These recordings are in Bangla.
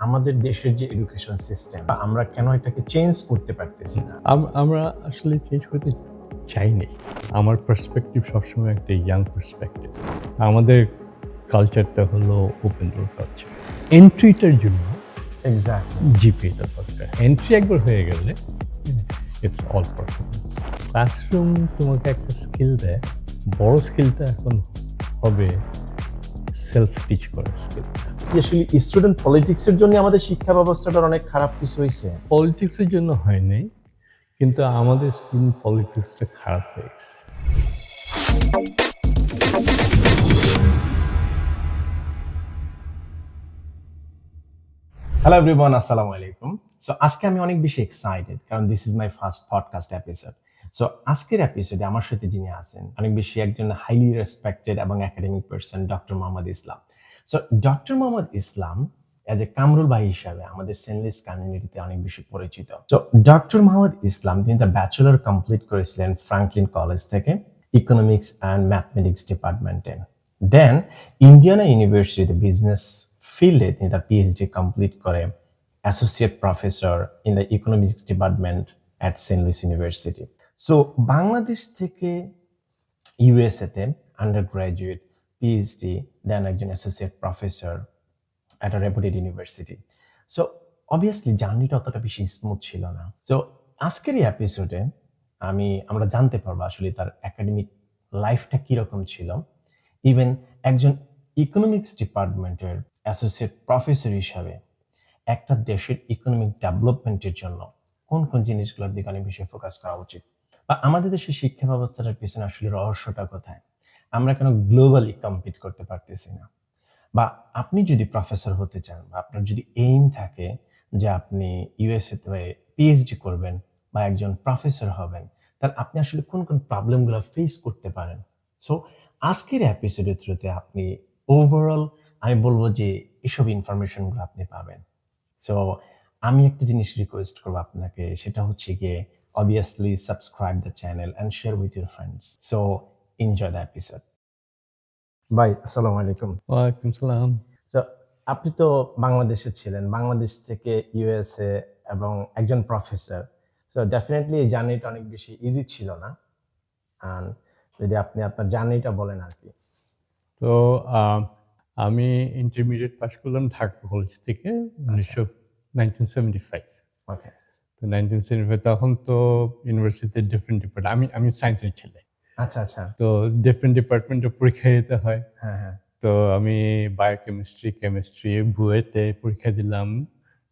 আমাদের দেশের যে এডুকেশন সিস্টেম আমরা কেন এটাকে চেঞ্জ করতে পারতেছি না? আমরা আসলে চেঞ্জ করতে চাইনি। আমার পার্সপেক্টিভ সবসময় একটা ইয়াং পার্সপেক্টিভ। আমাদের কালচারটা হলো ওপেন ডোর কালচার। এন্ট্রিটার জন্য এক্স্যাক্টলি। জিপিএটা দরকার। এন্ট্রি একবার হয়ে গেলে ইটস অল পারফরমেন্স। ক্লাসরুম তোমাকে একটা স্কিল দেয়। বড় স্কিলটা এখন হবে সেলফ টিচ করার স্কিলটা। আসলে স্টুডেন্ট পলিটিক্সের জন্য আমাদের শিক্ষা ব্যবস্থাটার অনেক খারাপ কিছু হয়েছে। পলিটিক্সের জন্য হয় নাই, কিন্তু আমাদের স্টুডেন্ট পলিটিক্সটা খারাপ হয়ে গেছে। হ্যালো এভরিওয়ান, আসসালামু আলাইকুম। সো আজকে আমি অনেক বেশি এক্সাইটেড কারণ this is my first podcast episode. So আজকের এপিসোডে আমার সাথে যিনি আছেন অনেক বেশি একজন হাইলি রেসপেক্টেড এবং academic person, doctor Mohammad Islam. So doctor Mohammad Islam as a Kamrul ভাই হিসাবে আমাদের সেন্ট লুইস কমিউনিটিতে অনেক বেশি পরিচিত। তো ডক্টর মোহাম্মদ ইসলাম তিনি তার ব্যাচেলর কমপ্লিট করেছিলেন ফ্রাঙ্কলিন কলেজ থেকে, ইকোনমিক্স অ্যান্ড ম্যাথমেটিক্স ডিপার্টমেন্টে। দেন ইন্ডিয়ানা ইউনিভার্সিটিতে বিজনেস ফিল্ডে তিনি তার পিএইচডি কমপ্লিট করে associate professor in the economics department at Saint Louis university. So Bangladesh থেকে ইউএসএতে আন্ডার গ্রাজুয়েট, পিএইচডি, দেন একজন associate professor at a reputed university. So obviously জার্নিটা অতটা বেশি স্মুথ ছিল না। সো আজকের এই এপিসোডে আমরা জানতে পারবো আসলে তার একাডেমিক লাইফটা কিরকম ছিল, ইভেন একজন ইকোনমিক্স ডিপার্টমেন্টের অ্যাসোসিয়েট প্রফেসর হিসাবে একটা দেশের ইকোনমিক ডেভেলপমেন্টের জন্য কোন কোন জিনিসগুলোর দিকে অনেক বেশি ফোকাস করা উচিত, বা আমাদের দেশের শিক্ষা ব্যবস্থাটার পিছনে আসলে রহস্যটা কোথায়, আমরা কেন গ্লোবালি কম্পিট করতে পারতেছি না, বা আপনি যদি প্রফেসর হতে চান বা আপনার যদি এইম থাকে যে আপনি ইউএসএতে পিএইচডি করবেন বা একজন প্রফেসর হবেন, তাহলে আপনি আসলে কোন কোন প্রবলেমগুলো ফেস করতে পারেন। সো আজকের এপিসোডের থ্রুতে আপনি ওভারঅল আমি বলবো যে এসব ইনফরমেশনগুলো আপনি পাবেন। সো আমি একটা জিনিস রিকোয়েস্ট করবো আপনাকে, সেটা হচ্ছে গিয়ে obviously subscribe the channel and share with your friends. So enjoy the episode. ভাই আসসালামু আলাইকুম। ওয়ালাইকুম সালাম। তো আপনি তো বাংলাদেশে ছিলেন, বাংলাদেশ থেকে ইউএসএ এবং একজন প্রফেসর। সো ডেফিনেটলি এই জার্নিটা অনেক বেশি ইজি ছিল না। অ্যান্ড যদি আপনি আপনার জার্নিটা বলেন আর কি। তো আমি ইন্টারমিডিয়েট পাস করলাম ঢাকা কলেজ থেকে 1975। ওকে। তো 1975 তখন তো ইউনিভার্সিটিতে ডিফারেন্ট ডিপার্টমেন্ট, আমি সায়েন্সের ছেলে। আচ্ছা, আচ্ছা। তো ডিফারেন্ট ডিপার্টমেন্টে পরীক্ষা দিতে হয়। হ্যাঁ, হ্যাঁ। তো আমি বায়োকেমিস্ট্রি, কেমিস্ট্রি, বুয়েটে পরীক্ষা দিলাম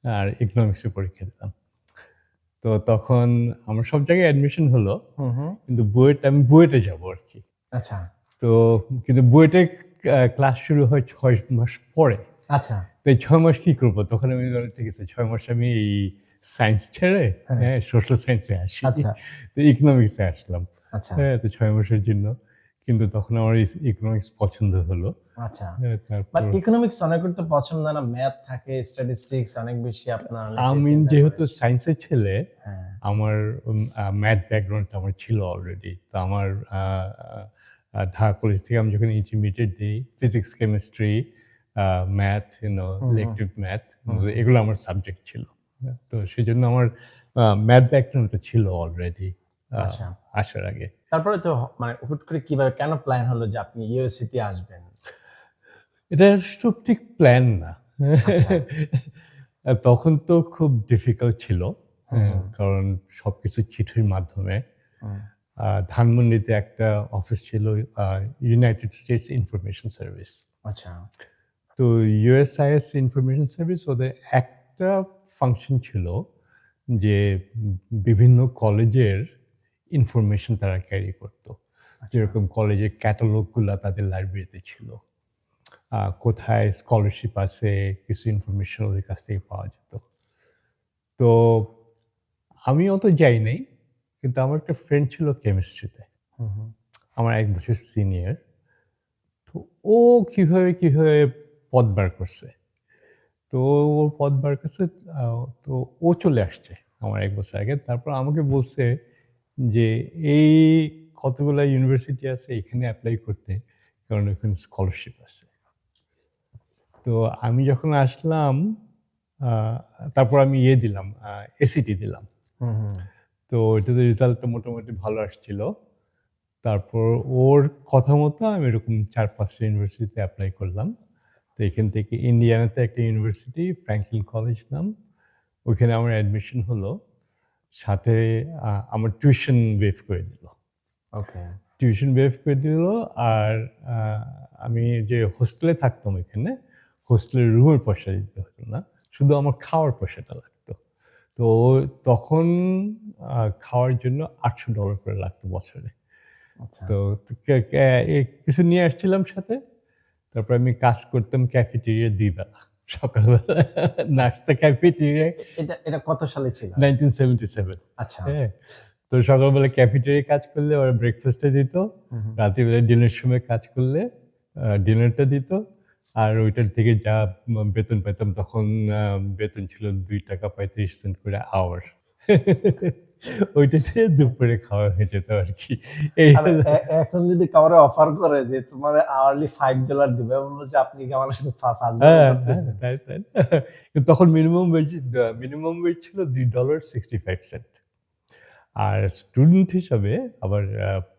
আর ইকোনমিক্সে পরীক্ষা দিলাম। তো তখন আমার সব জায়গায় অ্যাডমিশন হলো, হুম, হুম। কিন্তু আমি বুয়েটে যাবো আর কি। আচ্ছা, তো কিন্তু বুয়েটের ক্লাস শুরু হয় ৬ মাস পরে। আচ্ছা। তো এই ৬ মাস কি করবো? তখন আমি বললাম, ঠিক আছে ৬ মাস আমি এই সায়েন্স ছেড়ে হ্যাঁ। সোশ্যাল সায়েন্সে আসি। আচ্ছা, তো ইকোনমিক্সে আসলাম। আচ্ছা, তো ৬ মাসের জন্য। কিন্তু তখন আমার ইকোনমিক্স পছন্দ হলো। আচ্ছা। বাট তারপর ইকোনমিক্স অনেকের তো পছন্দ না, ম্যাথ থাকে, স্ট্যাটিস্টিক্স অনেক বেশি আপনার অনেকে আমি চিন্তা যেহেতু করে। সায়েন্সের ছেলে, হ্যাঁ। আমার ম্যাথ ব্যাকগ্রাউন্ডটা আমার ছিল অলরেডি। তো আমার ঢাকা কলেজ থেকে আমি যখন ইন্টারমিডিয়েট দিই, physics, chemistry, math, electric math, এগুলো আমার সাবজেক্ট ছিল। তো সেজন্য আমার ম্যাথ ব্যাকগ্রাউন্ডটা ছিল অলরেডি আচ্ছা। আসার আগে। তারপরে তো মানে হুট করে কিভাবে কেন প্ল্যান হলো যে আপনি ইউএসএ তে আসবেন? এটা সব ঠিক প্ল্যান না। আচ্ছা। তখন তো খুব ডিফিকাল্ট ছিল। হুম, কারণ সবকিছু চিঠির মাধ্যমে। হুম। ধানমন্ডিতে একটা অফিস ছিল, ইউনাইটেড স্টেটস ইনফরমেশন সার্ভিস। আচ্ছা। তো ইউএসআইএস ইনফরমেশন সার্ভিস ওদের একটা ফাংশন ছিল যে বিভিন্ন কলেজের ইনফরমেশন তারা ক্যারি করতো। আচ্ছা। যেরকম কলেজের ক্যাটালগুলা তাদের লাইব্রেরিতে ছিল। কোথায় স্কলারশিপ আছে, কিছু ইনফরমেশন ওদের কাছ থেকে পাওয়া যেত। তো আমি অত যাই নাই, কিন্তু আমার একটা ফ্রেন্ড ছিল কেমিস্ট্রিতে, হুম, হুম। আমার ১ বছর সিনিয়র। তো ও কিভাবে পদ বার করছে। তো ও পদ বার করছে, তো ও চলে আসছে আমার ১ বছর আগে। তারপর আমাকে বলছে যে, "এই কতগুলা ইউনিভার্সিটি আছে এখানে এপ্লাই করতে, কারণ ওখানে স্কলারশিপ আছে।" তো আমি যখন আসলাম তারপর আমি দিলাম, এসিটি দিলাম। তো এটাতে রেজাল্টটা মোটামুটি ভালো আসছিল। তারপর ওর কথা মতো আমি এরকম 4-5টা ইউনিভার্সিটিতে অ্যাপ্লাই করলাম। তো এখান থেকে ইন্ডিয়ানাতে একটা ইউনিভার্সিটি, ফ্র্যাঙ্কলিন কলেজ নাম, ওইখানে আমার অ্যাডমিশন হলো। সাথে আমার টিউশন ওয়েভ করে দিল। ওকে। টিউশন ওয়েভ করে দিল। আর আমি যে হোস্টেলে থাকতাম এখানে, হোস্টেলের রুমের পয়সা দিতে হতো না, শুধু আমার খাওয়ার পয়সাটা লাগতো। তো তখন খাওয়ার জন্য $800 করে লাগতো বছরে। আচ্ছা। তো কিছু নিয়ে আসছিলাম সাথে। তারপর আমি কাজ করতাম ক্যাফেটেরিয়া 2 বেলা। সকালবেলা নাস্তা ক্যাফেটেরিয়ায়। এটা কত সালে ছিল? 1977। আচ্ছা। হ্যাঁ, তো সকালবেলা ক্যাফেটেরিয়ায় কাজ করলে ওরা ব্রেকফাস্টটা দিত, রাত্রিবেলা ডিনারের সময় কাজ করলে ডিনারটা দিত। আর ওইটার থেকে যা বেতন পেতাম, তখন বেতন ছিল $2.35 করে আওয়ার। ওইটাতে দুপুরে খাওয়া হয়ে যেত আর কি। এই আর এখন যদি কাউরে অফার করে যে তোমার আওয়ারলি $5 দিবে, বলবো যে আপনি কি আমার সাথে হ্যাঁ, করতেছেন? তাই। কিন্তু তখন মিনিমাম ওয়েজ ছিল $2.65। আর স্টুডেন্ট হিসাবে আবার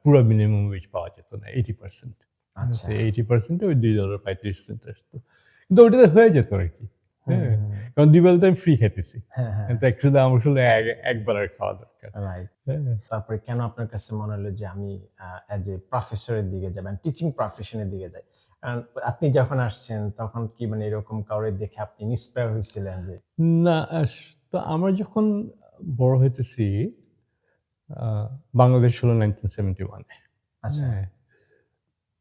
পুরো মিনিমাম ওয়েজ পাওয়া যেত না, 80%। আচ্ছা। তো 80% ওই $2.35 আসতো। কিন্তু ওটাতে হয়ে যেত আর কি। হ্যাঁ, কারণ 2 বেলা তো আমি ফ্রি খেতেছি। হ্যাঁ, হ্যাঁ। কিন্তু একটু আমার শুধু এক বেলার খাওয়া দরকার। রাইট। হ্যাঁ। তারপরে কেন আপনার কাছে মনে হলো যে আমি অ্যাজ এ প্রফেসরের দিকে যাবেন, টিচিং প্রফেশনের দিকে যাই? কারণ আপনি যখন আসছেন তখন কি মানে এরকম কাউরে দেখে আপনি ইন্সপায়ার হয়েছিলেন যে? না, তো আমরা যখন বড় হইতেছি, বাংলাদেশ হলো 1971 এ। আচ্ছা। হ্যাঁ,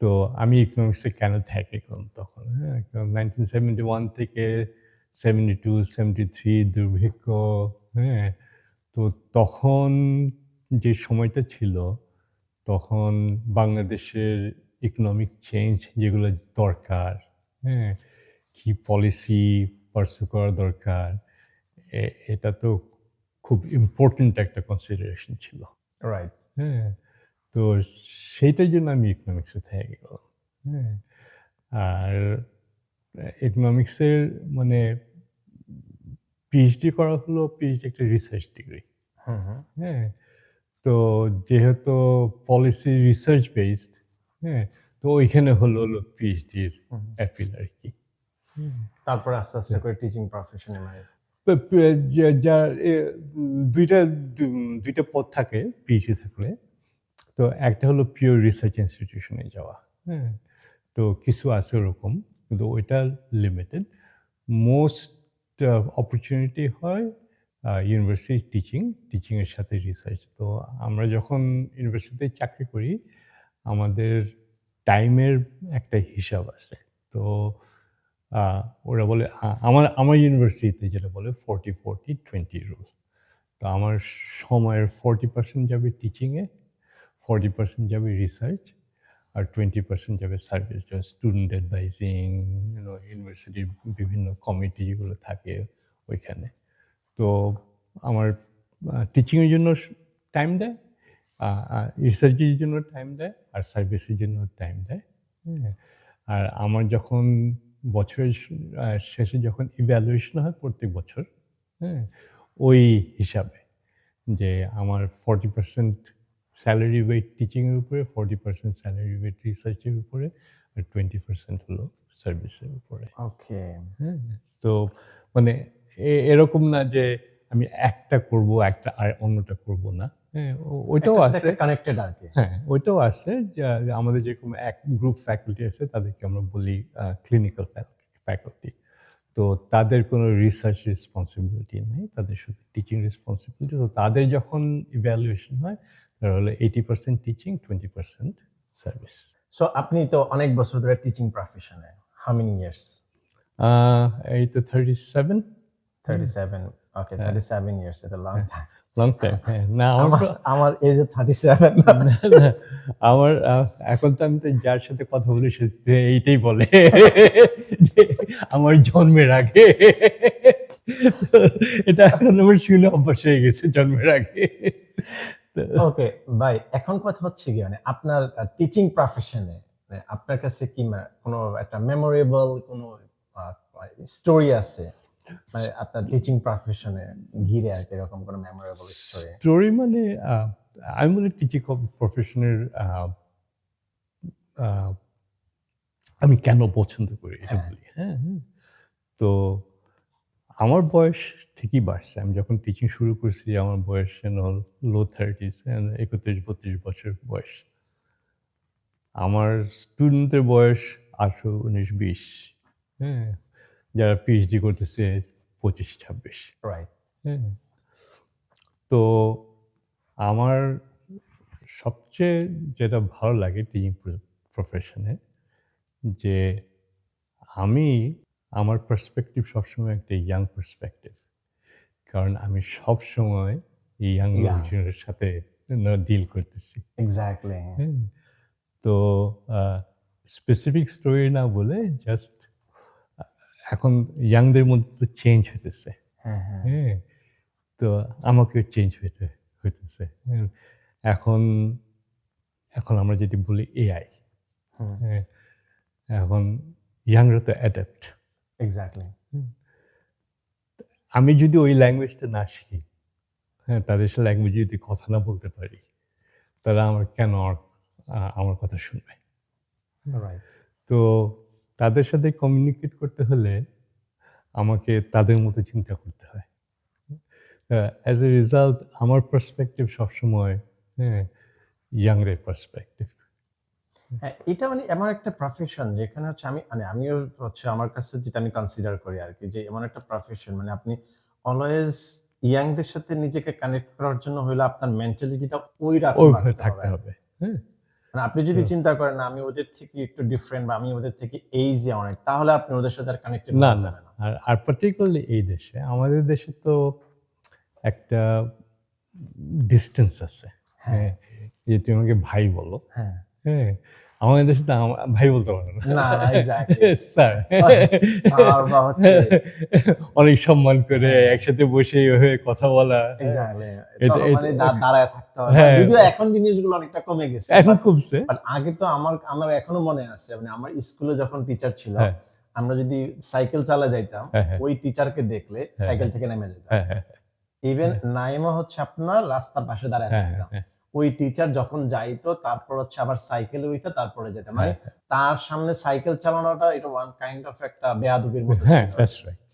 তো আমি ইকোনমিক্সে কেন ত্যাগ করলাম তখন? হ্যাঁ, কারণ 1971 থেকে 72, 73 দুর্ভিক্ষ। হ্যাঁ, তো তখন যে সময়টা ছিল, তখন বাংলাদেশের ইকোনমিক চেঞ্জ যেগুলো দরকার, হ্যাঁ, কি পলিসি পার্সু করা দরকার, এটা তো খুব ইম্পর্টেন্ট একটা কনসিডারেশন ছিল। রাইট। হ্যাঁ, তো সেইটার জন্য আমি ইকোনমিক্সে থেকে গেলাম। হ্যাঁ, আর ইকোনমিক্সের মানে পিএইচডি করা হলো, পিএইচডি একটা রিসার্চ ডিগ্রি। হ্যাঁ, তো যেহেতু পলিসি রিসার্চ বেসড, হ্যাঁ, তো ওইখানে হলো পিএইচডির অ্যাপিল আর কি। তারপরে আস্তে আস্তে করে টিচিং প্রফেশনে মানে যার দুইটা পথ থাকে পিএইচডি থাকলে। তো একটা হলো পিওর রিসার্চ ইনস্টিটিউশনে যাওয়া। হ্যাঁ, তো কিছু আছে ওরকম, কিন্তু ওইটা লিমিটেড। মোস্ট অপরচুনিটি হয় ইউনিভার্সিটি টিচিংয়ের সাথে রিসার্চ। তো আমরা যখন ইউনিভার্সিটিতে চাকরি করি, আমাদের টাইমের একটা হিসাব আছে। তো ওরা বলে আমার ইউনিভার্সিটিতে যেটা বলে 40-40-20 রুল। তো আমার সময়ের 40% যাবে টিচিংয়ে, 40% যাবে রিসার্চ, আর 20% যাবে সার্ভিস, স্টুডেন্ট অ্যাডভাইজিং, ইউনিভার্সিটির বিভিন্ন কমিটি যেগুলো থাকে ওইখানে। তো আমার টিচিংয়ের জন্য টাইম দেয়, রিসার্চের জন্য টাইম দেয়, আর সার্ভিসের জন্য টাইম দেয়। হ্যাঁ, আর আমার যখন বছরের শেষে যখন ইভ্যালুয়েশন হয় প্রত্যেক বছর, হ্যাঁ, ওই হিসাবে যে আমার 40% স্যালারি ওয়েট টিচিংয়ের উপরে, 40% স্যালারি ওয়েট রিসার্চের উপরে, আর 20% হলো সার্ভিসের উপরে। ওকে। হ্যাঁ, তো মানে এরকম না যে আমি একটা করব, একটা আর অন্যটা করব না। হ্যাঁ, ওইটাও আছে, কানেক্টেড আর কি। হ্যাঁ, ওইটাও আছে যে আমাদের যেরকম এক গ্রুপ ফ্যাকাল্টি আছে, তাদেরকে আমরা বলি ক্লিনিক্যাল ফ্যাকাল্টি। তো তাদের কোনো রিসার্চ রেসপন্সিবিলিটি নেই, তাদের শুধু টিচিং রেসপন্সিবিলিটি। তো তাদের যখন ইভ্যালুয়েশন হয়, তারা হলো 80% টিচিং, 20% সার্ভিস। সো আপনি তো অনেক বছর ধরে টিচিং প্রফেশনে, হাউ মেনি ইয়ার্স? এই তো 37। 37। ওকে, 37 ইয়ার্স, এটা লং টাইম। Long time. হ্যাঁ, না আমার এজ 37। না, আমার এখন তো আমি তো যার সাথে কথা বলি সে এইটাই বলে যে আমার জন্মের আগে। তো এটা এখন আমার শুনে অভ্যাস হয়ে গেছে, জন্মের আগে। ওকে ভাই, এখন কথা হচ্ছে কি মানে আপনার টিচিং প্রফেশনে আপনার কাছে কি কোনো একটা মেমোরেবল কোনো স্টোরি আছে? মানে আপনার টিচিং প্রফেশনে ঘিরে আর কি এরকম কোনো মেমোরেবল স্টোরি? স্টোরি মানে আমি বলি টিচিং প্রফেশনের আমি কেন পছন্দ করি এটা বলি। হ্যাঁ, তো আমার বয়স ঠিকই বাড়ছে। আমি যখন টিচিং শুরু করছি আমার বয়স লো 30s, 31-32 বছর বয়স। আমার স্টুডেন্টদের বয়স 18, 19, 20, হ্যাঁ? যারা পিএইচডি করতেছে 25-26, রাইট। হ্যাঁ? তো আমার সবচেয়ে যেটা ভালো লাগে টিচিং প্রফেশনে যে আমি আমার পার্সপেক্টিভ সবসময় একটা ইয়াং পার্সপেক্টিভ। কারণ আমি সবসময় এই ইয়াং Young. লোকজনের সাথে ডিল করতেছি। এক্স্যাক্টলি। হ্যাঁ? তো স্পেসিফিক স্টোরি না বলে জাস্ট এখন ইয়াংদের মধ্যে তো চেঞ্জ হইতেছে। হ্যাঁ, হ্যাঁ। হ্যাঁ? তো আমাকেও চেঞ্জ হইতেছে। হ্যাঁ? এখন এখন আমরা যেটি বলি এআই, হুম। হ্যাঁ? এখন ইয়াংরা তো অ্যাডাপ্ট। এক্স্যাক্টলি। আমি যদি ওই ল্যাঙ্গুয়েজটা না শিখি, হ্যাঁ, তাদের সাথে ল্যাঙ্গুয়েজে যদি কথা না বলতে পারি, তারা আমার কেন আমার কথা শুনবে? রাইট। তো তাদের সাথে কমিউনিকেট করতে হলে আমাকে তাদের মতো চিন্তা করতে হয়। অ্যাজ এ রেজাল্ট আমার পার্সপেক্টিভ সবসময়, হ্যাঁ, ইয়াংদের পার্সপেক্টিভ। হ্যাঁ, এটা মানে এমন একটা প্রফেশন যেখানে হচ্ছে আমিও হচ্ছে আমার কাছে যেটা আমি কনসিডার করি আর কি, যে এমন একটা প্রফেশন মানে আপনি অলওয়েজ ইয়াংদের সাথে নিজেকে কানেক্ট করার জন্য হইলে আপনার মেন্টালিটিটা ওই রকম ওইভাবে রাখতে থাকতে হবে। হবে। হ্যাঁ, মানে আপনি যদি চিন্তা করেন না আমি ওদের থেকে একটু ডিফারেন্ট বা আমি ওদের থেকে এইজে অনেক, তাহলে আপনি ওদের সাথে আর কানেক্টেড না হতে না পারবেন না। আর পার্টিকুলারলি এই দেশে, আমাদের দেশে তো একটা ডিস্টেন্স আছে। হ্যাঁ, যে তুমি আমাকে ভাই বলো, হ্যাঁ। হ্যাঁ, আমাদের দেশে তো ভাই বলতে পারো না। না, এক্স্যাক্টলি। স্যার, স্যার বা হচ্ছে অনেক সম্মান করে একসাথে বসে ওইভাবে কথা বলা, এক্স্যাক্টলি। এটা তখন মানে দাঁড়ায় থাকতে হয়। হ্যাঁ, যদিও এখন জিনিসগুলো অনেকটা কমে গেছে। এখন কমছে। বাট আগে তো আমার এখনো মনে আছে মানে আমার স্কুলে যখন টিচার ছিল, হ্যাঁ, আমরা যদি সাইকেল চালা যাইতাম, হ্যাঁ, হ্যাঁ, ওই টিচারকে দেখলে সাইকেল থেকে নেমে যেতাম। হ্যাঁ, হ্যাঁ, ইভেন নাইমা হচ্ছে আপনার রাস্তার পাশে দাঁড়ায় হ্যাঁ, থাকতাম। হ্যাঁ, ওই টিচার যখন যাইতো তারপর হচ্ছে আবার সাইকেলে উঠে তারপরে যেতাম। মানে হ্যাঁ, তার সামনে সাইকেল চালানোটা এটা ওয়ান কাইন্ড অফ একটা বেয়াদবির মতো হ্যাঁ, ছিল।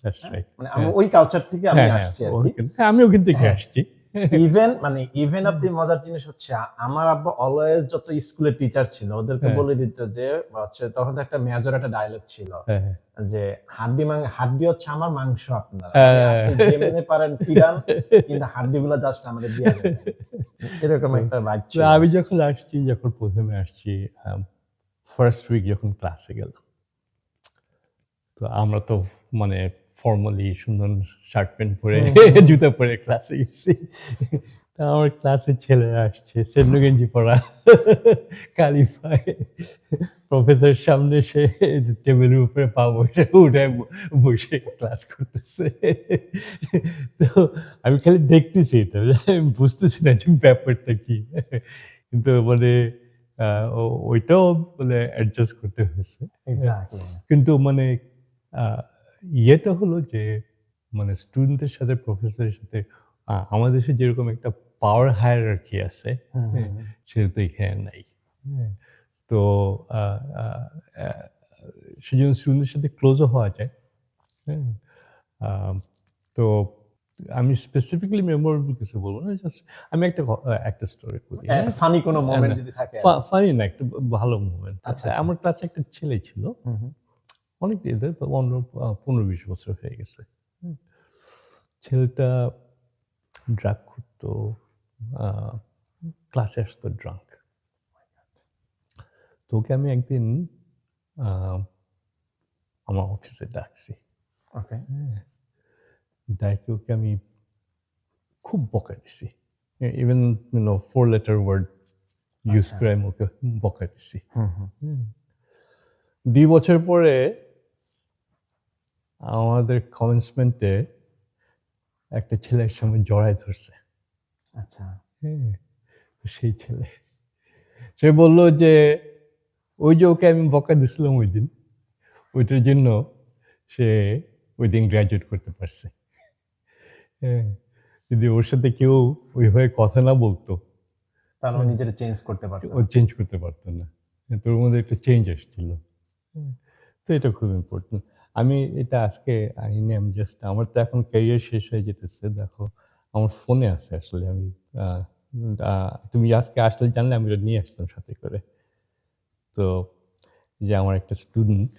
That's right. মানে আমি ওই কালচার থেকে আমি হ্যাঁ, আসছি আর হ্যাঁ, কি। আমি ওখান থেকে আসছি। ইভেন আপনি মজার জিনিস হচ্ছে আমার আব্বা অলওয়েজ যত স্কুলের টিচার ছিল ওদেরকে হ্যাঁ। বলে দিত যে হচ্ছে তখন তো একটা মেজর একটা ডায়লগ ছিল হ্যাঁ, যে হাড্ডি হচ্ছে আমার, মাংস আপনার। হ্যাঁ। আপনি যেমনি পারেন পিরান, কিন্তু হাড্ডিগুলো জাস্ট আমাদের দিয়ে দেবেন। এরকম একটা ভাইব তো ছিল। আমি যখন প্রথমে আসছি, ফার্স্ট উইক যখন ক্লাসে গেলাম, তো আমরা তো মানে ফর্মালি সুন্দর শার্ট প্যান্ট পরে জুতা পরে ক্লাসে গেছি। তা আমার ক্লাসে ছেলেরা আসছে সেন্ডো গেঞ্জি পরা, কালি পায়ে, প্রফেসর সামনে সে টেবিলের উপরে পা উঠে বসে ক্লাস করতেছে। তো আমি খালি দেখতেছি এটা, আমি বুঝতেছি না যে ব্যাপারটা কি, কিন্তু মানে ওইটাও মানে অ্যাডজাস্ট করতে হয়েছে। এক্স্যাক্টলি। কিন্তু মানে ইয়েটা হলো যে মানে স্টুডেন্টের সাথে প্রফেসরের সাথে আমাদের দেশে যেরকম একটা পাওয়ার হায়ারার্কি আছে, সেটা তো এখানে নাই। হ্যাঁ, তো সেজন্য স্টুডেন্টের সাথে ক্লোজও হওয়া যায়। হ্যাঁ, তো আমি স্পেসিফিক্যালি মেমোরেবল কিছু বলবো না, জাস্ট আমি একটা স্টোরি করি। একটা ফানি কোনো মোমেন্ট যদি থাকে। ফানি না, একটা ভালো মুভমেন্ট। আচ্ছা, আমার ক্লাসে একটা ছেলে ছিল, অনেক এদের 15-20 বছর হয়ে গেছে। ছেলেটা ড্রাগ করতো, ক্লাসে আসতো ড্রাঙ্ক। তো ওকে আমি একদিন আমার অফিসে ডাকছি। ওকে। ডাকে ওকে আমি খুব বকা দিছি। ইভেন 4 letter ওয়ার্ড ইউজ করে আমি ওকে বকা দিছি। 2 বছর পরে আমাদের কমেন্সমেন্টে একটা ছেলের সঙ্গে জড়ায় ধরছে। আচ্ছা। হ্যাঁ, সেই ছেলে সে বলল যে ওই যে ওকে আমি বকা দিছিলাম ওই দিন, ওইটার জন্য সে ওই দিন গ্র্যাজুয়েট করতে পারছে। হ্যাঁ, যদি ওর সাথে কেউ ওইভাবে কথা না বলতো, তাহলে ও নিজের চেঞ্জ করতে পারতো ও না। চেঞ্জ করতে পারতো না। তোর মধ্যে একটা চেঞ্জ আসছিল। তো এটা খুব ইম্পর্টেন্ট। আমি এটা আজকে আইনি, আমি জাস্ট, আমার তো এখন ক্যারিয়ার শেষ হয়ে যেতেছে। দেখো আমার ফোনে আছে আসলে, আমি তুমি আজকে আসলে জানলে আমি এটা নিয়ে আসতাম সাথে করে। তো এই যে আমার একটা স্টুডেন্ট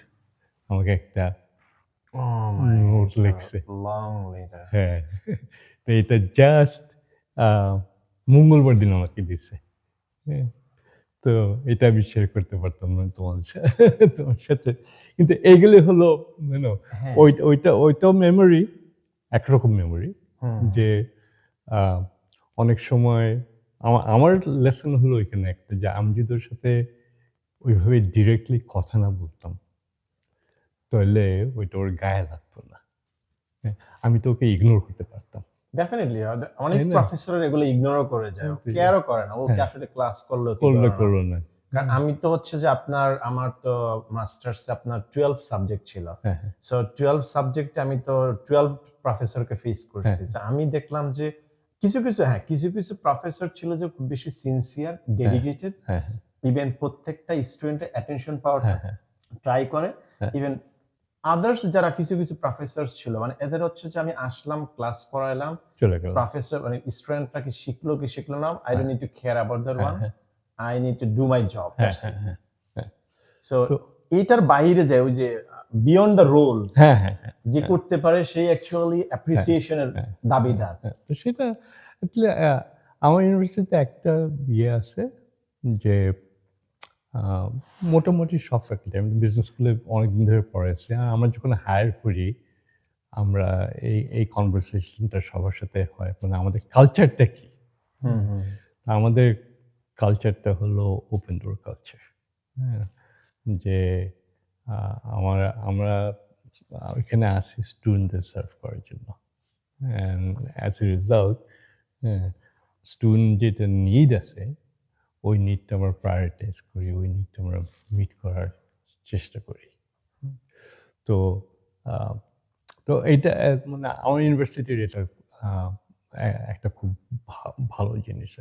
আমাকে একটা Oh my, note it's a লিখছে। long letter. হ্যাঁ, তো এটা জাস্ট মঙ্গলবার দিন আমাকে দিছে। হ্যাঁ, তো এটা আমি শেয়ার করতে পারতাম না তোমার সাথে, কিন্তু এগুলি হলো হ্যাঁ। ওইটাও মেমোরি, একরকম মেমোরি। যে অনেক সময় আমার লেসন হলো এখানে একটা, যে আমি যদি ওর সাথে ওইভাবে ডিরেক্টলি কথা না বলতাম তাহলে ওইটা ওর গায়ে লাগতো না। হ্যাঁ, আমি তো ওকে ইগনোর করতে পারতাম। ডেফিনেটলি অনেক তাই না? প্রফেসর এগুলো ইগনোরও করে যায়, হ্যাঁ, কেয়ারও করে না, ও কি হ্যাঁ। আসলে ক্লাস করলো কি করলো করলো না। না। কারণ আমি তো হচ্ছে যে আমার তো মাস্টার্স আপনার 12 সাবজেক্ট ছিল। হ্যাঁ, হ্যাঁ, সো 12 সাবজেক্টে আমি তো 12 প্রফেসরকে ফেস করছি। তো আমি দেখলাম যে কিছু কিছু প্রফেসর ছিল যে খুব বেশি সিনসিয়ার, ডেডিকেটেড, হ্যাঁ, ইভেন প্রত্যেকটা স্টুডেন্টের অ্যাটেনশন পাওয়ার হ্যাঁ, হ্যাঁ, ট্রাই করে। হ্যাঁ। ইভেন আদার্স যারা কিছু কিছু প্রফেসর ছিল, মানে এদের হচ্ছে যে আমি আসলাম, ক্লাস করাইলাম, চলে গেল। প্রফেসর মানে স্টুডেন্টরা কি শিখলো না, I don't need to care about that one, হ্যাঁ, I need to do my job. হ্যাঁ, হ্যাঁ, হ্যাঁ, হ্যাঁ, সো তো এটার বাইরে যায় ওই যে বিয়ন্ড দ্য রোল, হ্যাঁ, হ্যাঁ, হ্যাঁ, যে করতে পারে সেই অ্যাকচুয়ালি অ্যাপ্রিসিয়েশনের দাবিদার। হ্যাঁ। তো সেটা আসলে, আমার ইউনিভার্সিটিতে একটা ইয়ে আছে যে মোটামুটি সব ফ্যাকাল্টি, আমি বিজনেস স্কুলে অনেকদিন ধরে পড়াইছি। আমরা যখন হায়ার করি, আমরা এই কনভারসেশনটা সবার সাথে হয়, মানে আমাদের কালচারটা কি। আমাদের কালচারটা হলো ওপেন ডোর কালচার। হ্যাঁ, যে আমরা এখানে আসি স্টুডেন্টদের সার্ভ করার জন্য, and as a result student যেটা নিড আছে ওই নিডটা আমরা প্রায়োরিটাইজ করি, ওই নিডটা আমরা মিট করার চেষ্টা করি। তো তো এইটা মানে আমার ইউনিভার্সিটির এটা একটা খুব ভালো জিনিস।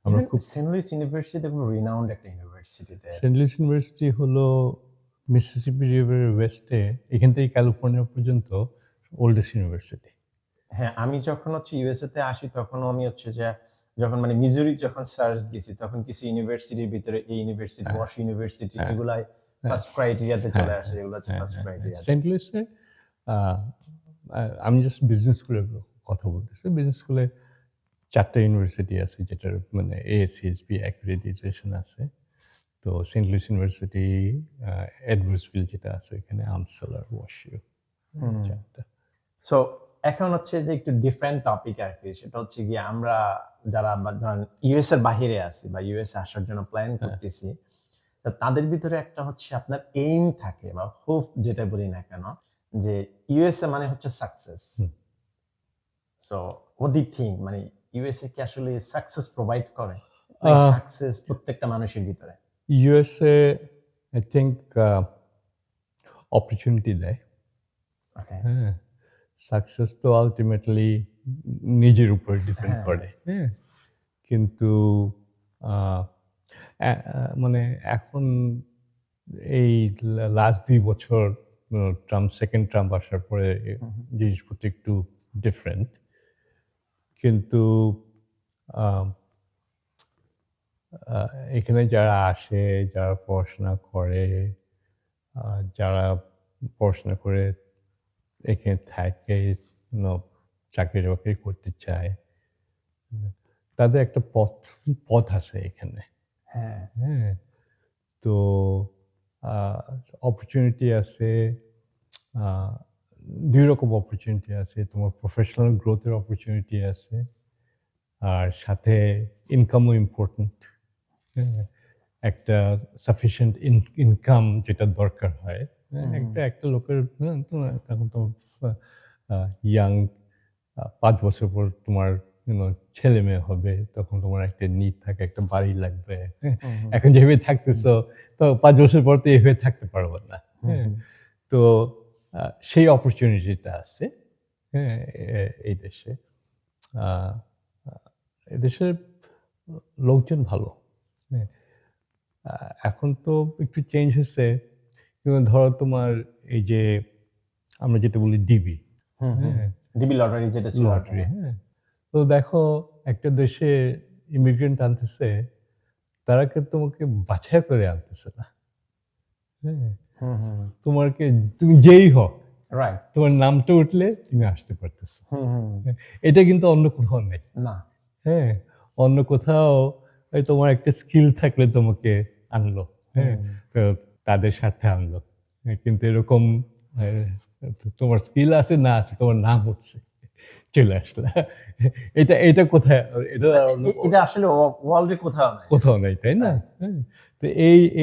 আমরা খুব সেন্ট লুইস ইউনিভার্সিটি খুব রিনাউন্ড একটা ইউনিভার্সিটি। সেন্ট লুইস ইউনিভার্সিটি হলো মিসিসিপি রিভারের ওয়েস্টে, এখান থেকে ক্যালিফোর্নিয়া পর্যন্ত ওল্ডেস্ট ইউনিভার্সিটি। হ্যাঁ, আমি যখন হচ্ছে ইউএসএ তে আসি তখন আমি হচ্ছে যে যখন মানে মিজুরি যখন সার্চ দিছি তখন কিছু ইউনিভার্সিটির ভিতরে এই ইউনিভার্সিটি, ওয়াশ ইউনিভার্সিটি, এগুলাই ফার্স্ট ক্রাইটেরিয়াতে চলে আসে, এগুলো হচ্ছে ফার্স্ট ক্রাইটেরিয়া। সেন্ট লুইসে আমি জাস্ট বিজনেস স্কুলের কথা বলতেছি। বিজনেস স্কুলে 4টা ইউনিভার্সিটি আছে যেটার মানে ASCSB অ্যাক্রেডিটেশন আছে। তো সেন্ট লুইস ইউনিভার্সিটি, এডওয়ার্ডসভিল যেটা আছে এখানে, আমসেলার, ওয়াশিউ, 4টা। সো এখন হচ্ছে যে একটু ডিফারেন্ট টপিক আর কি, সেটা হচ্ছে গিয়ে আমরা যারা ধরেন ইউএস এর বাহিরে আছি বা ইউএস আসার জন্য প্ল্যান করতেছি, তো তাদের ভিতরে একটা হচ্ছে আপনার এইম থাকে বা হোপ যেটা বলি না কেন, যে ইউএসএ মানে হচ্ছে success. So what do you think, মানে ইউএসএ কি আসলে সাকসেস প্রোভাইড করে, সাকসেস প্রত্যেকটা মানুষের ভিতরে? ইউএসএ আই থিঙ্ক অপরচুনিটি দেয়। ওকে, হ্যাঁ, সাকসেস তো আলটিমেটলি নিজের উপর ডিপেন্ড করে। হ্যাঁ, কিন্তু মানে এখন এই লাস্ট 2 বছর সেকেন্ড ট্রাম্প আসার পরে জিনিসপত্র একটু ডিফারেন্ট। কিন্তু এখানে যারা আসে, যারা পড়াশোনা করে, যারা পড়াশোনা করে এখানে থাকে, চাকরি বাকরি করতে চায়, তাদের একটা পথ আছে এখানে। হ্যাঁ, হ্যাঁ, তো অপরচুনিটি আছে, 2 রকম অপরচুনিটি আছে। তোমার প্রফেশনাল গ্রোথের অপরচুনিটি আছে, আর সাথে ইনকামও ইম্পর্টেন্ট। একটা সাফিসিয়েন্ট ইনকাম যেটা দরকার হয় একটা লোকের। তখন তো ইয়াং, 5 বছর পর তোমার ছেলে মেয়ে হবে, তখন তোমার একটা নিড থাকে, একটা বাড়ি লাগবে। এখন যেভাবে থাকতেছো, তো 5 বছর পর তো এইভাবে থাকতে পারবো না। তো সেই অপরচুনিটিটা আছে, হ্যাঁ, এই দেশে। আহ, এদেশের লোকজন ভালো, হ্যাঁ। এখন তো একটু চেঞ্জ হয়েছে, কিন্তু ধরো তোমার এই যে আমরা যেটা বলি ডিবি, হ্যাঁ, ডিবি লটারি যেটা ছিল লটারি, হ্যাঁ। তো দেখো একটা দেশে ইমিগ্রেন্ট আনতেছে, তারা কিন্তু তোমাকে বাছাই করে আনতেছে না, হ্যাঁ। তোমাকে তুমি যেই হোক, রাইট, তোমার নামটা উঠলে তুমি আসতে পারতেছো। হ্যাঁ, এটা কিন্তু অন্য কোথাও নেই, না, হ্যাঁ। অন্য কোথাও এই তোমার একটা স্কিল থাকলে তোমাকে আনলো, হ্যাঁ, তো তাদের স্বার্থে আনলো, হ্যাঁ, কিন্তু এরকম তোমার স্কিল আছে না আছে, তোমার নাম উঠছে, চলে আসলা, এটা কোথায়, এটা এটা আসলে ওয়ার্ল্ডে কোথাও নাই। কোথাও নেই, তাই না? Right. হ্যাঁ। তো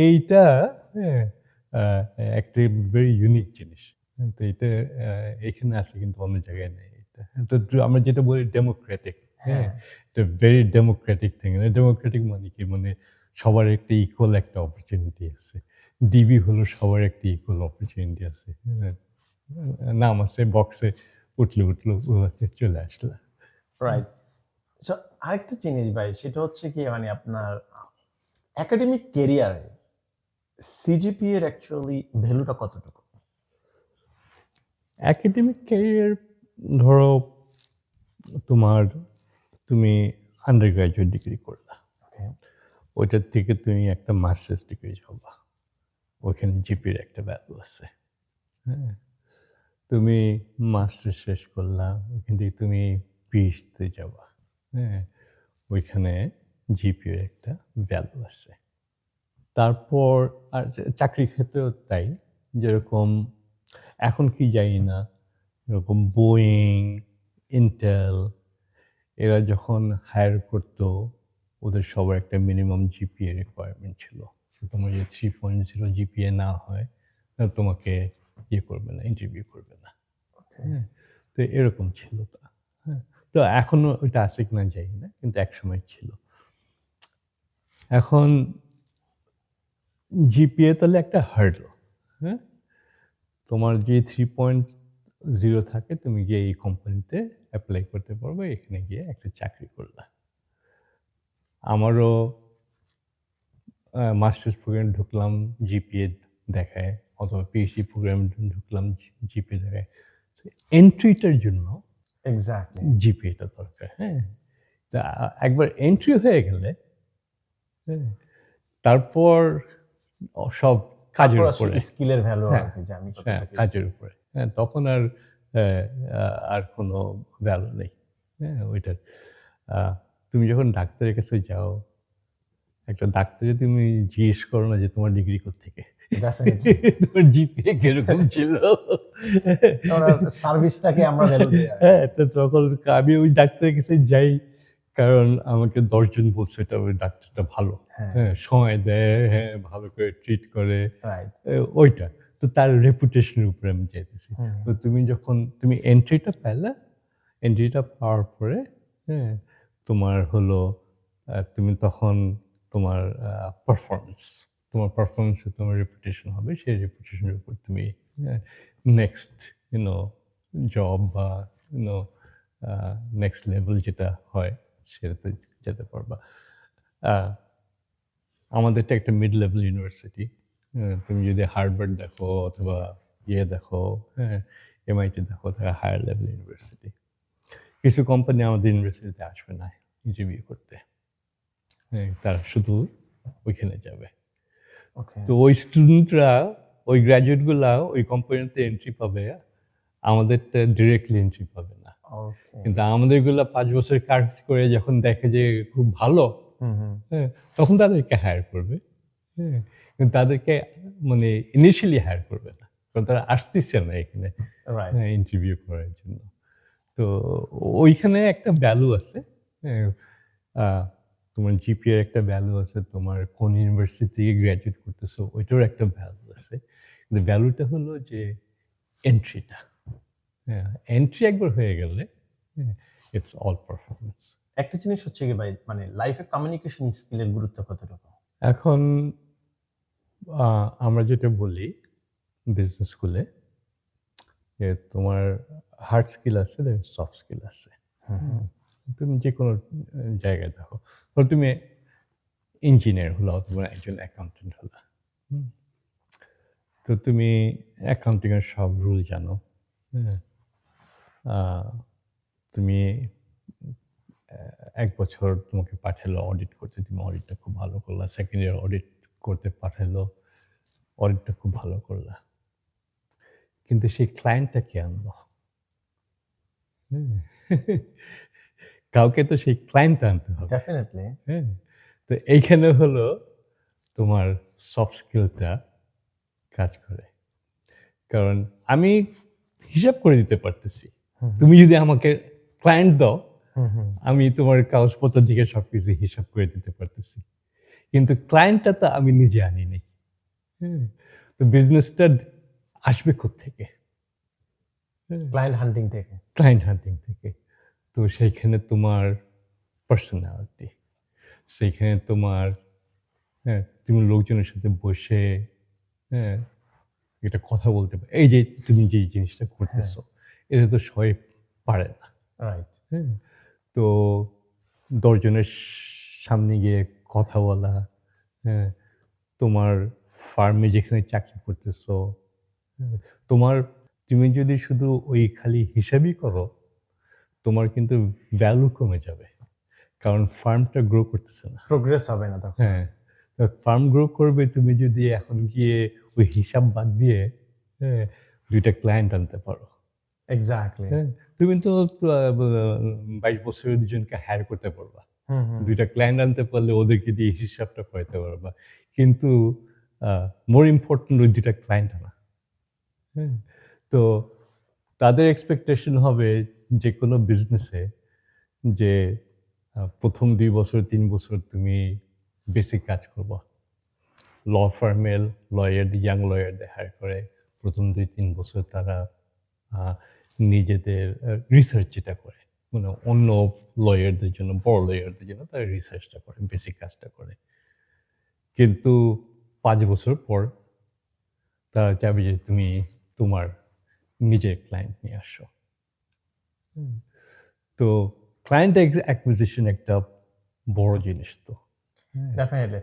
এইটা, হ্যাঁ, আহ, একটা ভেরি ইউনিক জিনিস। হ্যাঁ, তো এটা এখানে আছে, কিন্তু অন্য জায়গায় নেই এটা। হ্যাঁ, তো আমরা যেটা বলি ডেমোক্রেটিক, হ্যাঁ, এটা ভেরি ডেমোক্রেটিক থিং। ডেমোক্রেটিক মানে কি, মানে সবার একটা ইকুয়াল একটা অপরচুনিটি আছে। ডিবি হলো সবার একটা ইকুয়াল অপরচুনিটি আছে, হ্যাঁ। নাম আছে বক্সে, উঠলো চলে আসলো। রাইট। সো আরেকটা জিনিস ভাই, সেটা হচ্ছে কি মানে আপনার একাডেমিক ক্যারিয়ারে সিজিপি এর অ্যাকচুয়ালি ভ্যালুটা কতটুকু? একাডেমিক ক্যারিয়ার, ধরো তোমার, তুমি আন্ডার গ্রাজুয়েট ডিগ্রি করলা, ওইটার থেকে তুমি একটা মাস্টার্স ডিগ্রি যাবা, ওইখানে জিপির একটা ভ্যালু আছে, হ্যাঁ। তুমি মাস্টার্স শেষ করলা, ওইখান থেকে তুমি পিএইচডিতে যাবা, হ্যাঁ, ওইখানে জিপির একটা ভ্যালু আছে। তারপর আর চাকরি ক্ষেত্রেও তাই, যেরকম এখন কি জানি না, এরকম বোয়িং, ইন্টেল, এরা যখন হায়ার করতো, ওদের সবার একটা মিনিমাম জিপিএ রিকোয়ারমেন্ট ছিল। তোমার যে 3.0 জিপিএ না হয়, তাহলে তোমাকে ইয়ে করবে না, ইন্টারভিউ করবে না, হ্যাঁ। তো এরকম ছিল তা, হ্যাঁ। তো এখনো ওইটা আছে কিনা জানি না, কিন্তু একসময় ছিল। এখন জিপিএ তাহলে একটা হার্ডল, হ্যাঁ। তোমার যে 3.0 থাকে, তুমি গিয়ে এই কোম্পানিতে অ্যাপ্লাই করতে পারবে, এখানে গিয়ে একটা চাকরি করলা। আমারও মাস্টার্স প্রোগ্রাম ঢুকলাম, জিপিএ দেখায়, অথবা পিএইচডি প্রোগ্রাম ঢুকলাম, জিপিএ দেখায়। এন্ট্রিটার জন্য এক্স্যাক্টলি জিপিএটা দরকার, হ্যাঁ। তা একবার এন্ট্রি হয়ে গেলে, হ্যাঁ, তারপর সব কাজের উপরে, স্কিলের ভ্যালু হ্যাঁ, আর কি, যে আমি হ্যাঁ, কতটুকু কাজের উপরে, হ্যাঁ। তখন আর আর কোনো ভ্যালু নেই, হ্যাঁ, ওইটার। তুমি যখন ডাক্তারের কাছে যাও, একটা ডাক্তারে তুমি জিজ্ঞেস করো না যে তোমার ডিগ্রি কোত্থেকে, ডেফিনেটলি তোমার জিপিএ কিরকম ছিল, সার্ভিসটাকে আমরা ভ্যালু দিই আর কি। হ্যাঁ। তো তখন আমি ওই ডাক্তারের কাছে যাই, কারণ আমাকে 10 জন বলছে এটা ওই ডাক্তারটা ভালো, হ্যাঁ, সময় দেয়, হ্যাঁ, ভালো করে ট্রিট করে, রাইট, ওইটা। তো তার রেপুটেশনের উপরে আমি চাইতেছি। তো তুমি যখন তুমি এন্ট্রিটা পেলে, এন্ট্রিটা পাওয়ার পরে, হ্যাঁ, তোমার হলো তুমি তখন তোমার পারফরমেন্সে তোমার রেপুটেশন হবে, সেই রেপুটেশনের উপর তুমি নেক্সট জব বা নেক্সট লেভেল যেটা হয় সেটাতে যেতে পারবা। আমাদেরটা একটা মিড লেভেল ইউনিভার্সিটি। তুমি যদি হার্ভার্ড দেখো অথবা দেখো, হ্যাঁ, এমআইটি দেখো, তারা হায়ার লেভেল ইউনিভার্সিটি। কিছু কোম্পানি আমাদের ইউনিভার্সিটিতে আসবে না ইন্টারভিউ করতে, হ্যাঁ, তারা শুধু ওইখানে যাবে। তো ওই স্টুডেন্টরা, ওই গ্র্যাজুয়েটগুলা ওই কোম্পানিতে এন্ট্রি পাবে, আমাদেরটা ডিরেক্টলি এন্ট্রি পাবে না। কিন্তু আমাদেরগুলা 5 বছর কাজ করে যখন দেখে যে খুব ভালো, হ্যাঁ, তখন তাদেরকে হায়ার করবে, হ্যাঁ। কিন্তু তাদেরকে মানে ইনিশিয়ালি হায়ার করবে না, কারণ তারা আসতেছে না এখানে ইন্টারভিউ করার জন্য। তো ওইখানে একটা ভ্যালু আছে, হ্যাঁ। তোমার জিপিএ একটা ভ্যালু আছে, তোমার কোন ইউনিভার্সিটি থেকে গ্র্যাজুয়েট করতেছো ওইটারও একটা ভ্যালু আছে। কিন্তু ভ্যালুটা হলো যে এন্ট্রিটা, হ্যাঁ, এন্ট্রি একবার হয়ে গেলে ইটস অল পারফরমেন্স। একটা জিনিস হচ্ছে কি ভাই, মানে লাইফে কমিউনিকেশন স্কিলের গুরুত্ব কতটুকু? এখন আমরা যেটা বলি বিজনেস স্কুলে, যে তোমার হার্ড স্কিল আছে, সফট স্কিল আছে। তুমি যে কোনো জায়গায় দেখো, ধরো তুমি ইঞ্জিনিয়ার হলো, তোমার একজন অ্যাকাউন্টেন্ট হলো, তো তুমি অ্যাকাউন্টিং এর সব রুল জানো। হ্যাঁ, তুমি 1 বছর তোমাকে পাঠালো অডিট করতে, তুমি অডিটটা খুব ভালো করলা। সেকেন্ড ইয়ার অডিট করতে পাঠালো, অডিটটা খুব ভালো করলা। কিন্তু সেই ক্লায়েন্টটা কে আনলো? কাউকে তো সেই ক্লায়েন্ট আনতে হবে। ডেফিনেটলি। হ্যাঁ, তো এইখানে হলো তোমার সফট স্কিলটা কাজ করে। কারণ আমি হিসাব করে দিতে পারতেছি। তুমি যদি আমাকে ক্লায়েন্ট দাও, আমি তোমার কাগজপত্র দিকে সবকিছু হিসাব করে দিতে পারতেছি। কিন্তু ক্লায়েন্টটা তো আমি নিজে আনি নাই। তো বিজনেসটা আসবে কোত্থেকে? ক্লায়েন্ট হান্টিং থেকে। ক্লায়েন্ট হান্টিং থেকে। তো সেইখানে তোমার পার্সোনালিটি, সেইখানে তোমার, হ্যাঁ, তুমি লোকজনের সাথে বসে, হ্যাঁ, এটা কথা বলতে পারে। এই যে তুমি যে জিনিসটা করতেছো, এটা তো সবাই পারে না। রাইট। হ্যাঁ, তো 10 জনের সামনে গিয়ে কথা বলা, হ্যাঁ, তোমার ফার্মে যেখানে চাকরি করতেছো, হ্যাঁ, তোমার, তুমি যদি শুধু ওই খালি হিসাবই করো, তোমার কিন্তু ভ্যালু কমে যাবে। কারণ ফার্মটা গ্রো করতেছে না। প্রোগ্রেস হবে না তখন। হ্যাঁ, তো ফার্ম গ্রো করবে তুমি যদি এখন গিয়ে ওই হিসাব বাদ দিয়ে, হ্যাঁ, 2টা ক্লায়েন্ট আনতে পারো। এক্স্যাক্টলি। হ্যাঁ, তুমি তো 22 বছরের 2জনকে হায়ার করতে পারবা। 2টা ক্লায়েন্ট আনতে পারলে ওদেরকে দিয়ে হিসাবটা করাতে পারবা। কিন্তু মোর ইম্পর্টেন্ট ওই 2টা ক্লায়েন্ট আনা। হ্যাঁ, তো তাদের এক্সপেকটেশন হবে যে কোনো বিজনেসে যে প্রথম 2 বছর 3 বছর তুমি বেসিক কাজ করবা। ল ফার্মের ইয়াং লয়ারদের হায়ার করে প্রথম 2-3 বছর তারা নিজেদের রিসার্চ যেটা করে, মানে অন্য লয়ারদের জন্য, বড় লয়ারদের জন্য তারা রিসার্চটা করে, বেসিক কাজটা করে। কিন্তু 5 বছর পর তারা চাবে যে তুমি তোমার নিজের ক্লায়েন্ট নিয়ে আসো। তো ক্লায়েন্ট অ্যাকুইজিশন একটা বড় জিনিস। তো ডেফিনেটলি।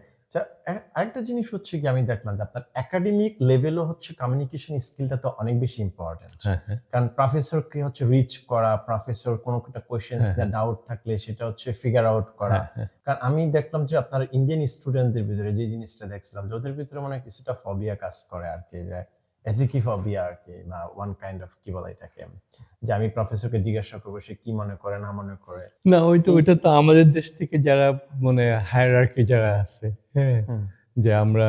আরেকটা জিনিস হচ্ছে কি, আমি দেখলাম যে আপনার একাডেমিক লেভেলও হচ্ছে কমিউনিকেশন স্কিলটা তো অনেক বেশি ইম্পর্টেন্ট। হ্যাঁ, হ্যাঁ, কারণ প্রফেসরকে হচ্ছে রিচ করা, প্রফেসর কোনো একটা কোয়েশ্চেন্স নিয়ে ডাউট থাকলে সেটা হচ্ছে ফিগার আউট করা। কারণ আমি দেখলাম যে আপনার ইন্ডিয়ান স্টুডেন্টদের ভিতরে যে জিনিসটা দেখছিলাম যে ওদের ভিতরে মনে হয় কিছুটা ফবিয়া কাজ করে আর কি, যে এথিকি ফবিয়া আর কি, বা ওয়ান কাইন্ড অফ কি বলে এটাকে, যে আমি প্রফেসরকে জিজ্ঞাসা করবো সে কি মনে করে না মনে করে। না, ওইটা তো আমাদের দেশ থেকে যারা মানে হায়ারার্কি যারা আছে, হ্যাঁ, যে আমরা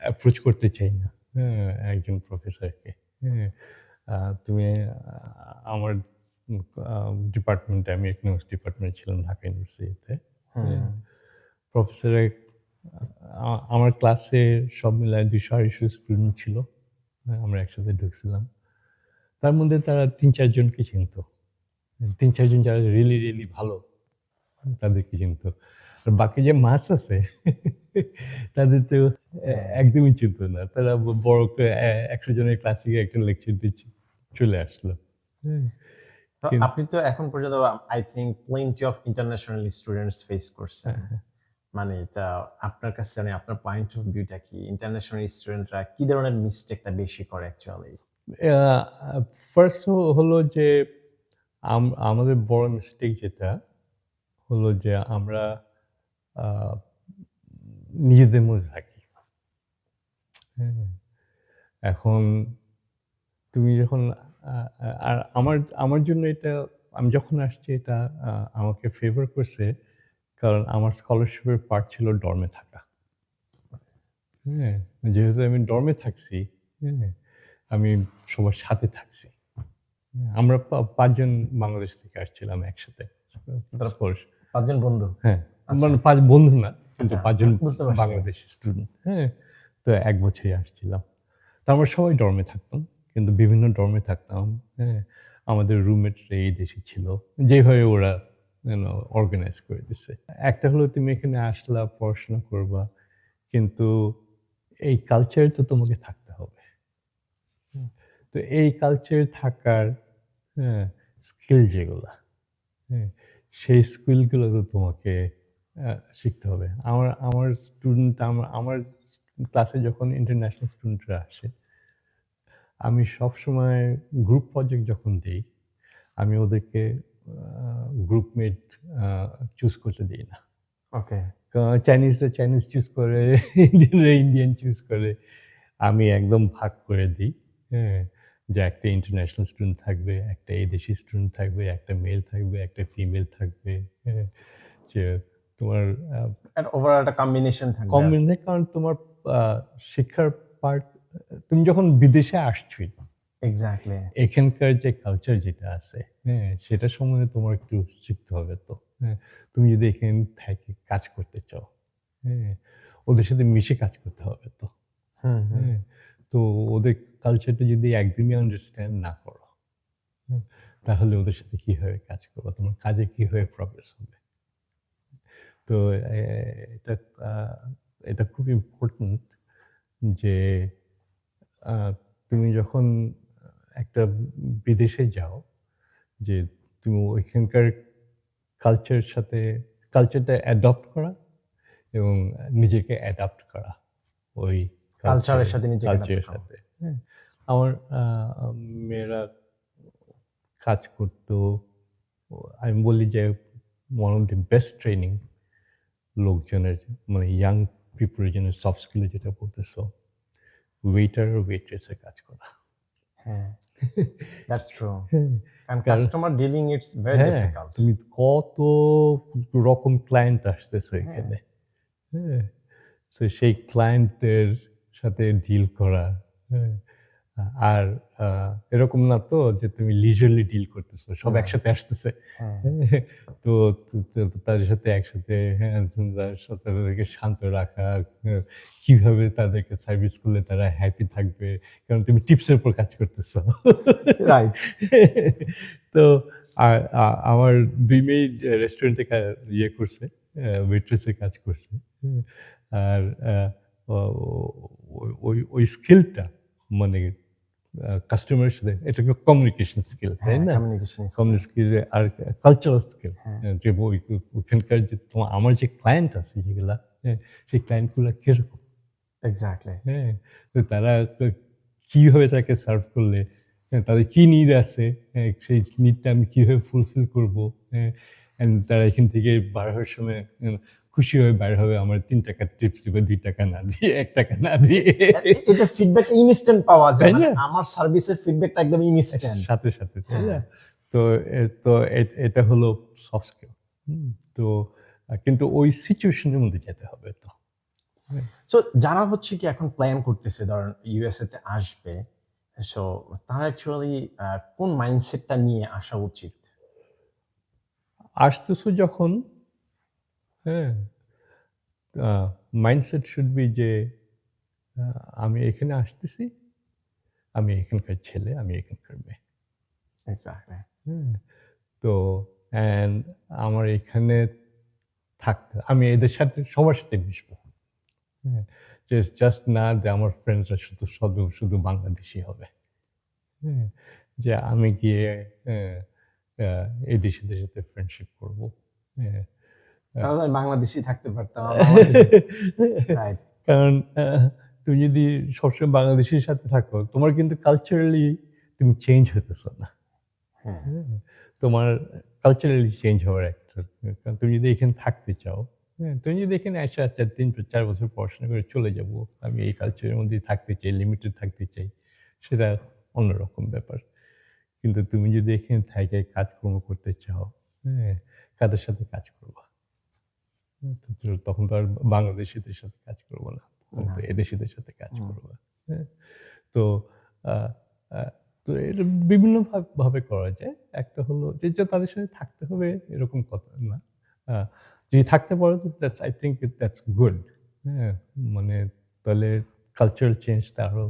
অ্যাপ্রোচ করতে চাই না, হ্যাঁ, একজন প্রফেসরকে। হ্যাঁ, তুমি আমার ডিপার্টমেন্টে, আমি ইকোনমিক্স ডিপার্টমেন্টে ছিলাম ঢাকা ইউনিভার্সিটিতে। প্রফেসরের আমার ক্লাসে সব মিলায় 200-250 স্টুডেন্ট ছিল। আমরা একসাথে ঢুকছিলাম। তার মধ্যে তারা 3-4 জনকে চিনত। 3-4 জন যারা রিয়েলি রিয়েলি ভালো, তাদেরকে চিনত। আর বাকি যে মাস আছে তাদের তো একদমই চিনত না। তারা বড় করে 100 জনের ক্লাসে গিয়ে একটা লেকচার দিয়ে চলে আসলো। তো আপনি তো এখন পর্যন্ত I think plenty of international students face করছেন। মানে এটা আপনার কাছে, মানে আপনার পয়েন্ট অফ ভিউটা কি, ইন্টারন্যাশনাল স্টুডেন্টরা কি ধরনের মিস্টেকটা বেশি করে অ্যাকচুয়ালি? ফার্স্ট হলো যে আমাদের বড় মিস্টেক যেটা হলো যে আমরা নিজেদের মধ্যে থাকি। হ্যাঁ, এখন তুমি যখন আর আমার জন্য এটা, আমি যখন আসছি এটা আমাকে ফেভার করছে, কারণ আমার স্কলারশিপের পার্ট ছিল ডর্মে থাকা। হ্যাঁ, যেহেতু আমি ডর্মে থাকছি, হ্যাঁ, আমি সবার সাথে থাকছি। আমরা 5 জন বাংলাদেশ থেকে আসছিলাম একসাথে। 5 জন বন্ধু? হ্যাঁ, মানে 5 বন্ধু না, কিন্তু আচ্ছা, 5 জন বুঝতে পারছি। বাংলাদেশি স্টুডেন্ট। হ্যাঁ, তো 1 বছরই আসছিলাম। তো আমরা সবাই ডর্মে থাকতাম, কিন্তু বিভিন্ন ডর্মে থাকতাম। হ্যাঁ, আমাদের রুমমেটরা এই দেশে ছিল, যেভাবে ওরা অর্গানাইজ করে দিছে। একটা হলো তুমি এখানে আসলা, পড়াশোনা করবা, কিন্তু এই কালচারে তো তোমাকে থাকতে হবে। তো এই কালচার থাকার স্কিল যেগুলা, হ্যাঁ, সেই স্কিলগুলো তো তোমাকে শিখতে হবে। আমার আমার স্টুডেন্ট আমার ক্লাসে যখন ইন্টারন্যাশনাল স্টুডেন্টরা আসে, আমি সবসময় গ্রুপ প্রজেক্ট যখন দিই, আমি ওদেরকে গ্রুপমেট চুজ করতে দিই না। ওকে। চাইনিজরা চাইনিজ চুজ করে, ইন্ডিয়ানরা ইন্ডিয়ান চুজ করে, আমি একদম ভাগ করে দিই। হ্যাঁ, যে একটা ইন্টারন্যাশনাল স্টুডেন্ট থাকবে, একটা এদেশি স্টুডেন্ট থাকবে, একটা মেল থাকবে, একটা ফিমেল থাকবে। হ্যাঁ, যে তোমার ওভারঅল একটা কম্বিনেশন থাকবে। কম্বিনেশন, কারণ তোমার শিক্ষার পার্ট, তুমি যখন বিদেশে আসছোই, এক্স্যাক্টলি। এখানকার যে কালচার যেটা আছে, হ্যাঁ, সেটা সম্বন্ধে তোমার একটু শিখতে হবে তো। হ্যাঁ, তুমি যদি এখানে থেকে কাজ করতে চাও, হ্যাঁ, ওদের সাথে মিশে কাজ করতে হবে তো। হ্যাঁ, তো ওদের কালচারটা যদি একদমই আন্ডারস্ট্যান্ড না করো, তাহলে ওদের সাথে কিভাবে কাজ করবো, তোমার কাজে কিভাবে প্রগ্রেস হবে। তো এটা এটা খুব ইম্পর্টেন্ট যে তুমি যখন একটা বিদেশে যাও, যে তুমি ওইখানকার কালচারটা অ্যাডপ্ট করা এবং নিজেকে অ্যাডাপ্ট করা ওই কালচারের সাথে নিজেকে adapt কালচারের করা। সাথে। হ্যাঁ, আমার মেয়েরা কাজ করতো, আমি বলি যে one of the best training লোকজনের, মানে ইয়াং পিপলের জন্য সফট স্কিলে যেটা বলতেছো, ওয়েটার আর ওয়েট্রেসের কাজ করা। হ্যাঁ, দ্যাটস ট্রু। হ্যাঁ, কারণ কারণ কাস্টমার ডিলিং ইটস ভেরি হ্যাঁ, ডিফিকাল্ট। তুমি কত রকম ক্লায়েন্ট আসতেছে এখানে। হ্যাঁ, তো সেই ক্লায়েন্টদের সাথে ডিল করা, হ্যাঁ, আর এরকম না তো যে তুমি লিজারলি ডিল করতেছো, সব না। একসাথে আসতেছে। হ্যাঁ। হ্যাঁ, তো তাদের সাথে একসাথে, হ্যাঁ, তাদেরকে শান্ত রাখা, হ্যাঁ, কিভাবে তাদেরকে সার্ভিস করলে তারা হ্যাপি থাকবে, কারণ তুমি টিপসের উপর কাজ করতেছো। রাইট। তো আমার ২ মেয়ে রেস্টুরেন্টে ইয়ে করছে, ওয়েট্রেসের কাজ করছে। আর ওই স্কিলটা, মানে কাস্টমারের সাথে, এটা কমিউনিকেশন স্কিল, তাই হ্যাঁ, না? কমিউনিকেশন। কমিউনিকেশন স্কিল আর কালচারাল স্কিল। হ্যাঁ। যে ওইখানকার যে আমার যে ক্লায়েন্ট আছে যেগুলা, হ্যাঁ, সেই ক্লায়েন্টগুলো কিরকম, এক্স্যাক্টলি। হ্যাঁ, তো তারা কিভাবে তাকে সার্ভ করলে, হ্যাঁ, তাদের কি নিড আছে, হ্যাঁ, সেই নিডটা আমি কিভাবে ফুলফিল করব, হ্যাঁ, and তারা এখান থেকে বার হওয়ার সময় খুশি হয়ে বাইর হবে, আমার ৩ টাকার টিপস দিবে, ২ টাকা না দিয়ে, ১ টাকা না দিয়ে। এটা ফিডব্যাক ইনস্ট্যান্ট পাওয়া যায়, তাই মানে না? আমার সার্ভিসের ফিডব্যাকটা একদম ইনস্ট্যান্ট। সাথে সাথে, তাই না? হ্যাঁ। তো তো এটা হলো সফট স্কিল। তো কিন্তু ওই সিচুয়েশনের মধ্যে যেতে হবে তো। সো যারা হচ্ছে কি এখন প্ল্যান করতেছে, ধরেন ইউএসএ তে আসবে, সো তারা অ্যাকচুয়ালি কোন মাইন্ডসেটটা নিয়ে আসা উচিত? আসতেছো যখন, হ্যাঁ, মাইন্ডসেট শুড বি যে আমি এখানে আসতেছি, আমি এখানকার ছেলে, আমি এখানকার মেয়ে। এক্স্যাক্টলি। হ্যাঁ, তো অ্যান্ড আমার এখানে থাকতে, আমি এদের সাথে সবার সাথে মিশবো। হ্যাঁ, যে জাস্ট না যে আমার ফ্রেন্ডসরা শুধু বাংলাদেশি হবে। হ্যাঁ, যে আমি গিয়ে, হ্যাঁ, এই দেশিদের সাথে ফ্রেন্ডশিপ করবো। হ্যাঁ, তাহলে আমি বাংলাদেশি থাকতে পারতাম। রাইট। কারণ তুমি যদি সবসময় বাংলাদেশের সাথে থাকো, তোমার কিন্তু কালচারালি তুমি চেঞ্জ হতেছো না। হ্যাঁ। হ্যাঁ, তোমার কালচারালি চেঞ্জ হওয়ার একটা, কারণ তুমি যদি এখানে থাকতে চাও, হ্যাঁ, তুমি যদি এখানে এসে ৩-৪ বছর পড়াশোনা করে চলে যাব, আমি এই কালচারের মধ্যে থাকতে চাই, লিমিটেড থাকতে চাই, সেটা অন্যরকম ব্যাপার। কিন্তু তুমি যদি এখানে থেকে কাজকর্ম করতে চাও, হ্যাঁ, কাদের সাথে কাজ করবা? তখন তো আর বাংলাদেশিদের সাথে কাজ করবো না, তখন তো এদেশিদের সাথে কাজ করবো। হ্যাঁ, তো আহ, আহ, তো এটা বিভিন্ন ভাবে করা যায়। একটা হলো যে তাদের সাথে থাকতে হবে এরকম কথা না, যদি থাকতে পারো, that's, I think that's good. হ্যাঁ, মানে তাহলে কালচারাল চেঞ্জটা আরো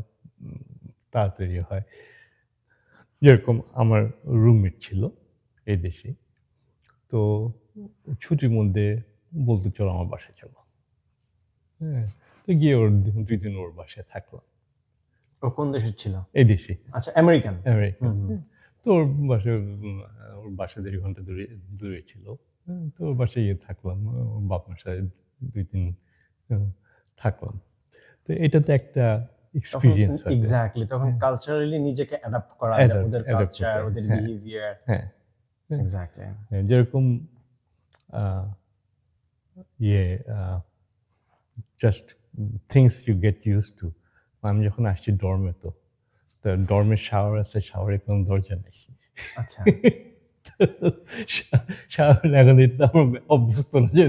তাড়াতাড়ি হয়। যেরকম আমার রুমমেট ছিল এই দেশে, তো ছুটির মধ্যে বলতো চলো আমার বাসায় চলো। হ্যাঁ, তো গিয়ে ওর ২ দিন ওর বাসায় থাকলাম। ও কোন দেশের ছিল? এই দেশে আচ্ছা, আমেরিকান। আমেরিকা। হুম। তো ওর বাসা ওর বাসা ১.৫ ঘন্টা দূরে ছিল। তো ওর বাসায় গিয়ে থাকলাম। ওর বাপ মার সাথে ২-৩ থাকলাম। তো এটা তো একটা তখন এক্সপেরিয়েন্স হতে। এক্স্যাক্টলি তখন হ্যাঁ। কালচারালি নিজেকে অ্যাডাপ্ট করা যায়, ওদের অ্যাডাপ্ট কালচার, করতে ওদের হবে। হ্যাঁ, বিহেভিয়ার। হ্যাঁ, হ্যাঁ। এক্স্যাক্টলি। যেরকম আ ইয়ে just things you get used to. আমি যখন আসছি ডর্মে তো ডর্মের শাওয়ার আছে, শাওয়ারে কোনো দরজা নেই। আচ্ছা। শাওয়ার লাগালে তো আমরা অভ্যস্ত না যে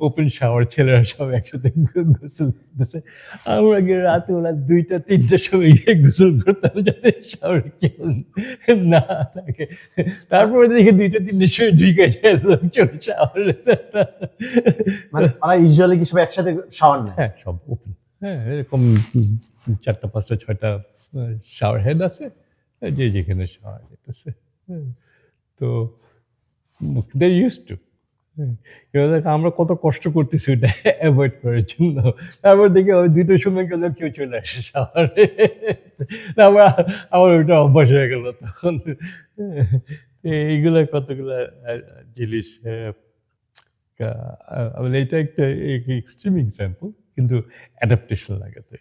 ওপেন শাওয়ার ছেলেরা সব একসাথে গোসল করতেছে। আমরা গিয়ে রাতে ওরা ২টা-৩টার সময় গিয়ে গোসল করতাম যাতে শাওয়ারে কেউ না থাকে। তারপরে দেখি ২টা-৩টার সময় ঢুকে যায় লোকজন শাওয়ারে। মানে ওরা ইউজুয়ালি কি সব একসাথে শাওয়ার নেয়? হ্যাঁ, সব ওপেন। হ্যাঁ, এরকম ৪টা ৫টা ৬টা শাওয়ার হেড আছে। যে যেখানে শাওয়ার নিতেছে। তো দে ইউজড টু। এবার দেখ আমরা কত কষ্ট করতেছি ওটা এভয়েড করার জন্য। তারপর দেখি ওই ২টার সময় গেলে কেউ চলে আসে শাওয়ারে। তারপর আমার ওইটা অভ্যাস হয়ে গেল তখন। এইগুলা কতগুলা জিনিস মানে এটা একটা এক্সট্রিম এক্সাম্পল, কিন্তু অ্যাডাপ্টেশন লাগে তো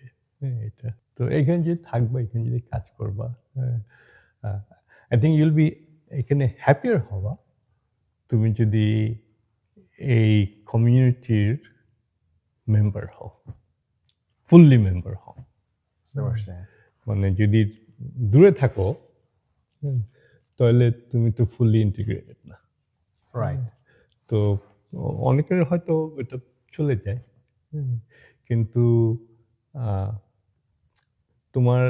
এটা। তো এখানে যদি থাকবা, এখানে যদি কাজ করবা, আই থিঙ্ক ইউল বি এখানে হ্যাপিয়ার হওয়া তুমি যদি এই কমিউনিটির মেম্বার হও, ফুললি মেম্বার হও। বুঝতে পারছি। মানে যদি দূরে থাকো তাহলে তুমি তো ফুললি ইন্টিগ্রেটেড না। রাইট। তো অনেকের হয়তো এটা চলে যায়, কিন্তু তোমার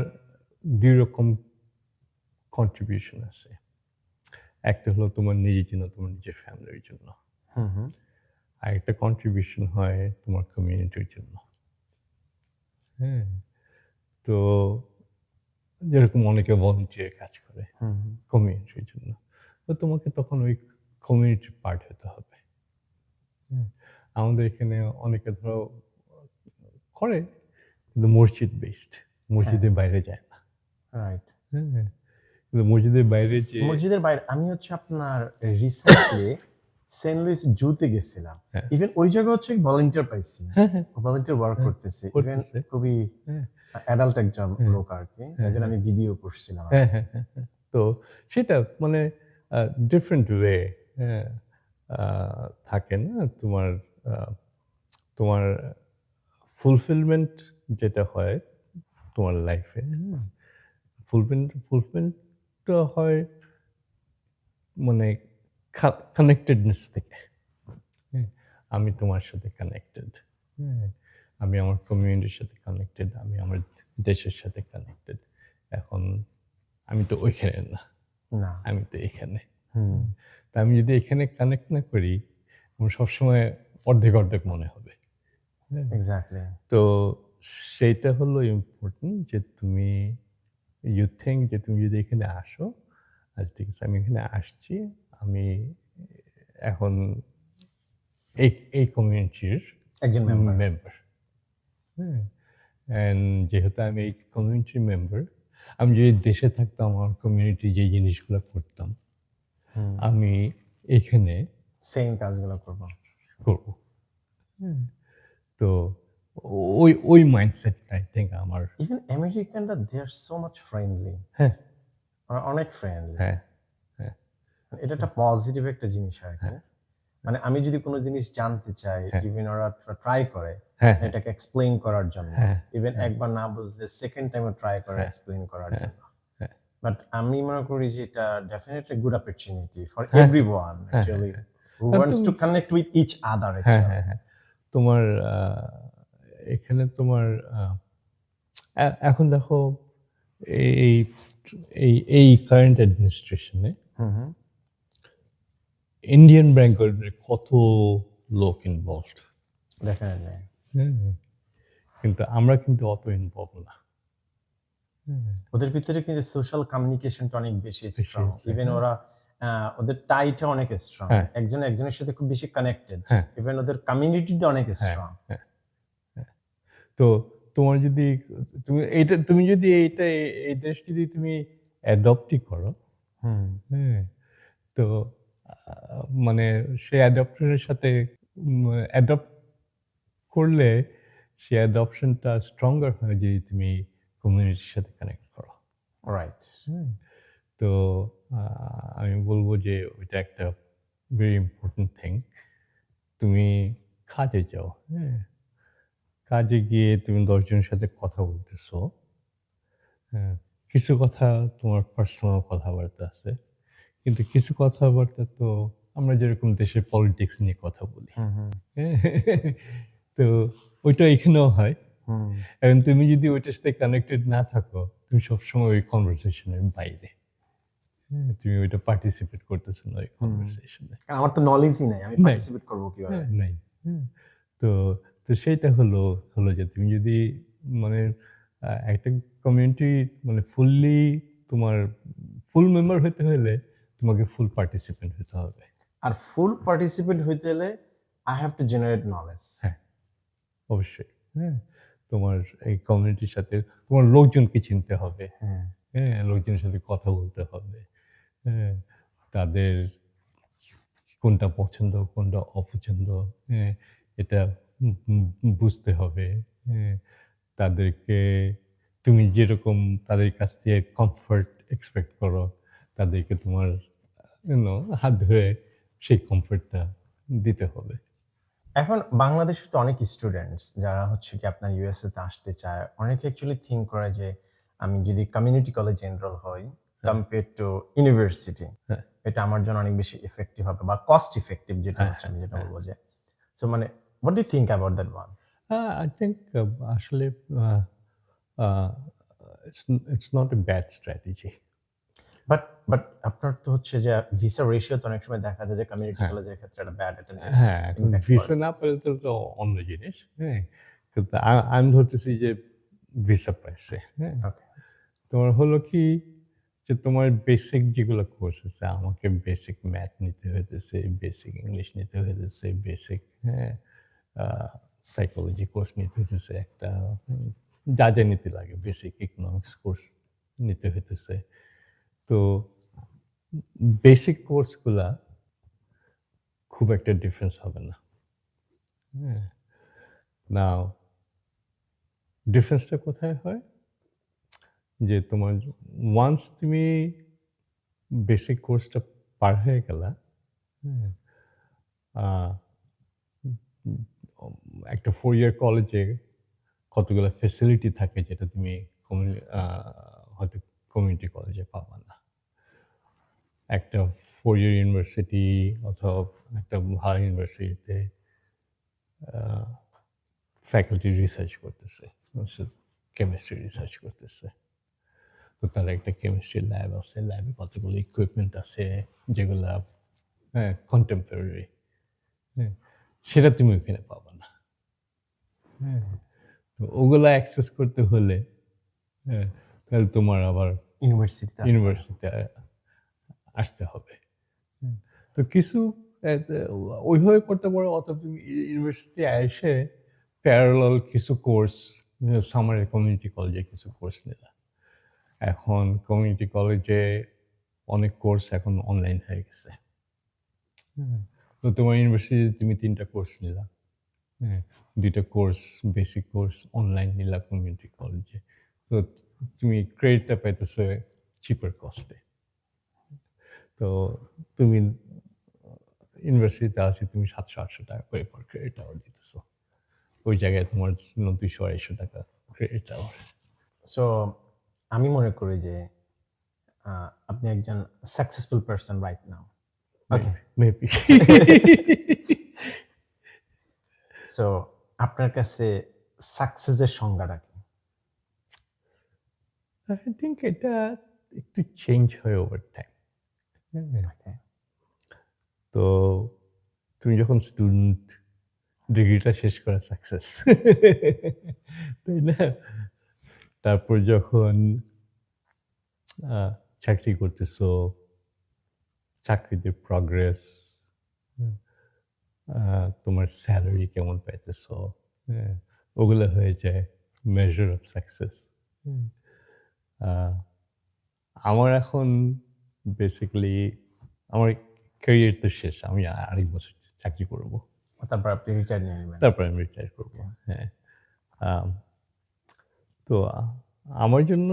২ রকম কন্ট্রিবিউশন আছে। একটা হলো তোমার নিজের জন্য, তোমার নিজের ফ্যামিলির জন্য। হুম, হুম। আর একটা কন্ট্রিবিউশন হয় তোমার কমিউনিটির জন্য। হ্যাঁ, তো যেরকম অনেকে ভলান্টিয়ার কাজ করে হুম, হুম। কমিউনিটির জন্য, তো তোমাকে তখন ওই কমিউনিটির পার্ট হতে হবে। আমাদের এখানে অনেকে ধরো করে, কিন্তু মসজিদ বেসড, মসজিদের বাইরে যায় না। রাইট। হ্যাঁ, কিন্তু মসজিদের বাইরে যে মসজিদের বাইরে আমি হচ্ছে আপনার রিসেন্টলি সেন্ট লুইস জুতে গেছিলাম। হ্যাঁ। ইভেন ওই জায়গায় হচ্ছে ভলান্টিয়ার পাইছি। হ্যাঁ, হ্যাঁ, ভলান্টিয়ার ওয়ার্ক করতেছে। ইভেন করতেছে। খুবই হ্যাঁ, অ্যাডাল্ট একজন হ্যাঁ। লোক আর কি। একজন আমি ভিডিও করছিলাম। হ্যাঁ, হ্যাঁ, হ্যাঁ, হ্যাঁ। তো সেটা মানে ডিফারেন্ট ওয়ে, হ্যাঁ, থাকে না তোমার তোমার ফুলফিলমেন্ট যেটা হয় তোমার লাইফে, ফুলফিলমেন্টটা হয় মানে কানেক্টেডনেস থেকে। হ্যাঁ, আমি তোমার সাথে কানেক্টেড, হ্যাঁ, আমি আমার কমিউনিটির সাথে কানেক্টেড, আমি আমার দেশের সাথে কানেক্টেড। এখন আমি তো ওইখানে না, না। আমি তো এখানে। হুম। তা আমি যদি এখানে কানেক্ট না করি, আমার সবসময় অর্ধেক অর্ধেক মনে হবে। হ্যাঁ, এক্স্যাক্টলি। তো সেইটা হলো ইম্পর্টেন্ট যে তুমি ইউ থিঙ্ক যে তুমি যদি এখানে আসো, আচ্ছা ঠিক আছে আমি এখানে আসছি, আমি এখন এই কমিউনিটির একজন মেম্বার। মেম্বার। হ্যাঁ, অ্যান্ড যেহেতু আমি এই কমিউনিটির মেম্বার, আমি যদি দেশে থাকতাম আমার কমিউনিটি যে জিনিসগুলো করতাম আমি এখানে সেম কাজগুলো করব। করব। হ্যাঁ, তো ওই মাইন্ডসেটটা আই থিঙ্ক আমার। ইভেন আমেরিকানরা দে আর সো মাচ ফ্রেন্ডলি। হ্যাঁ, ওরা অনেক ফ্রেন্ডলি। হ্যাঁ, হ্যাঁ, এটা একটা পজিটিভ একটা জিনিস আর কি। মানে আমি যদি কোনো জিনিস জানতে চাই, হ্যাঁ। ইভেন ওরা ট্রাই করে হ্যাঁ, হ্যাঁ, এটাকে এক্সপ্লেইন করার জন্য। হ্যাঁ, ইভেন একবার না বুঝলে সেকেন্ড টাইমও ট্রাই করে এক্সপ্লেইন করার জন্য। হ্যাঁ। বাট আমি মনে করি যে এটা ডেফিনেটলি গুড অপরচুনিটি ফর হ্যাঁ, everyone actually who are wants to তুমি কানেক্ট উইথ ইচ আদার হ্যাঁ, অ্যাকচুয়ালি। হ্যাঁ, হ্যাঁ। তোমার এখানে তোমার এখন দেখো এই এই কারেন্ট অ্যাডমিনিস্ট্রেশনে হুম, হুম। ইন্ডিয়ান ব্যাংকের কত লোক ইনভলভড, ডেফিনেটলি। কিন্তু আমরা কিন্তু অত ইনভলভ না। ওদের ভিতরে কিন্তু সোশ্যাল কমিউনিকেশনটা অনেক বেশি স্ট্রং। আছে, ইভেন হ্যাঁ। ওরা ওদের টাইটা অনেক স্ট্রং। হ্যাঁ। একজন একজনের সাথে খুব বেশি কানেক্টেড। হ্যাঁ। ইভেন ওদের কমিউনিটিটা অনেক হ্যাঁ, স্ট্রং। হ্যাঁ, হ্যাঁ। তো তোমার যদি তুমি যদি এই দেশ যদি তুমি অ্যাডপ্টই করো, হ্যাঁ, তো মানে সেই অ্যাডপ্টরের সাথে অ্যাডপ্ট করলে সেই অ্যাডপশনটা স্ট্রঙ্গার হয় যদি তুমি কমিউনিটির সাথে কানেক্ট করো। রাইট। হ্যাঁ, তো আমি বলবো যে ওইটা একটা ভেরি ইম্পর্টেন্ট থিং। তুমি কাজে যাও, হ্যাঁ, কাজে গিয়ে তুমি 10 জনের সাথে কথা বলতেছো, হ্যাঁ, কিছু কথা তোমার পার্সোনাল কথাবার্তা আছে, কিন্তু কিছু কথাবার্তা তো আমরা যেরকম দেশের পলিটিক্স নিয়ে কথা বলি, হ্যাঁ, তো ওইটা এখানেও হয়। এখন তুমি যদি ওইটার সাথে কানেক্টেড না থাকো, তুমি সবসময় ওই কনভারসেশনের বাইরে, হ্যাঁ, তুমি ওইটা পার্টিসিপেট করতেছো না ওই কনভারসেশনে। আমার তো নলেজই নাই, আমি নাই। পার্টিসিপেট করবো কিভাবে? হ্যাঁ, নাই। হ্যাঁ, তো তো সেইটা হলো হলো যে তুমি যদি মানে একটা কমিউনিটি মানে তোমার ফুল মেম্বার হতে হলে তোমাকে ফুল পার্টিসিপেন্ট হতে হবে। আর ফুল পার্টিসিপেট হইতে হলে I have to generate knowledge. হ্যাঁ, অবশ্যই। হ্যাঁ, তোমার এই কমিউনিটির সাথে তোমার লোকজনকে চিনতে হবে। হ্যাঁ, লোকজনের সাথে কথা বলতে হবে। হ্যাঁ, তাদের কোনটা পছন্দ, কোনটা অপছন্দ, হ্যাঁ, এটা বুঝতে হবে। হ্যাঁ, তাদেরকে তুমি যেরকম তাদের কাছ থেকে কমফর্ট এক্সপেক্ট করো, তাদেরকে তোমার হাত ধরে সেই কমফর্টটা দিতে হবে। এখন বাংলাদেশে তো অনেক স্টুডেন্টস যারা হচ্ছে কি আপনার ইউএসএ তে আসতে চায়, অনেকে অ্যাকচুয়ালি থিঙ্ক করে যে আমি যদি কমিউনিটি কলেজে এনরোল হই কম্পেয়ার টু ইউনিভার্সিটি, হ্যাঁ, এটা আমার জন্য অনেক বেশি ইফেক্টিভ হবে বা কস্ট ইফেক্টিভ, যেটা হ্যাঁ, হচ্ছে আমি যেটা হ্যাঁ। বলবো যে সো মানে what do you think about that one? I think আসলে ah, ah, it's not a bad strategy. But but আপনার তো হচ্ছে যে ভিসা রেশিও তো অনেক সময় দেখা যায় যে কমিউনিটি হ্যাঁ। কলেজের ক্ষেত্রে একটা ব্যাড একটা হ্যাঁ, এখন ইম্প্যাক্ট ভিসা পড়ে। না পেলে তো অন্য জিনিস। হ্যাঁ, কিন্তু আমি ধরতেছি যে ভিসা পাইছে। হ্যাঁ, ওকে। তোমার হলো কি যে তোমার বেসিক যেগুলো কোর্স আছে, আমাকে বেসিক ম্যাথ নিতে হইতেছে, বেসিক ইংলিশ নিতে হইতেছে, বেসিক, হ্যাঁ, সাইকোলজি কোর্স নিতে হইতেছে, একটা যা যা নিতে লাগে বেসিক ইকোনমিক্স কোর্স নিতে হইতেছে। তো বেসিক কোর্সগুলা খুব একটা ডিফারেন্স হবে না। হ্যাঁ, নাও ডিফারেন্সটা কোথায় হয়? যে তোমার ওয়ান্স তুমি বেসিক কোর্সটা পার হয়ে গেলা, হ্যাঁ, আহ, একটা 4 ইয়ার কলেজে কতগুলো ফেসিলিটি থাকে যেটা তুমি হয়তো কমিউনিটি কলেজে পাবা না। একটা 4 ইয়ার ইউনিভার্সিটি অথবা একটা ভালো ইউনিভার্সিটিতে ফ্যাকাল্টি রিসার্চ করতেছে, কেমিস্ট্রি রিসার্চ করতেছে, তো তার একটা কেমিস্ট্রি ল্যাব আছে, ল্যাবে কতগুলো ইকুইপমেন্ট আছে যেগুলা, হ্যাঁ, কন্টেম্পোরারি, হ্যাঁ, সেটা তুমি ওখানে পাবা না। হ্যাঁ, তো ওগুলা অ্যাক্সেস করতে হলে, হ্যাঁ, তাহলে তোমার আবার ইউনিভার্সিটিতে আসতে হবে। তো কিছু ওইভাবে করতে পারো, অথবা তুমি ইউনিভার্সিটি এসে প্যারালাল কিছু কোর্স, সামারের কমিউনিটি কলেজে কিছু কোর্স নিলা। এখন কমিউনিটি কলেজে অনেক কোর্স এখন অনলাইন হয়ে গেছে। তো তোমার ইউনিভার্সিটিতে তুমি 3টা কোর্স নিলা, হ্যাঁ, 2টা কোর্স বেসিক কোর্স অনলাইন নিলা কমিউনিটি কলেজে, তো তুমি ক্রেডিটটা পাইতেছো চিপার কস্টে। তো তুমি ইউনিভার্সিটিতে আছে, তুমি 700-800 টাকা করে পার ক্রেডিট আওয়ার দিতেছো, ওই জায়গায় তোমার জন্য 200-250 টাকা ক্রেডিট আওয়ার। সো আমি মনে করি যে আপনি একজন সাকসেসফুল পারসন রাইট নাও। ওকে। মেবি। সো আপনার কাছে সাকসেসের সংজ্ঞাটা কি? আই থিঙ্ক এটা একটু চেঞ্জ হয় ওভার টাইম। ওকে। তো তুমি যখন স্টুডেন্ট, ডিগ্রিটা শেষ করা সাকসেস, তাই না? তারপর যখন চাকরি করতেছো, চাকরিতে প্রগ্রেস, তোমার স্যালারি কেমন পাইতেছো, হ্যাঁ, ওগুলো হয়ে যায় মেজার অফ সাকসেস। আমার এখন বেসিক্যালি আমার ক্যারিয়ার তো শেষ, আমি আরেক বছর চাকরি করব, তারপর আপনি রিটায়ার নিয়ে নেবেন। তারপর আমি রিটায়ার করব। হ্যাঁ, তো আমার জন্য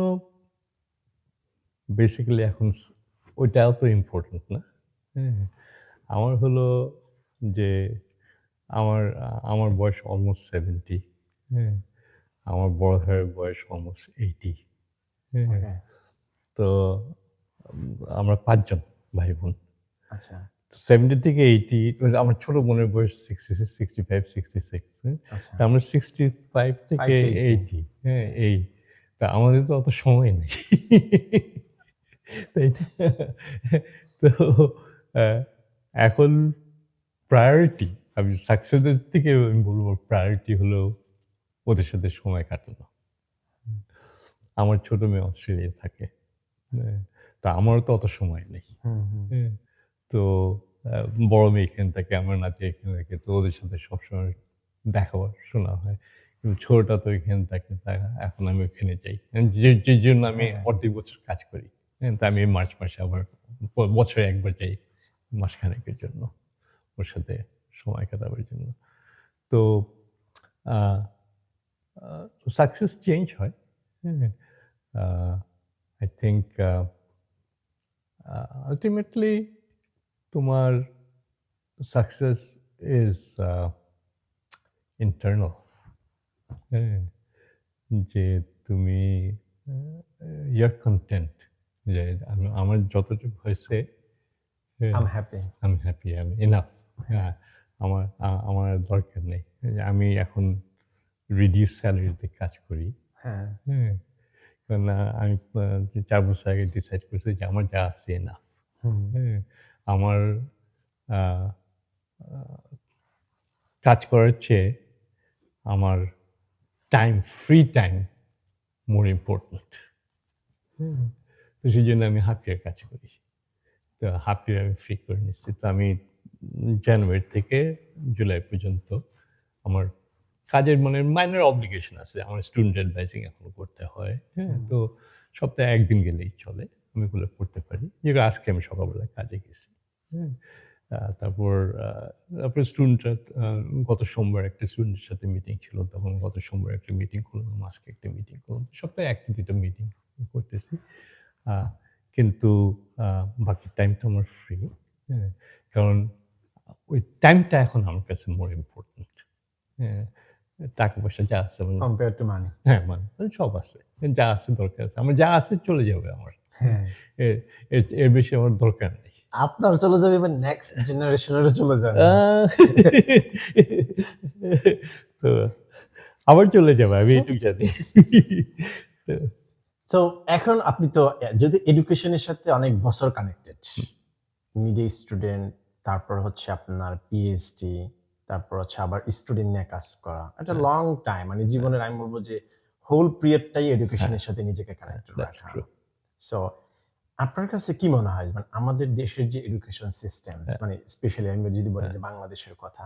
বেসিক্যালি এখন ওইটাও তো ইম্পর্টেন্ট না। হ্যাঁ, আমার হলো যে আমার বয়স অলমোস্ট 70। হ্যাঁ, আমার বড় ভাইয়ের বয়স অলমোস্ট 80। হ্যাঁ, Okay, তো আমরা 5 জন ভাই বোন। আচ্ছা 70 থেকে 80, আমার ছোট বোনের বয়স 66, 65, 66। হ্যাঁ, আচ্ছা তা আমরা 65 থেকে 5 to 80 80। হ্যাঁ, এই তা আমাদের তো অত সময় নেই। তাই না? তো আহ, এখন প্রায়োরিটি, আমি সাকসেসের থেকে আমি বলবো প্রায়োরিটি হলো ওদের সাথে সময় কাটানো। আমার ছোট মেয়ে অস্ট্রেলিয়া থাকে। হ্যাঁ, তা আমারও তো অত সময় নেই। হুম হুম হ্যাঁ, তো বড় মেয়ে এখানে থাকে, আমার নাতি এখানে থাকে, তো ওদের সাথে সবসময় দেখা শোনা হয়। কিন্তু ছোটটা তো এখানে থাকে, তা এখন আমি ওখানে যাই, যে জন্য আমি হ্যাঁ। অর্ধেক বছর কাজ করি। হ্যাঁ, তা আমি মার্চ মাসে আবার বছরে একবার যাই মাসখানেকের জন্য ওর সাথে সময় কাটাবার জন্য। তো সাকসেস চেঞ্জ হয়। হ্যাঁ, আই থিঙ্ক আলটিমেটলি তোমার সাকসেস ইজ ইন্টারনাল। হ্যাঁ, যে তুমি ইয়ার কন্টেন্ট, যে আমার যতটুকু হয়েছে I'm happy. আমি হ্যাপি, আমি এনাফ। হ্যাঁ, আমার দরকার নেই। আমি এখন রিডিউস স্যালারিতে কাজ করি। হ্যাঁ হ্যাঁ, কারণ আমি 4 বছর আগে ডিসাইড করেছি যে আমার যা আছে এনাফ। হুম হ্যাঁ, আমার আহ, কাজ করার চেয়ে আমার time, free time more important. তো সেই জন্য আমি হাফ ইয়ার কাজ করি। তো হাফ ইয়ার আমি ফ্রি করে নিচ্ছি। তো আমি জানুয়ারি থেকে জুলাই পর্যন্ত আমার কাজের মানে মাইনর অব্লিগেশন আছে। আমার স্টুডেন্ট অ্যাডভাইজিং এখনো করতে হয়। হ্যাঁ, তো সপ্তাহে একদিন গেলেই চলে, আমি এগুলো করতে পারি। যেগুলো আজকে আমি সকালবেলা কাজে গেছি। হ্যাঁ, তারপর স্টুডেন্টরা, গত সোমবার একটা স্টুডেন্টের সাথে মিটিং ছিল, তখন গত সোমবার একটা মিটিং করলাম, আজকে একটা মিটিং করলাম, সপ্তাহে একটা দুটো মিটিং করতেছি। আহ, কিন্তু বাকি টাইমটা আমার ফ্রি। হ্যাঁ, কারণ ওই টাইমটা এখন আমার কাছে মোর ইম্পর্টেন্ট। হ্যাঁ, টাকা পয়সা যা আছে কম্পেয়ার টু মানি। হ্যাঁ, মানে সব আছে, যা আছে দরকার আছে, আমার যা আছে চলে যাবে আমার। হ্যাঁ এর বেশি আমার দরকার নেই। আপনার চলে যাবে, এবার নেক্সট জেনারেশনেরও চলে যাবে। তো আবার চলে যাবে, আমি এইটুকু জানি। তো এখন আপনি তো যদি এডুকেশনের সাথে অনেক বছর কানেক্টেড, নিজে স্টুডেন্ট, তারপর হচ্ছে আপনার পিএইচডি, তারপর হচ্ছে আবার স্টুডেন্ট নিয়ে কাজ করা, একটা লং টাইম, মানে জীবনের আমি বলবো যে হোল পিরিয়ডটাই এডুকেশনের সাথে নিজেকে কানেক্টেড That's রাখা। true. সো আপনার কাছে কি মনে হয়, মানে আমাদের দেশের যে এডুকেশন সিস্টেম, মানে স্পেশালি আমি যদি বলি যে বাংলাদেশের কথা,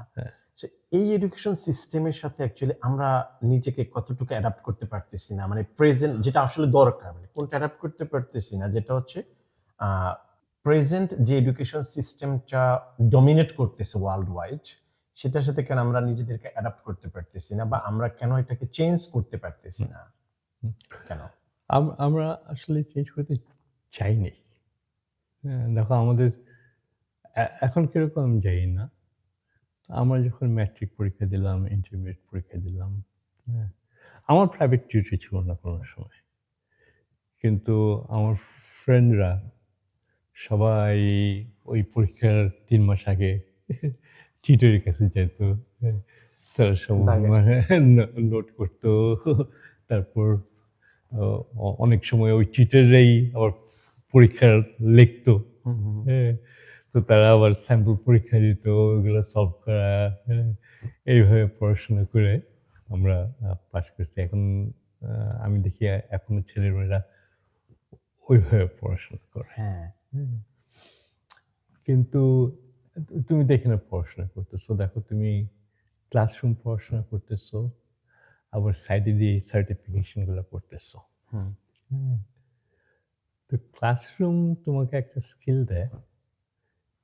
so এই এডুকেশন সিস্টেমের সাথে অ্যাকচুয়ালি আমরা নিজেকে কতটুকু অ্যাডাপ্ট করতে পারতেছি না, মানে প্রেজেন্ট যেটা আসলে দরকার, মানে কোনটা অ্যাডাপ্ট করতে পারতেছি না, যেটা হচ্ছে প্রেজেন্ট যে এডুকেশন সিস্টেমটা ডমিনেট করতেছে ওয়ার্ল্ড ওয়াইড, সেটার সাথে কেন আমরা নিজেদেরকে অ্যাডাপ্ট করতে পারতেছি না, বা আমরা কেন এটাকে চেঞ্জ করতে পারতেছি না, কেন? আমরা আসলে চেঞ্জ করতে চাইনি। হ্যাঁ, দেখো আমাদের এখন কিরকম আমি জানি না। আমরা যখন ম্যাট্রিক পরীক্ষা দিলাম, ইন্টারমিডিয়েট পরীক্ষা দিলাম, হ্যাঁ, আমার প্রাইভেট টিউটর ছিল না কোনো সময়। কিন্তু আমার ফ্রেন্ডরা সবাই ওই পরীক্ষার ৩ মাস আগে টিউটরের কাছে যেত। হ্যাঁ, তারা সব দাগে। নোট করতো। তারপর অনেক সময় ওই টিউটররাই আবার পরীক্ষা লিখতো। হ্যাঁ, তো তারা আবার স্যাম্পল পরীক্ষা দিত, ওগুলো সলভ করা। হ্যাঁ, এইভাবে পড়াশোনা করে আমরা পাস করছি। এখন আমি দেখি এখনো ছেলেমেয়েরা ওইভাবে পড়াশোনা করে। হ্যাঁ কিন্তু তুমি দেখে না পড়াশোনা করতেছো, দেখো তুমি ক্লাসরুম পড়াশোনা করতেছো, আবার সাইডে দিয়ে সার্টিফিকেশনগুলো করতেছো। হুম। তো ক্লাসরুম তোমাকে একটা স্কিল দেয়,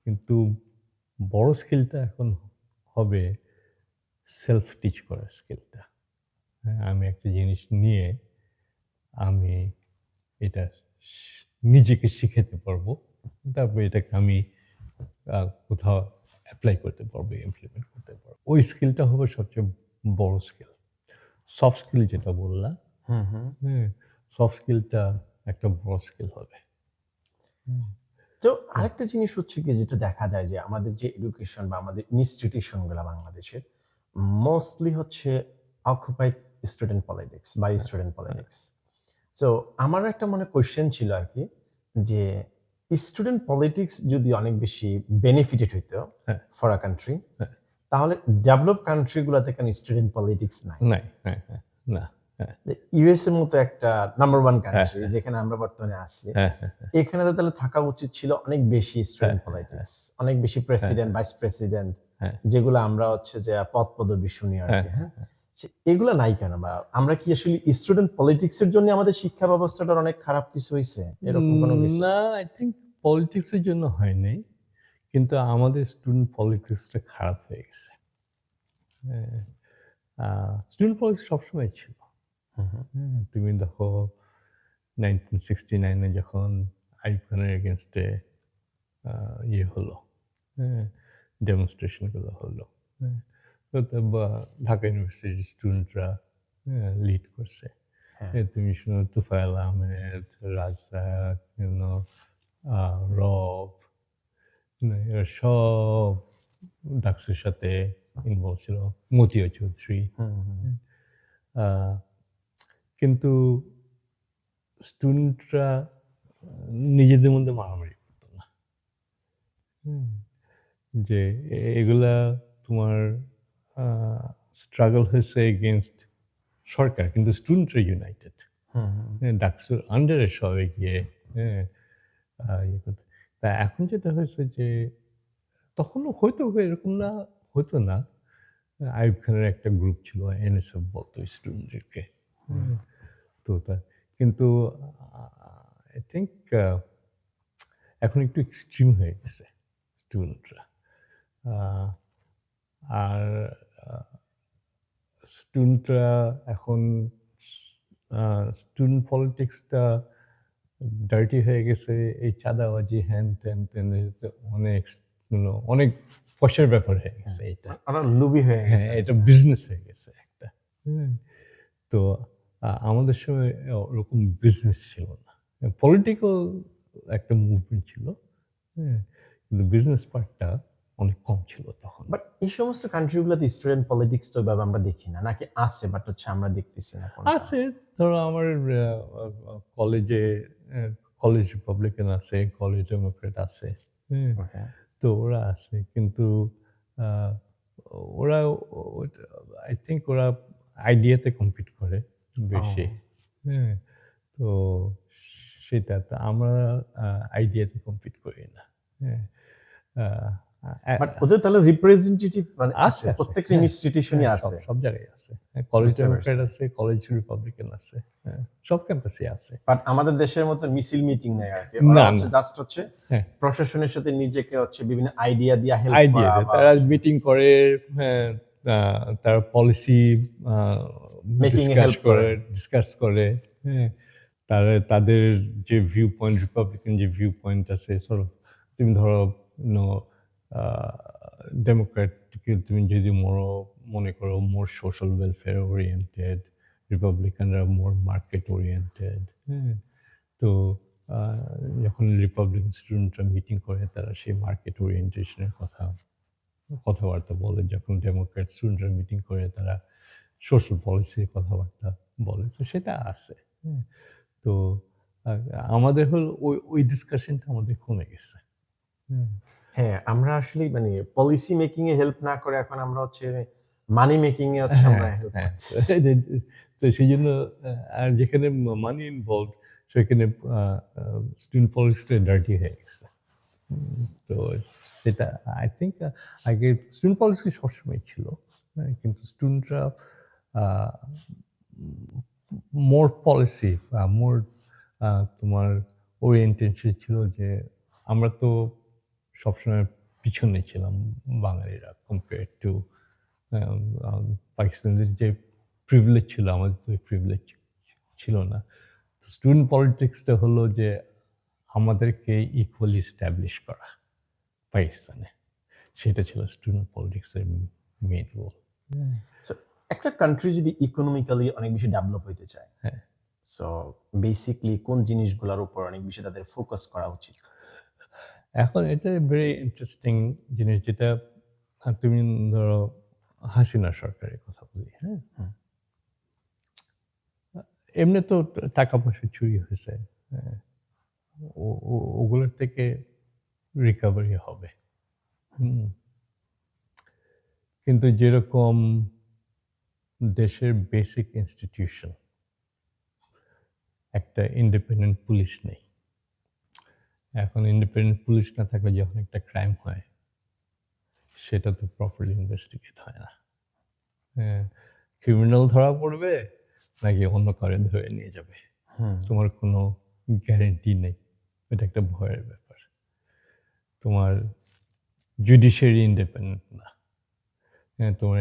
কিন্তু বড় স্কিলটা এখন হবে সেলফ টিচ করার স্কিলটা। আমি একটা জিনিস নিয়ে আমি এটা নিজেকে শিখাতে পারবো, তারপর এটাকে আমি কোথাও অ্যাপ্লাই করতে পারবো, ইমপ্লিমেন্ট করতে পারবো। ওই স্কিলটা হবে সবচেয়ে বড় স্কিল। সফট স্কিল যেটা বললাম, হ্যাঁ, সফট স্কিলটা একটা বড় স্কিল হবে। তো আরেকটা জিনিস হচ্ছে কি, যেটা দেখা যায় যে আমাদের যে এডুকেশন বা আমাদের ইনস্টিটিউশন গুলো বাংলাদেশের মোস্টলি হচ্ছে অকুপাইড স্টুডেন্ট পলিটিক্স বা স্টুডেন্ট পলিটিক্স। তো আমার একটা মনে কোয়েশ্চেন ছিল আর কি, যে স্টুডেন্ট পলিটিক্স যদি অনেক বেশি বেনিফিটেড হইতো হ্যাঁ। ফর আ কান্ট্রি, হ্যাঁ। তাহলে ডেভেলপ কান্ট্রি গুলাতে কেন স্টুডেন্ট পলিটিক্স নাই? নাই, হ্যাঁ, হ্যাঁ, না, হ্যাঁ, ইউএস এর মতো একটা নাম্বার ওয়ান কান্ট্রি হ্যাঁ। যেখানে আমরা বর্তমানে আছি, হ্যাঁ, হ্যাঁ, এখানে তো তাহলে থাকা উচিত ছিল অনেক বেশি স্টুডেন্ট পলিটিক্স, অনেক বেশি প্রেসিডেন্ট, ভাইস প্রেসিডেন্ট, হ্যাঁ। যেগুলো আমরা হচ্ছে যে পদ পদবি শুনি আর কি। হ্যাঁ, এগুলো নাই কেন? বা আমরা কি আসলে স্টুডেন্ট পলিটিক্স এর জন্য আমাদের শিক্ষা ব্যবস্থাটার অনেক খারাপ কিছু হয়েছে, এরকম কোনো কিছু? না, আই থিঙ্ক পলিটিক্সের জন্য হয় নাই, কিন্তু আমাদের স্টুডেন্ট পলিটিক্সটা খারাপ হয়ে গেছে। স্টুডেন্ট পলিটিক্স সবসময় ছিল। তুমি দেখো 1969-এ যখন আইয়ুব খানের এগেনস্টে ইয়ে হলো, হ্যাঁ, ডেমনস্ট্রেশনগুলো হলো, হ্যাঁ, তো ঢাকা ইউনিভার্সিটির স্টুডেন্টরা লিড করছে। তুমি শুনো তুফাইল আহমেদ, রাজ্জাক, রব, এরা সব ডাকসুর সাথে ইনভলভ ছিল, মতিয়া চৌধুরী। কিন্তু স্টুডেন্টরা নিজেদের মধ্যে মারামারি করতো না। যে এগুলা তোমার স্ট্রাগল হয়েছে এগেনস্ট সরকার, কিন্তু স্টুডেন্টরা ইউনাইটেড। ডাকসুর আন্ডারে সবাই গিয়ে ইয়ে করতে। তা এখন যেটা হয়েছে যে তখনও হয়তো এরকম না, হতো না। আইয়ুব খানের একটা গ্রুপ ছিল, এনএসএফ বলতো স্টুডেন্টদেরকে। তো তা কিন্তু আই থিঙ্ক এখন একটু এক্সট্রিম হয়ে গেছে স্টুডেন্টরা। আর স্টুডেন্টরা এখন স্টুডেন্ট পলিটিক্সটা ডার্টি হয়ে গেছে, এই চাঁদাবাজি হ্যান ত্যান ত্যান, অনেক অনেক পয়সার ব্যাপার হয়ে গেছে এটা। লুবি হয়ে গেছে। হ্যাঁ, এটা বিজনেস হয়ে গেছে একটা। তো আমাদের সময় ওরকম বিজনেস ছিল না, পলিটিক্যাল একটা মুভমেন্ট ছিল, কিন্তু বিজনেস পার্টটা অনেক কম ছিল তখন। বাট এই সমস্ত কান্ট্রিগুলোতে স্টুডেন্ট পলিটিক্স তো এভাবে আমরা দেখি না, নাকি আছে বাট হচ্ছে আমরা দেখতেছি না? আছে, ধরো আমার কলেজে কলেজ রিপাবলিকান আছে, কলেজ ডেমোক্রেট আছে, তো ওরা আছে, কিন্তু ওরা আই থিঙ্ক ওরা আইডিয়াতে কম্পিট করে বেশি। হ্যাঁ, তো সেটা তো আমরা আইডিয়াতে কম্পিট করি না। হ্যাঁ, বাট ওদের তাহলে রিপ্রেজেন্টেটিভ মানে আছে, প্রত্যেকটা ইনস্টিটিউশনই আছে, সব জায়গায় আছে। কলেজ ডেমোক্রেট আছে, কলেজ রিপাবলিকান আছে, সব ক্যাম্পাসে আছে। বাট আমাদের দেশের মতো মিছিল মিটিং নাই আর কি। না, জাস্ট হচ্ছে প্রশাসনের সাথে নিজেকে হচ্ছে বিভিন্ন আইডিয়া দিয়া হেল্প আইডিয়া করা, তারা মিটিং করে, তারা পলিসি ডিসকাস করে, হ্যাঁ, তাদের যে ভিউ পয়েন্ট, রিপাবলিকান যে ভিউ পয়েন্ট আছে, তুমি ধরো ডেমোক্রেটকে তুমি যদি মনে করো মোর সোশ্যাল ওয়েলফেয়ার ওরিয়েন্টেড, রিপাবলিকানরা মোর মার্কেট ওরিয়েন্টেড। হ্যাঁ, তো যখন রিপাবলিকান স্টুডেন্টরা মিটিং করে তারা সেই মার্কেট ওরিয়েন্টেশনের কথাবার্তা বলে, যখন ডেমোক্রেট স্টুডেন্টরা মিটিং করে তারা সোশ্যাল পলিসির কথাবার্তা বলে, তো সেটা আছে। তো আমাদের ওই ডিসকাশনটা আমাদের কমে গেছে। হ্যাঁ, আমরা আসলে মানে পলিসি মেকিং এ হেল্প না করে এখন আমরা হচ্ছে মানি মেকিং এ হচ্ছে আমরা হেল্প করছি। তো সেই জন্য আর যেখানে মানি ইনভলভ সেখানে স্টুডেন্ট পলিসিটা ডার্টি হয়ে গেছে। তো সেটা আই থিঙ্ক আগে স্টুডেন্ট পলিসি সবসময় ছিল, কিন্তু স্টুডেন্টরা মোর পলিসি, মোর তোমার ওরিয়েন্টেশন ছিল যে আমরা তো সবসময় পিছনে ছিলাম বাঙালিরা কম্পেয়ার টু পাকিস্তানিদের যে প্রিভিলেজ ছিল, আমাদের তো প্রিভিলেজ ছিল না। স্টুডেন্ট পলিটিক্সটা হলো যে আমাদেরকে ইকুয়ালি স্ট্যাবলিশ করা পাকিস্তানে, সেটা ছিল স্টুডেন্ট পলিটিক্সের মেইন রোল। সো একটা কান্ট্রি যদি ইকোনমিক্যালি অনেক বেশি ডেভেলপ হইতে চায়, হ্যাঁ, সো বেসিকলি কোন জিনিসগুলোর উপর অনেক বেশি তাদের ফোকাস করা উচিত? এখন এটা ভেরি ইন্টারেস্টিং জিনিস, যেটা তুমি ধরো হাসিনা সরকারের কথা বলি, হ্যাঁ, হুম। এমনি তো টাকা পয়সা চুরি হয়েছে, হ্যাঁ, ওগুলোর থেকে রিকভারি হবে। কিন্তু যেরকম দেশের বেসিক ইনস্টিটিউশন, একটা ইন্ডিপেন্ডেন্ট পুলিশ নেই। এখন ইন্ডিপেন্ডেন্ট পুলিশ না থাকলে যখন একটা ক্রাইম হয়, সেটা তো প্রপারলি ইনভেস্টিগেট হয় না। হ্যাঁ, ক্রিমিনাল ধরা পড়বে নাকি অন্য কারে ধরে নিয়ে যাবে, তোমার কোনো গ্যারেন্টি নেই। এটা একটা ভয়ের ব্যাপার। তোমার জুডিশিয়ারি ইন্ডিপেন্ডেন্ট না। হ্যাঁ, তোমার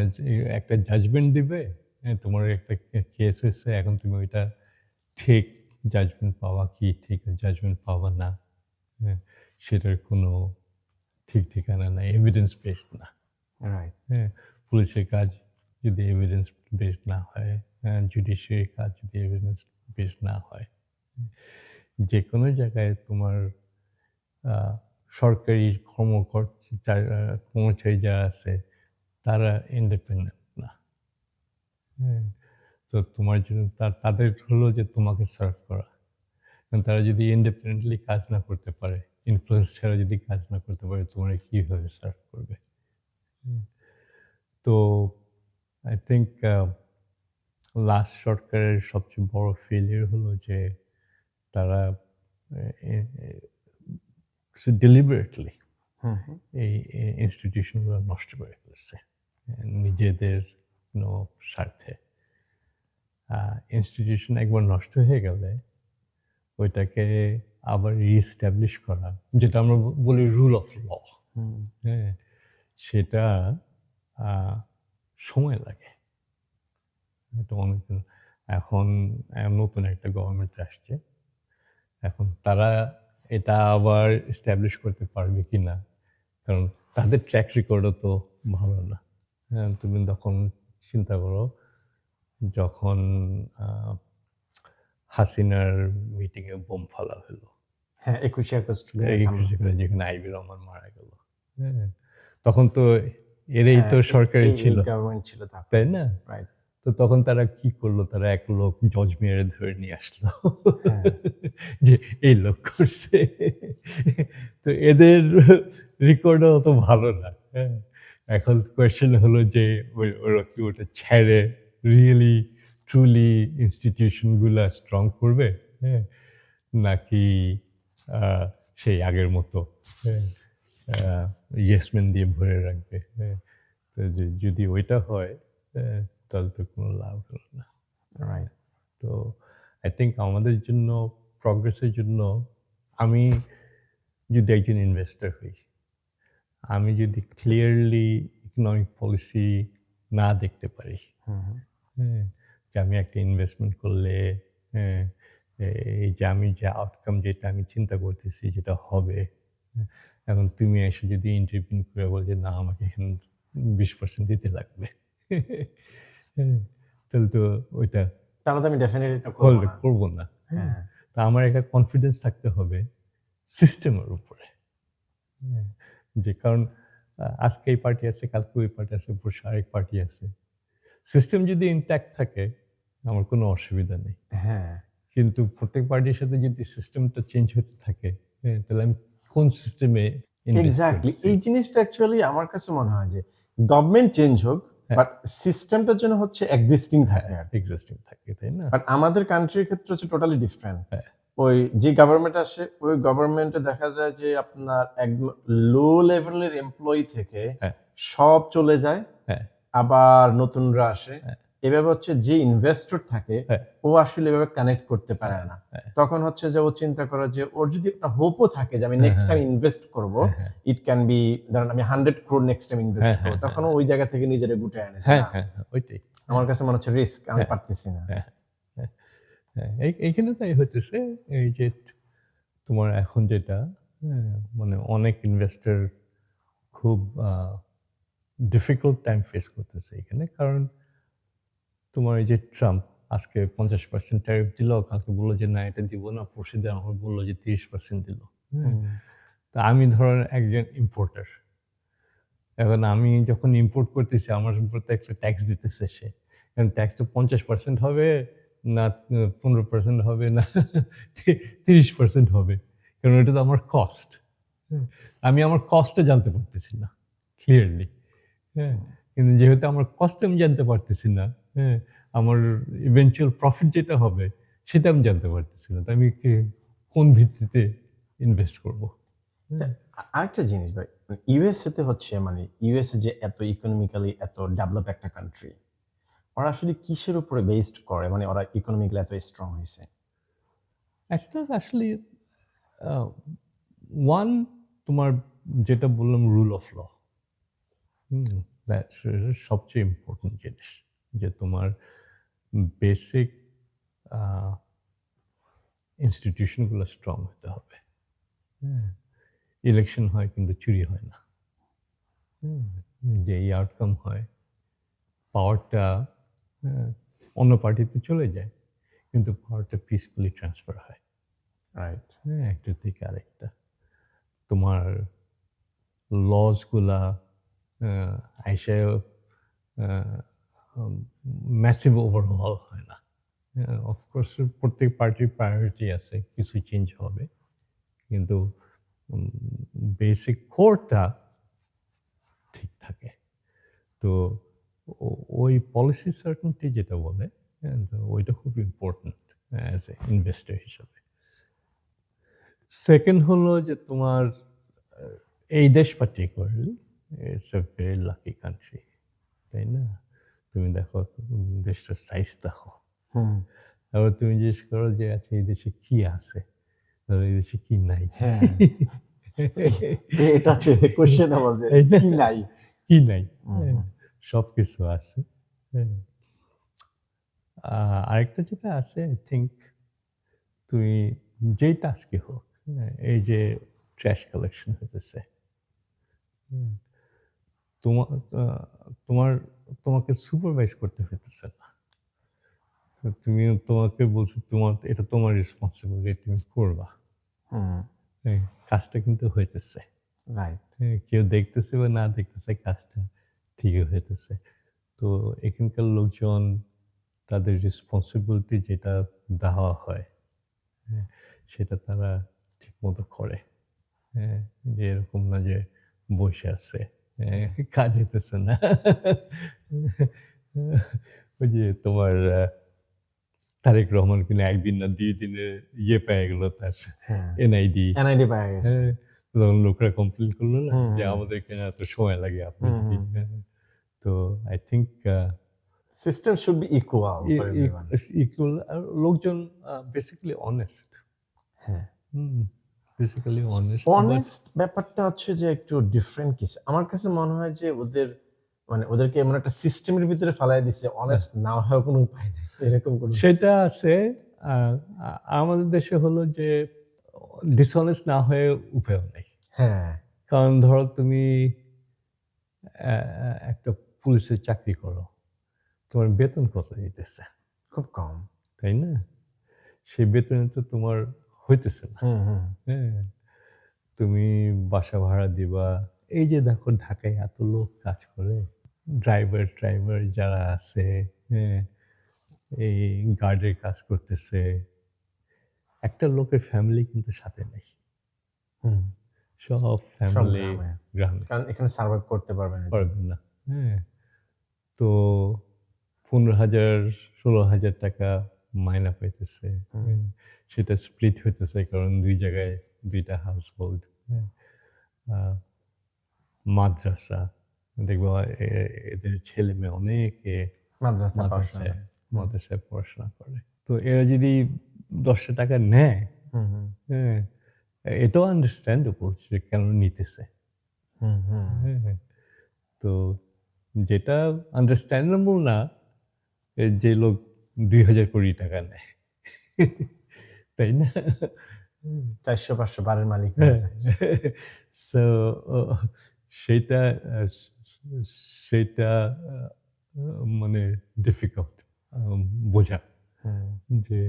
একটা জাজমেন্ট দিবে, হ্যাঁ, তোমার একটা কেস হয়েছে, এখন তুমি ওইটা ঠিক জাজমেন্ট পাওয়া কি ঠিক জাজমেন্ট পাওয়া না, হ্যাঁ, সেটার কোনো ঠিক ঠিকানা নাই, এভিডেন্স বেসড না। রাইট। হ্যাঁ, পুলিশের কাজ যদি এভিডেন্স বেসড না হয়, জুডিশিয়ারি কাজ যদি এভিডেন্স বেসড না হয়, যে কোনো জায়গায় তোমার সরকারি কর্মচারী যারা আছে তারা ইন্ডিপেন্ডেন্ট না। হ্যাঁ, তো তোমার জন্য তাদের হলো যে তোমাকে সার্ভ করা। তারা যদি ইন্ডিপেন্ডেন্টলি কাজ না করতে পারে, ইনফ্লুয়েন্স ছাড়া যদি কাজ না করতে পারে, তোমার কীভাবে সার্ভ করবে? তো আই থিঙ্ক লাস্ট সরকারের সবচেয়ে বড় ফেলিয়ার হলো যে তারা ডেলিবারেটলি এই ইনস্টিটিউশনগুলো নষ্ট করে ফেলছে নিজেদের স্বার্থে। ইনস্টিটিউশন একবার নষ্ট হয়ে গেলে ওইটাকে আবার রিএস্টাবলিশ করা, যেটা আমরা বলি রুল অফ ল, হ্যাঁ, সেটা সময় লাগে। এটা অনেকদিন। এখন নতুন একটা গভর্নমেন্ট আসছে, এখন তারা এটা আবার এস্টাবলিশ করতে পারবে কি না, কারণ তাদের ট্র্যাক রেকর্ডও তো ভালো না। হ্যাঁ, তুমি তখন চিন্তা করো যখন হাসিনার মিটিংয়ে বোম ফালা হলো, হ্যাঁ, 21 আগস্ট যেখানে আইবি রহমান মারা গেল, হ্যাঁ, তখন তো এরাই তো সরকারি ছিল, গভর্নমেন্ট ছিল, তাই না? রাইট। তো তখন তারা কি করলো, তারা এক লোক জজ মেয়ারে ধরে নিয়ে আসলো যে এই লোক করছে। তো এদের রেকর্ডও অত ভালো না। হ্যাঁ, এখন কোয়েশ্চেন হলো যে ওরা কি ওটা ছেড়ে রিয়েলি ট্রুলি ইনস্টিটিউশনগুলা স্ট্রং করবে, হ্যাঁ, নাকি সেই আগের মতো ইয়েসম্যান দিয়ে ভরে রাখবে? হ্যাঁ, তো যদি ওইটা হয় তাহলে তো কোনো লাভ হলো না। রাইট। তো আই থিঙ্ক আমাদের জন্য প্রগ্রেসের জন্য, আমি যদি একজন ইনভেস্টর হই, আমি যদি ক্লিয়ারলি ইকোনমিক পলিসি না দেখতে পারি, হ্যাঁ, যে আমি একটা ইনভেস্টমেন্ট করলে, হ্যাঁ, এই যে আমি যে আউটকাম যেটা আমি চিন্তা করতেছি যেটা হবে, এখন তুমি এসে যদি ইন্টারভিউ করে বল যে না আমাকে এখানে 20% দিতে লাগবে, তাহলে তো ওইটা তাহলে তো আমি ডেফিনেটলি করবো না। তা আমার একটা কনফিডেন্স থাকতে হবে সিস্টেমের উপরে, যে কারণ আজকে এই পার্টি আছে, কালকে ওই পার্টি আছে, পরশু আরেক পার্টি আছে। সিস্টেম যদি ইনট্যাক্ট থাকে আমার কোনো অসুবিধা নেই। হ্যাঁ, কিন্তু প্রত্যেক পার্টির সাথে যদি সিস্টেমটা চেঞ্জ হতে থাকে, তাহলে আমি কোন সিস্টেমে এক্স্যাক্টলি। এই জিনিসটা অ্যাকচুয়ালি আমার কাছে মনে হয় যে গভর্নমেন্ট চেঞ্জ হোক, বাট সিস্টেমটার জন্য হচ্ছে এক্সিস্টিং থাকে, এক্সিস্টিং থাকে, তাই না? বাট আমাদের কান্ট্রির ক্ষেত্রে হচ্ছে টোটালি ডিফারেন্ট। ওই যে গভর্নমেন্ট আসে, ওই গভর্নমেন্টে দেখা যায় যে আপনার একদম লো লেভেলের এমপ্লয়ি থেকে সব চলে যায়, আবার নতুনরা আসে, এভাবে হচ্ছে যে ইনভেস্টর থাকে হ্যাঁ। ও আসলে এভাবে কানেক্ট করতে পারে না। হ্যাঁ। তখন হচ্ছে যে ও চিন্তা করে যে ওর যদি একটা হোপও থাকে যে আমি হ্যাঁ, নেক্সট টাইম হ্যাঁ। ইনভেস্ট করব, হ্যাঁ, ইট ক্যান বি, ধরেন আমি 100 crore নেক্সট টাইম ইনভেস্ট হ্যাঁ, করব, হ্যাঁ, তখন ওই জায়গা থেকে নিজেরে গুটায় আনে যে হ্যাঁ, না, হ্যাঁ, হ্যাঁ, ওইটাই। আমার কাছে মনে হচ্ছে রিস্ক, আমি হ্যাঁ। পারতেছি না। হ্যাঁ, হ্যাঁ, হ্যাঁ। এইখানে তাই হইতেছে, এই যে তোমার এখন যেটা, মানে অনেক ইনভেস্টর খুব ডিফিকাল্ট টাইম ফেস করতেছে এখানে। কারণ তোমার এই যে ট্রাম্প আজকে 50% ট্যারিফ দিল, কালকে বললো যে না এটা দিব না, পরশুদিন আমার বললো যে 30% দিল। তা আমি ধরেন একজন ইম্পোর্টার, এখন আমি যখন ইম্পোর্ট করতেছি আমার উপর তো একটা ট্যাক্স দিতেছে সে। এখন ট্যাক্সটা 50% হবে না 15% হবে না 30% হবে, কারণ এটা তো আমার কস্ট। আমি আমার কস্টটা জানতে পারতেছি না ক্লিয়ারলি। হ্যাঁ, কিন্তু যেহেতু আমার কস্ট আমি জানতে পারতেছি না, হ্যাঁ, আমার ইভেনচুয়াল প্রফিট যেটা হবে সেটা আমি জানতে পারতেছি না, তো আমি কোন ভিত্তিতে ইনভেস্ট করব? আরেকটা জিনিস ভাই, ইউএসএ তে হচ্ছে মানে ইউএসএ যে এত ইকোনমিক্যালি এত ডেভেলপ একটা কান্ট্রি, ওরা আসলে কিসের উপরে বেসড করে, মানে ওরা ইকোনমিক্যালি এত স্ট্রং হয়েছে? একটা আসলে ওয়ান, তোমার যেটা বললাম রুল অফ ল, দ্যাটস সবচেয়ে ইম্পর্টেন্ট জিনিস, যে তোমার বেসিক ইনস্টিটিউশনগুলো স্ট্রং হতে হবে। ইলেকশন হয় কিন্তু চুরি হয় না, যে এই আউটকাম হয়, পাওয়ারটা অন্য পার্টিতে চলে যায় কিন্তু পাওয়ারটা পিসফুলি ট্রান্সফার হয়, রাইট। হ্যাঁ, একটা থেকে আরেকটা। তোমার লসগুলা আইসে ম্যাসিভ ওভারহল হয় না। অফকোর্স প্রত্যেক পার্টির প্রায়োরিটি আছে, কিছু চেঞ্জ হবে, কিন্তু বেসিক কোরটা ঠিক থাকে। তো ওই পলিসি সার্টেনটি যেটা বলে, তো ওইটা খুব ইম্পর্টেন্ট অ্যাজ এ ইনভেস্টর হিসাবে। সেকেন্ড হলো যে তোমার এই দেশ particularly it's a very lucky country, তাই না? তুমি দেখো দেশটার সাইজ দেখো, তারপর তুমি জিজ্ঞেস করো যে আচ্ছা এই দেশে কি আছে, ধরো এই দেশে কি নাই। হ্যাঁ, এটা হচ্ছে কোশ্চেনেবল যে তাই না? কি নাই। কি নাই, সব কিছু আছে। হ্যাঁ। আরেকটা যেটা আছে, আই থিঙ্ক তুমি যেই টাস্কই হোক, এই যে ট্র্যাশ কালেকশন হতেছে, তোমার তোমার তোমাকে সুপারভাইজ করতে হইতেছে না। তো তুমি, তোমাকে বলছো তোমার এটা তোমার রেসপন্সিবিলিটি, তুমি করবা, কাজটা কিন্তু হইতেছে। রাইট। কেউ দেখতেছে বা না দেখতেছে, কাজটা ঠিকই হইতেছে। তো এখানকার লোকজন তাদের রেসপন্সিবিলিটি যেটা দেওয়া হয়, সেটা তারা ঠিকমতো করে। হ্যাঁ, যে এরকম না যে বসে আছে, কাজ হইতেছে না। ওই যে তোমার তারেক রহমান কিনা একদিন না 2 দিনে পেয়ে গেল তার এনআইডি। এনআইডি পাওয়া গেছে। তখন লোকরা কমপ্লেন করলো না যে হুম। আমাদের কেন এত সময় লাগে, আপনি হুম, কি? তো I think system should be equal for everyone. Equal, লোকজন বেসিক্যালি অনেস্ট, হ্যাঁ, বেসিক্যালি অনেস্ট, বাট অনেস্ট ব্যাপারটা হচ্ছে যে একটু ডিফারেন্ট কিছু। আমার কাছে মনে হয় যে ওদের মানে ওদেরকে এমন একটা সিস্টেমের ভিতরে ফালাই দিছে, অনেস্ট না হওয়ার কোনো উপায় নেই, এরকম কোনো সেটা আছে। আমাদের দেশে হলো যে ডিসঅনেস্ট না হয়ে উপায় নেই। হ্যাঁ। কারণ ধরো তুমি একটা পুলিশের চাকরি করো, তোমার বেতন কত দিতেছে, খুব কম। তাই না? সেই বেতনে তো তোমার হইতেছে না। হুম। হ্যাঁ, তুমি বাসা ভাড়া দিবা, এই যে দেখো ঢাকায় এত লোক কাজ করে, ড্রাইভার যারা আছে, হ্যাঁ, এই গার্ডের কাজ করতেছে, একটা লোকের ফ্যামিলি কিন্তু সাথে নেই, সব সব ফ্যামিলি গ্রামে। গ্রামে, কারণ এখানে সার্ভাইভ করতে পারবে না। পারবেন না। হ্যাঁ, তো 15,000 16,000 টাকা মাইনা পাইতেছে, সেটা স্প্লিট হইতেছে কারণ 2 জায়গায় 2টা হাউস হোল্ড। মাদ্রাসা দেখবো, এদের ছেলে মেয়ে অনেকে মাদ্রাসায় মাদ্রাসায় পড়াশোনা। মাদ্রাসায় পড়াশোনা করে। তো এরা যদি ৳১০ নেয়, হুম, হুম, হ্যাঁ, এটাও আন্ডারস্ট্যান্ডেবল সে কেন নিতেছে। হুম, হুম। হ্যাঁ, তো যেটা আন্ডারস্ট্যান্ডেবল না, যে লোক ৳২,০০০ কোটি নেয়। তাই না? ৪০০-৫০০ বারের মালিক হয়ে হ্যাঁ। যায়। সো ও সেইটা আ সেইটা আ মানে ডিফিকাল্ট বোঝা। হুম, যে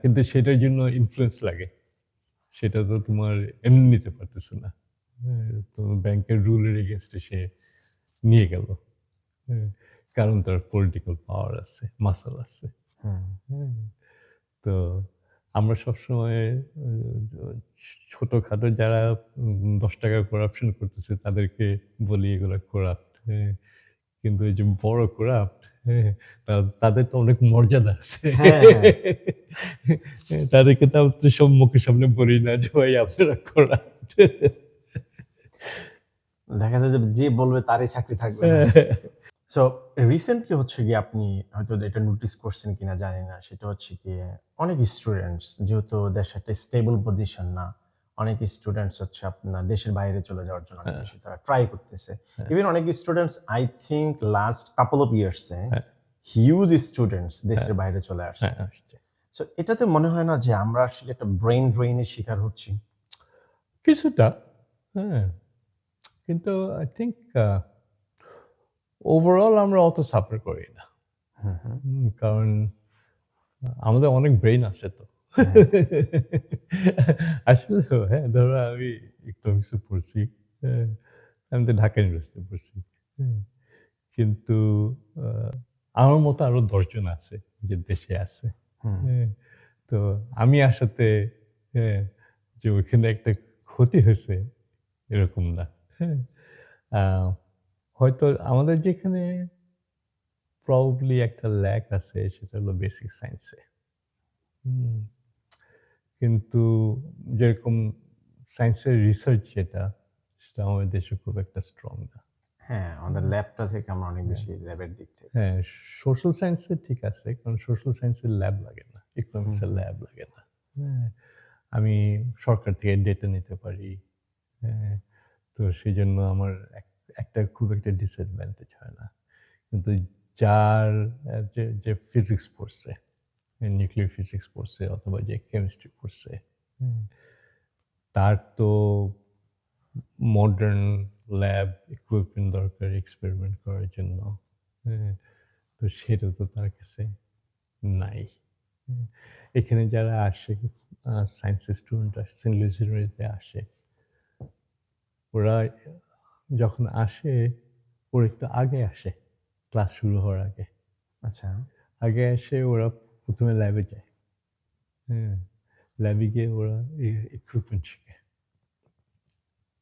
কিন্তু সেটার জন্য ইনফ্লুয়েন্স লাগে। সেটা তো তোমার এমনি নিতে পারতেছে না। হ্যাঁ, তো ব্যাংকের রুলের এগেইনস্ট এ সে নিয়ে গেল। হ্যাঁ, কারণ তার পলিটিক্যাল পাওয়ার আছে, মাসল আছে। হুম। হ্যাঁ, তো আমরা সবসময় আ ছোটখাটো যারা ৳১০ করাপশন করতেছে তাদেরকে বলি এগুলা করাপ্ট। হ্যাঁ? কিন্তু এই যে বড় করাপ্ট, হ্যাঁ? তাদের তো অনেক মর্যাদা আছে। হ্যাঁ, হ্যাঁ। তাদেরকে তো আমরা সব মুখের সামনে বলি না যে ভাই আপনারা করাপ্ট। দেখা যায় যে যে বলবে তারই চাকরি থাকবে না। সো রিসেন্টলি হচ্ছে গিয়ে আপনি হয়তো এটা নোটিস করছেন কিনা জানি না। সেটা হচ্ছে গিয়ে অনেক স্টুডেন্টস যেহেতু দেশে একটা স্টেবল পজিশন না। অনেক স্টুডেন্টস হচ্ছে আপনার দেশের বাইরে চলে যাওয়ার জন্য অনেক হ্যাঁ, বেশি তারা ট্রাই করতেছে। হ্যাঁ, ইভেন অনেক students I think last couple of years এ হ্যাঁ, হিউজ স্টুডেন্টস হ্যাঁ, দেশের বাইরে চলে আসছে। হ্যাঁ, আসছে। সো এটাতে মনে হয় না যে আমরা আসলে একটা ব্রেইন ড্রেইন এর শিকার হচ্ছি? কিছুটা, হ্যাঁ। কিন্তু আই থিংক ওভারঅল আমরা অত সাফার করি না। হুম, হুম। কারণ আমাদের অনেক ব্রেইন আছে তো। হ্যাঁ, আসলেও হ্যাঁ, ধরো আমি ইকোনমিক্সে পড়ছি। হ্যাঁ, আমি তো ঢাকা ইউনিভার্সিটিতে পড়ছি। হ্যাঁ, কিন্তু আ আমার মতো আরো ১০ জন আছে যে দেশে আছে। হুম। হ্যাঁ, তো আমি আসাতে, হ্যাঁ, যে ওইখানে একটা ক্ষতি হয়েছে এরকম না। হ্যাঁ? আ হয়তো আমাদের যেখানে প্রবাবলি একটা ল্যাক আছে সেটা হলো বেসিক সায়েন্সে। হুম। কিন্তু যেরকম সায়েন্সের রিসার্চ যেটা, সেটা আমাদের দেশে খুব একটা স্ট্রং না। হ্যাঁ, আমাদের হুম। ল্যাবটা থেকে আমরা অনেক হ্যাঁ, বেশি ল্যাবের দিক থেকে। হ্যাঁ, সোশ্যাল সায়েন্সে ঠিক আছে। কারণ সোশ্যাল সায়েন্সের ল্যাব লাগে না। হুম, ইকোনমিক্সের হুম। ল্যাব লাগে না। হ্যাঁ? আমি সরকার থেকে ডেটা নিতে পারি। হ্যাঁ? তো সেজন্য আমার একটা খুব একটা ডিসঅ্যাডভান্টেজ হয় না। কিন্তু যার যে ফিজিক্স পড়ছে, নিউক্লিয়ার ফিজিক্স পড়ছে অথবা যে কেমিস্ট্রি পড়ছে, হুম, তার তো মডার্ন ল্যাব ইকুইপমেন্ট দরকার এক্সপেরিমেন্ট করার জন্য। হ্যাঁ? তো সেটা তো তার কাছে নাই। হুম। এখানে যারা আসে, সায়েন্সের স্টুডেন্ট আসে, সেন্ট লুইস ইউনিভার্সিটিতে আসে, ওরা যখন আসে, ওরা একটু আগে আসে, ক্লাস শুরু হওয়ার আগে। আচ্ছা। আগে এসে ওরা ১ম এ ল্যাবে যায়। হ্যাঁ? ল্যাবে গিয়ে ওরা ইকুইপমেন্ট শিখে।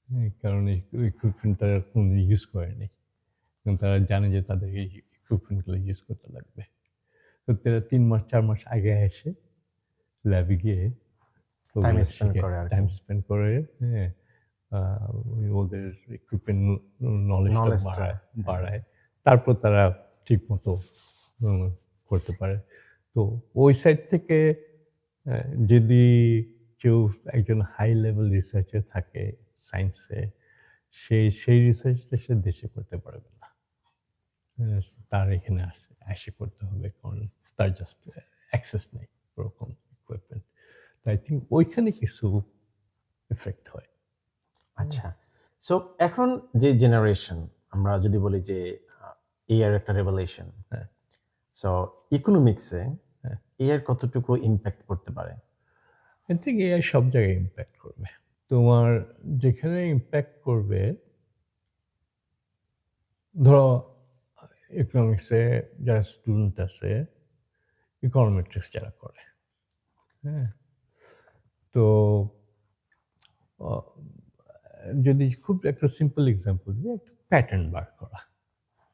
হ্যাঁ? কারণ এই ইকুইপমেন্ট তারা কোনদিন ইউজ করেনি। এবং তারা জানে যে তাদের এই ইকুইপমেন্ট গুলো ইউজ করতে লাগবে। তো তারা ৩ মাস ৪ মাস আগে এসে ল্যাবে গিয়ে টাইম ওগুলো স্পেন্ড শিখে, করে আরকি। টাইম স্পেন্ড করে, হ্যাঁ? আ ওদের ইকুইপমেন্ট নলেজটা নলেজটা বাড়ায় হ্যাঁ। বাড়ায়। তারপর তারা ঠিকমতো উম করতে পারে। তো ওই সাইড থেকে অ্যা যদি কেউ একজন হাই লেভেল রিসার্চার থাকে সায়েন্সে, সেই রিসার্চটা সে দেশে করতে পারবে না। হ্যাঁ? তার এখানে এসে করতে হবে। কারণ তার জাস্ট অ্যাক্সেস নেই ওরকম ইকুইপমেন্ট। তো আই থিংক ওইখানে কিছু ইফেক্ট হয়। হুম। আচ্ছা। সো এখন যে জেনারেশন আমরা যদি বলি যে আ এআই একটা রেভেলেশন। হ্যাঁ, সো ইকোনমিক্সে হ্যাঁ। এআই কতটুকু ইমপ্যাক্ট করতে পারে? আই থিংক এআই সব জায়গায় ইমপ্যাক্ট করবে। তোমার যেখানে ইমপ্যাক্ট করবে, ধরো ইকোনমিক্সে যারা স্টুডেন্ট আছে, ইকোনমেট্রিক্স যারা করে, হ্যাঁ? তো অ যদি খুব একটা সিম্পল এক্সাম্পল দিই, একটা প্যাটার্ন বার করা।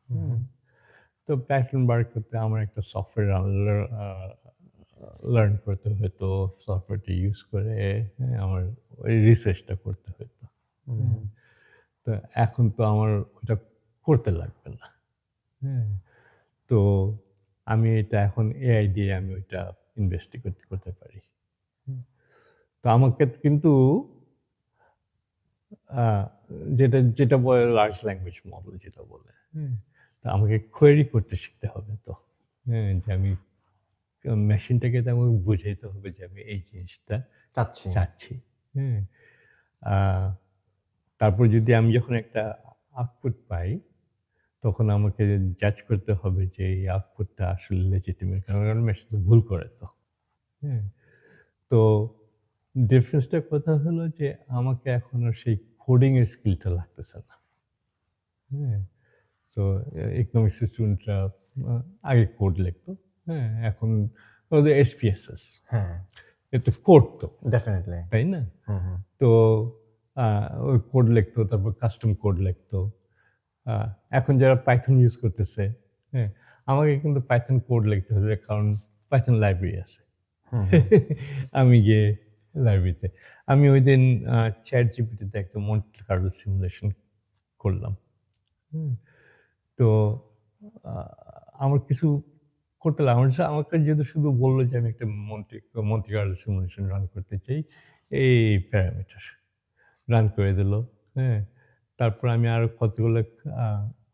হুম, হুম? হুম। তো প্যাটার্ন বার করতে আমার একটা সফটওয়্যার লার্ন করতে হতো। সফটওয়্যারটা ইউজ করে, হ্যাঁ, আমার ওই রিসার্চটা করতে হতো। হুম, হ্যাঁ? হুম। তো এখন তো আমার ওটা করতে লাগবে না। হ্যাঁ? তো আমি এটা এখন এআই দিয়ে আমি ওইটা ইনভেস্টিগেট করতে পারি। তো আমাকে কিন্তু আহ, যেটা যেটা বলে লার্জ ল্যাঙ্গুয়েজ মডেল যেটা বলে, হ্যাঁ, তা আমাকে কোয়েরি করতে শিখতে হবে তো, হ্যাঁ, যে আমি মেশিনটাকে তো আমাকে বুঝাইতে হবে যে আমি এই জিনিসটা চাচ্ছি। চাচ্ছি। হ্যাঁ, আহ, তারপর যদি আমি যখন একটা আউটপুট পাই, তখন আমাকে জাজ করতে হবে যে এই আউটপুটটা আসলে লেজিটিমেট, কারণ মেশিন তো ভুল করে তো। হ্যাঁ, তো ডিফারেন্সটা কথা হলো যে আমাকে এখন আর সেই কোডিং এর স্কিলটা লাগতেছে না। হ্যাঁ, সো ইকোনমিক্স স্টুডেন্টরা আগে কোড লিখতো, হ্যাঁ, এখন ওদের এসপিএসএস, হ্যাঁ, এতে কোড তো, ডেফিনেটলি। তাই না? হুম হুম তো ওই কোড লিখতো, তারপর কাস্টম কোড লিখতো। আহ, এখন যারা পাইথন ইউজ করতেছে, হ্যাঁ, আমাকে কিন্তু পাইথন কোড লিখতে হবে, কারণ পাইথন লাইব্রেরি আছে। হুম আমি গিয়ে লাইব্রেরিতে, আমি ওই দিন চ্যাট জিপিটিতে একটা মন্টে কার্লো সিমুলেশন করলাম। হুম, তো আহ, আমার কিছু করতে লাগলো, আমাকে যদি শুধু বললো যে আমি একটা মন্টে কার্লো সিমুলেশন রান করতে চাই, এই প্যারামিটার রান করে দিল। হ্যাঁ, তারপর আমি আরো কতগুলো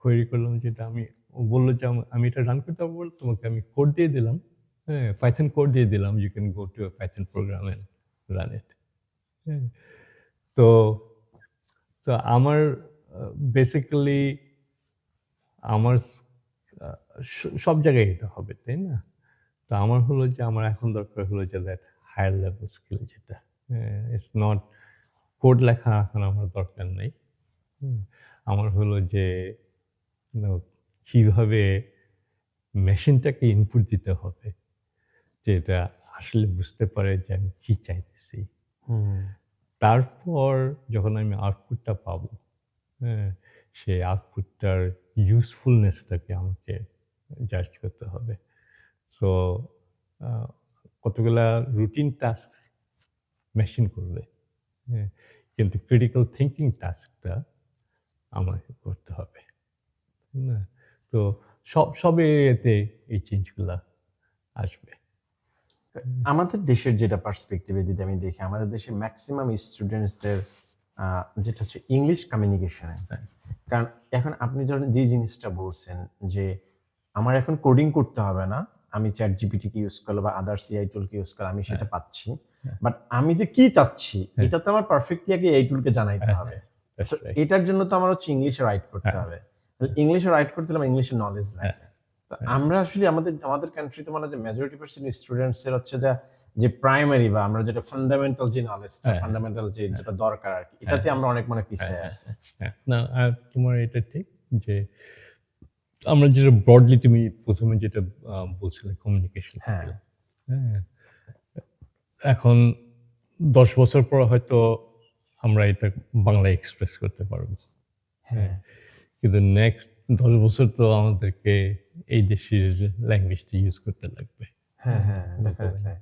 কোয়েরি করলাম, যেটা আমি, ও বললো যে আমি এটা রান করতে পারবো, তোমাকে আমি কোড দিয়ে দিলাম, হ্যাঁ, পাইথন কোড দিয়ে দিলাম, you can go to a Python program and run it. হ্যাঁ, তো তো আমার বেসিক্যালি আমার সব জায়গায় এটা হবে, তাই না? তো আমার হলো যে আমার এখন দরকার হলো যে দ্যাট হায়ার লেভেল স্কিল, যেটা ইটস নট কোড লেখা এখন আমার দরকার নেই। হুম, আমার হলো যে কিভাবে মেশিনটাকে ইনপুট দিতে হবে, যে এটা আসলে বুঝতে পারে যে আমি কি চাইতেছি। হুম তারপর যখন আমি আউটপুটটা পাবো, হ্যাঁ, সেই আউটপুটটার ইউজফুলনেসটাকে আমাকে জাজ করতে হবে। সো কতগুলা রুটিন টাস্ক মেশিন করবে, হ্যাঁ, কিন্তু ক্রিটিক্যাল থিঙ্কিং টাস্কটা আমাকে করতে হবে, তাই না? তো সব এরিয়াতে এই চেঞ্জগুলা আসবে। আমাদের দেশের যেটা পার্সপেক্টিভে যদি আমি দেখি, আমাদের দেশের ম্যাক্সিমাম স্টুডেন্টসদের যেটা হচ্ছে ইংলিশ কমিউনিকেশনে। হ্যাঁ, কারণ এখন আপনি ধরেন যে জিনিসটা বলছেন যে আমার এখন কোডিং করতে হবে না, আমি চ্যাট জিপিটিকে ইউজ করলে বা আদার সিআই টুলকে ইউজ করলে আমি সেটা পাচ্ছি, হ্যাঁ, বাট আমি যে কি চাচ্ছি হ্যাঁ, এটা তো আমার পারফেক্টলি আগে এই টুলকে জানাইতে হ্যাঁ, হবে। that's So, right. এটার জন্য তো আমার হচ্ছে ইংলিশে রাইট করতে হ্যাঁ, হবে। ইংলিশে রাইট করতে হলে আমার ইংলিশের নলেজ হ্যাঁ, লাগবে। তো আমরা আসলে আমাদের কান্ট্রিতে মানে যে মেজরিটি পার্সেন্ট স্টুডেন্টস এর হচ্ছে যে প্রাইমারি বা আমরা যেটা ফান্ডামেন্টাল যে নলেজটা, হ্যাঁ, ফান্ডামেন্টাল যেটা দরকার আর কি, এটাতে আমরা অনেক মানে পিছিয়ে আছি। হ্যাঁ। না, আর তোমার এটা ঠিক যে আমরা যেটা ব্রডলি, তুমি প্রথমে যেটা বলছিলে কমিউনিকেশন হ্যাঁ স্কিল, হ্যাঁ, এখন 10 বছর পর হয়তো আমরা এটা বাংলায় এক্সপ্রেস করতে পারবো, হ্যাঁ কিন্তু নেক্সট 10 বছর তো আমাদেরকে এই দেশের ল্যাঙ্গুয়েজটা ইউজ করতে লাগবে। হ্যাঁ হ্যাঁ ডেফিনেটলি।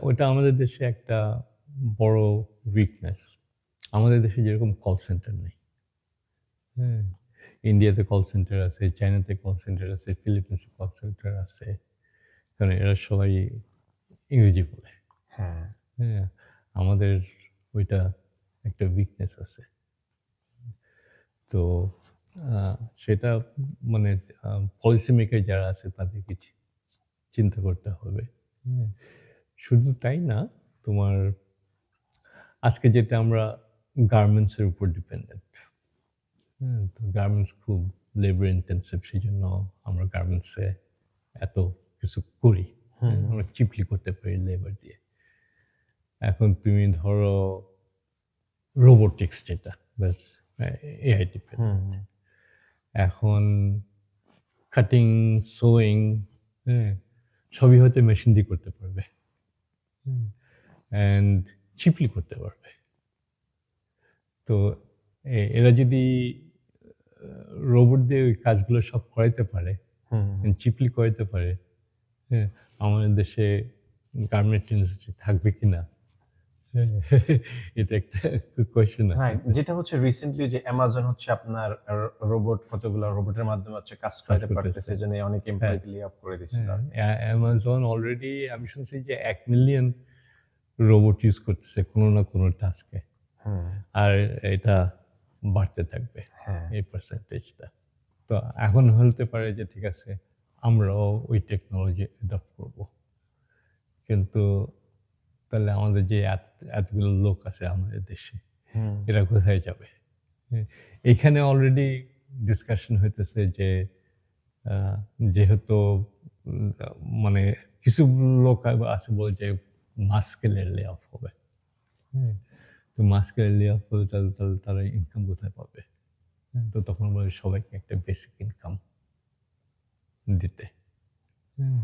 ওইটা আমাদের দেশে একটা বড় উইকনেস। আমাদের দেশে যেরকম কল সেন্টার নেই, হ্যাঁ, ইন্ডিয়াতে কল সেন্টার আছে, চায়নাতে কল সেন্টার আছে, ফিলিপিন্সে কল সেন্টার আছে, কারণ এরা সবাই ইংরেজি বলে। হ্যাঁ হ্যাঁ, আমাদের ওইটা একটা উইকনেস আছে। তো সেটা মানে পলিসি মেকার যারা আছে তাদেরকে চিন্তা করতে হবে। হ্যাঁ, শুধু তাই না, তোমার আজকে যেটা আমরা গার্মেন্টসের উপর ডিপেন্ডেন্ট, হ্যাঁ, তো গার্মেন্টস খুব লেবার ইন্টেন্সিভ, সেই জন্য আমরা গার্মেন্টসে এত কিছু করি, হ্যাঁ, আমরা চিপলি করতে পারি লেবার দিয়ে। এখন তুমি ধরো রোবোটিক্স, যেটা ব্যাস এআই ডিপেন্ডেন্ট, এখন কাটিং, সোয়িং, হ্যাঁ, সবই হয়তো মেশিন দিয়ে করতে পারবে, অ্যান্ড চিপলি করতে পারবে। তো এরা যদি রোবট দিয়ে ওই কাজগুলো সব করাইতে পারে, চিপলি করাইতে পারে, হ্যাঁ, আমাদের দেশে গার্মেন্ট ইন্ডাস্ট্রি থাকবে কিনা এটা একটা কোয়েশ্চেন আছে। রাইট, যেটা হচ্ছে রিসেন্টলি যে অ্যামাজন হচ্ছে আপনার রোবট, কতগুলো রোবটের মাধ্যমে হচ্ছে কাজ করাতে পারতেছে, করতেছে। এজন্য অনেক হ্যাঁ, এমপ্লয়িকে লে অফ করে দিছিল। অ্যামাজন অলরেডি আমি শুনছি যে 1 মিলিয়ন রোবট ইউজ করতেছে কোনো না কোনো টাস্কে। হুম, আর এটা বাড়তে থাকবে হ্যাঁ, এই পার্সেন্টেজটা। তো এখন হতে পারে যে ঠিক আছে আমরাও ওই টেকনোলজি অ্যাডপ্ট করব, কিন্তু তাহলে আমাদের যে এতগুলো লোক আছে আমাদের দেশে, হুম, এরা কোথায় যাবে? হ্যাঁ, এখানে অলরেডি ডিসকাশন হইতেছে যে আহ, যেহেতু মানে কিছু লোক আছে বলে যে মাস স্কেলের লে অফ হবে। হ্যাঁ, তো মাস স্কেলের লে অফ হলে তাহলে তারা ইনকাম কোথায় পাবে? তো তখন বলে সবাইকে একটা বেসিক ইনকাম দিতে, হুম,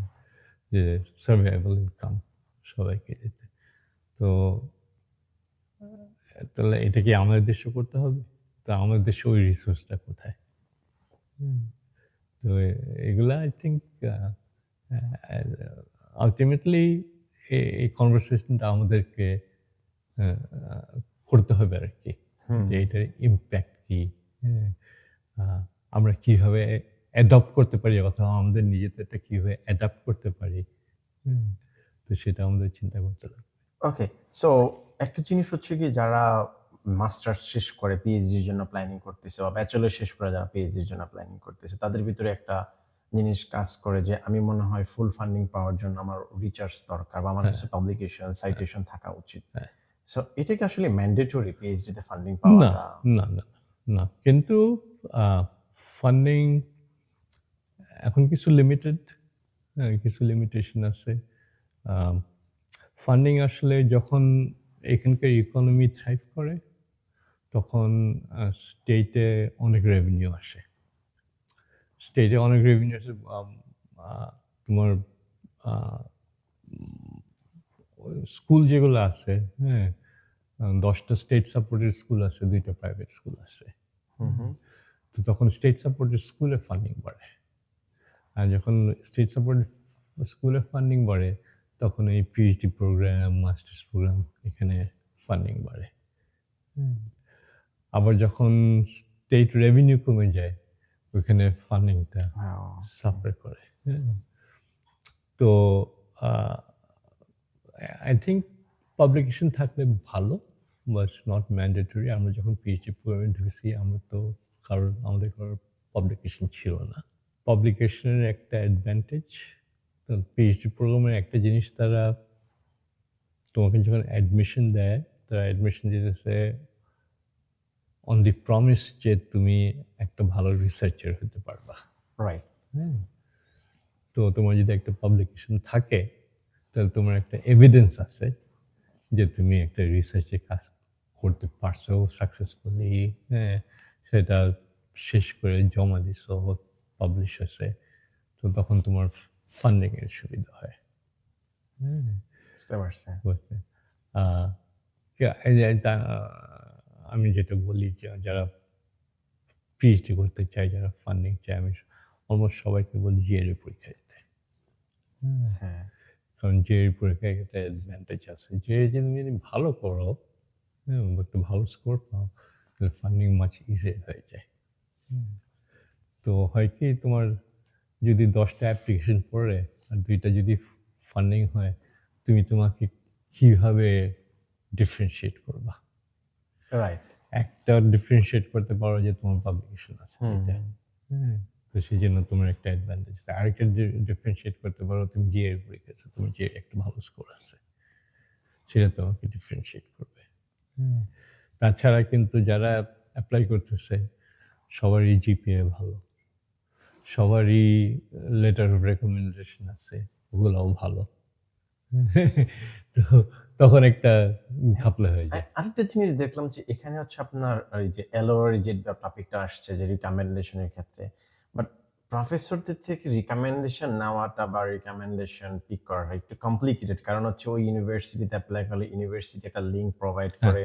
যে সার্ভাইভাল ইনকাম সবাইকে দিতে। তো তাহলে এটা কি আমাদের দেশে করতে হবে? তো আমাদের দেশে ওই রিসোর্সটা কোথায়? হুম, তো এগুলা আই থিঙ্ক আলটিমেটলি এই কনভারসেশনটা আমাদেরকে করতে হবে আর কি, হুম, যে এটার ইম্প্যাক্ট কি, হ্যাঁ, আমরা কিভাবে অ্যাডপ্ট করতে পারি অথবা আমাদের নিজেদেরটা কিভাবে অ্যাডাপ্ট করতে পারি, তো সেটা আমাদের চিন্তা করতে হবে। ওকে। সো একটা জিনিস হচ্ছে কি, যারা মাস্টার্স শেষ করে পিএইচডির জন্য প্ল্যানিং করতেছে, বা ব্যাচেলর শেষ করে যারা পিএইচডির জন্য প্ল্যানিং করতেছে, তাদের ভিতরে একটা জিনিস কাজ করে যে আমি মনে হয় ফুল ফান্ডিং পাওয়ার জন্য আমার রিসার্চ দরকার, বা আমার হ্যাঁ, কিছু পাবলিকেশন সাইটেশন থাকা উচিত। হ্যাঁ। সো এটা কি আসলে ম্যান্ডেটরি পিএইচডি তে ফান্ডিং না, পাওয়াটা? না, না, না। কিন্তু ফান্ডিং এখন কিছু লিমিটেড, কিছু লিমিটেশন আছে। ফান্ডিং আসলে যখন এখানকার ইকোনমি থ্রাইভ করে, তখন স্টেটে অনেক রেভিনিউ আসে। স্টেটে অনেক রেভিনিউ আসে, তোমার স্কুল যেগুলো আছে, হ্যাঁ, 10টা স্টেট সাপোর্টেড স্কুল আছে, 2টা প্রাইভেট স্কুল আছে। হুম, হুম, তো তখন স্টেট সাপোর্টেড স্কুলে ফান্ডিং বাড়ে। আর যখন স্টেট সাপোর্টেড স্কুলে ফান্ডিং বাড়ে, তখন এই পিএইচডি প্রোগ্রাম, মাস্টার্স প্রোগ্রাম, এখানে ফান্ডিং বাড়ে। আবার যখন স্টেট রেভিনিউ কমে যায়, ওইখানে ফান্ডিংটা হ্যাঁ, সাফার করে। তো আই থিঙ্ক পাবলিকেশন থাকলে ভালো, বাট নট ম্যান্ডেটরি। আমরা যখন পিএইচডি প্রোগ্রামে ঢুকেছি, আমরা তো আমাদের কারোর পাবলিকেশন ছিল না। পাবলিকেশনের একটা অ্যাডভান্টেজ, তো পিএইচডি প্রোগ্রামের একটা জিনিস, তারা তোমাকে যখন অ্যাডমিশন দেয়, তারা অ্যাডমিশন দিতেছে অন দি প্রমিস যে তুমি একটা ভালো রিসার্চার হতে পারবা। রাইট। হ্যাঁ, তো তোমার যদি একটা পাবলিকেশন থাকে, তাহলে তোমার একটা এভিডেন্স আছে যে তুমি একটা রিসার্চে কাজ করতে পারছো সাকসেসফুলি। হ্যাঁ, সেটা শেষ করে জমা দিছো, পাবলিশ হয়েছে, তো তখন তোমার ফান্ডিং এর সুবিধা হয়। হ্যাঁ, বুঝতে পারছি। বুঝতে আহ, এই যে আমি যেটা বলি যে যারা পিএইচডি করতে চায়, যারা ফান্ডিং চায়, আমি অলমোস্ট সবাইকে বলি জিআরই পরীক্ষা দিতে। হ্যাঁ, কারণ জিআরই পরীক্ষায় একটা অ্যাডভান্টেজ আছে, যে তুমি যদি ভালো করো, হ্যাঁ, একটু ভালো স্কোর পাও, তাহলে ফান্ডিং মাছ ইজি হয়ে যায়। তো হয় কি, তোমার যদি 10টা অ্যাপ্লিকেশন পড়ে আর 2টা যদি ফান্ডিং হয়, তুমি তোমাকে কিভাবে ডিফারেন্সিয়েট করবা? রাইট। একটা ডিফারেন্সিয়েট করতে পারো যে তোমার পাবলিকেশন আছে হুম, এটা, হ্যাঁ, তো সেই জন্য তোমার একটা অ্যাডভান্টেজ। আরেকটা ডিফারেন্সিয়েট করতে পারো, তুমি জিআই পরীক্ষা, তুমি জিআই একটা ভালো স্কোর আছে, সেটা তোমাকে ডিফারেন্সিয়েট করবে। তাছাড়া কিন্তু যারা অ্যাপ্লাই করতেছে, সবারই জিপিএ ভালো, সবারই লেটার অফ রেকমেন্ডেশন আছে, ওগুলোও ভালো। তো তখন একটা ঘাপলা হয়ে যায়। আরেকটা জিনিস দেখলাম যে এখানে হচ্ছে আপনার ওই যে এলোর যে টপিকটা আসছে যে রিকমেন্ডেশনের ক্ষেত্রে, বাট প্রফেসরদের থেকে রিকমেন্ডেশন নেওয়াটা বা রিকমেন্ডেশন পিক করাটা একটু কমপ্লিকেটেড, কারণ হচ্ছে ওই ইউনিভার্সিটিতে অ্যাপ্লাই করলে ইউনিভার্সিটি একটা লিঙ্ক প্রোভাইড করে,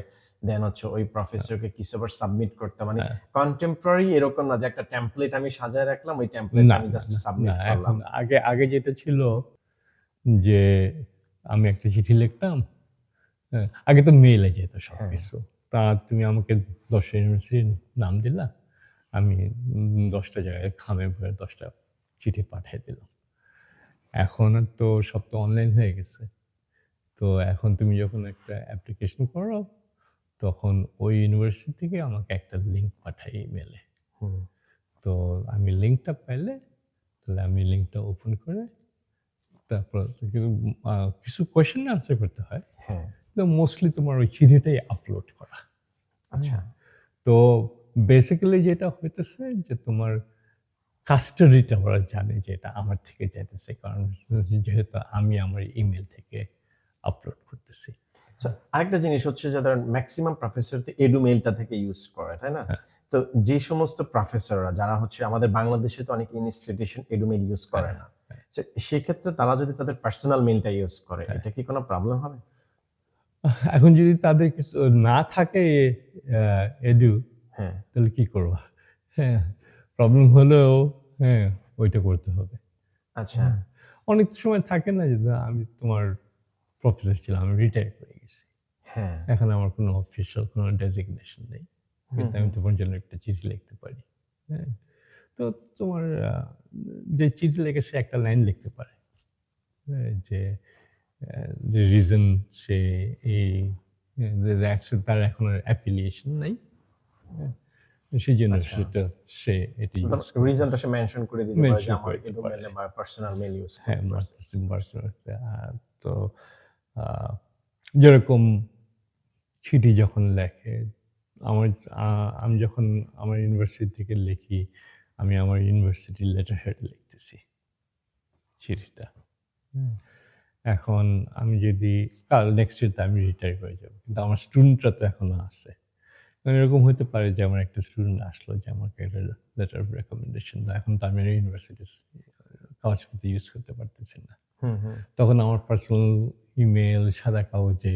দেন হচ্ছে ওই প্রফেসরকে কিছু আবার সাবমিট করতে, মানে হ্যাঁ। কন্টেম্পোরারি এরকম না যে একটা টেমপ্লেট আমি সাজায় রাখলাম, ওই টেমপ্লেট না, আমি না, জাস্ট না, সাবমিট না, এখন করলাম। আগে আগে যেটা ছিল যে আমি একটা চিঠি লিখতাম, হ্যাঁ, আগে তো মেইলে যেত সব হ্যাঁ। কিছু। তা তুমি আমাকে 10টা ইউনিভার্সিটির নাম দিলা, আমি 10টা জায়গায় খামে ভরে 10টা চিঠি পাঠিয়ে দিলাম। এখন তো সব তো অনলাইন হয়ে গেছে। তো এখন তুমি যখন একটা অ্যাপ্লিকেশন করো, তখন ওই ইউনিভার্সিটি থেকে আমাকে একটা লিঙ্ক পাঠায় ইমেলে। হুম। তো আমি লিঙ্কটা পাইলে, তাহলে আমি লিঙ্কটা ওপেন করে তারপর কিন্তু কিছু কোয়েশ্চেন আনসার করতে হয়। হ্যাঁ। তো মোস্টলি তোমার ওই চিঠিটাই আপলোড করা। আচ্ছা। তো বেসিক্যালি যেটা হইতেছে যে তোমার কাস্টাডিটা ওরা জানে যে এটা আমার থেকে যাইতেছে, কারণ যেহেতু আমি আমার ইমেল থেকে আপলোড করতেছি। So, আরেকটা জিনিস হচ্ছে যে ধরেন ম্যাক্সিমাম প্রফেসর তো এডু মেইলটা থেকে ইউজ করে, তাই না? হ্যাঁ। তো যে সমস্ত প্রফেসররা যারা হচ্ছে আমাদের বাংলাদেশে তো অনেক ইনস্টিটিউশন এডু মেইল ইউজ করে না, তো সেক্ষেত্রে তারা যদি তাদের পার্সোনাল মেইলটা ইউজ করে, এটা কি কোনো প্রবলেম হবে? এখন যদি তাদের কিছু না থাকে এডু, হ্যাঁ। তাহলে কি করবা? হ্যাঁ, প্রবলেম হলেও হ্যাঁ ওইটা করতে হবে। আচ্ছা। অনেক সময় থাকে না যে আমি তোমার প্রফেসর ছিলাম, আমি রিটায়ার করে গেছি, হ্যাঁ। এখন আমার কোনো অফিসিয়াল কোনো ডেজিগনেশন নেই, কিন্তু আমি তোমার জন্য একটা চিঠি লিখতে পারি। হ্যাঁ, তো তোমার যে চিঠি লেখে সে একটা লাইন লিখতে পারে, হ্যাঁ, যে রিজন সে এই তার এখন অ্যাফিলিয়েশন নাই, হ্যাঁ, সেই জন্য আচ্ছা। সেটা সে এটি ইউজ রিজনটা সে মেনশন করে দিতে পারে যে মেনশন আমার করতে এডু পারে। মেইল বা পার্সোনাল মেইল ইউজ হ্যাঁ, করতে। তো যেরকম চিঠি যখন লেখে, আমার আমি যখন আমার ইউনিভার্সিটি থেকে লিখি, আমি আমার ইউনিভার্সিটির লেটার হেডে লিখতেছি চিঠিটা। এখন আমি যদি কাল নেক্সট ইয়ারতে আমি রিটায়ার হয়ে যাব, কিন্তু আমার স্টুডেন্টরা তো এখনো আছে। কারণ এরকম হতে পারে যে আমার একটা স্টুডেন্ট আসলো যে আমাকে একটা লেটার অফ রেকমেন্ডেশন, এখন তো আমি ইউনিভার্সিটি কাগজপত্র ইউজ করতে পারতেছি না। হুম হুম। তখন আমার পার্সোনাল ইমেল সাদা কাগজে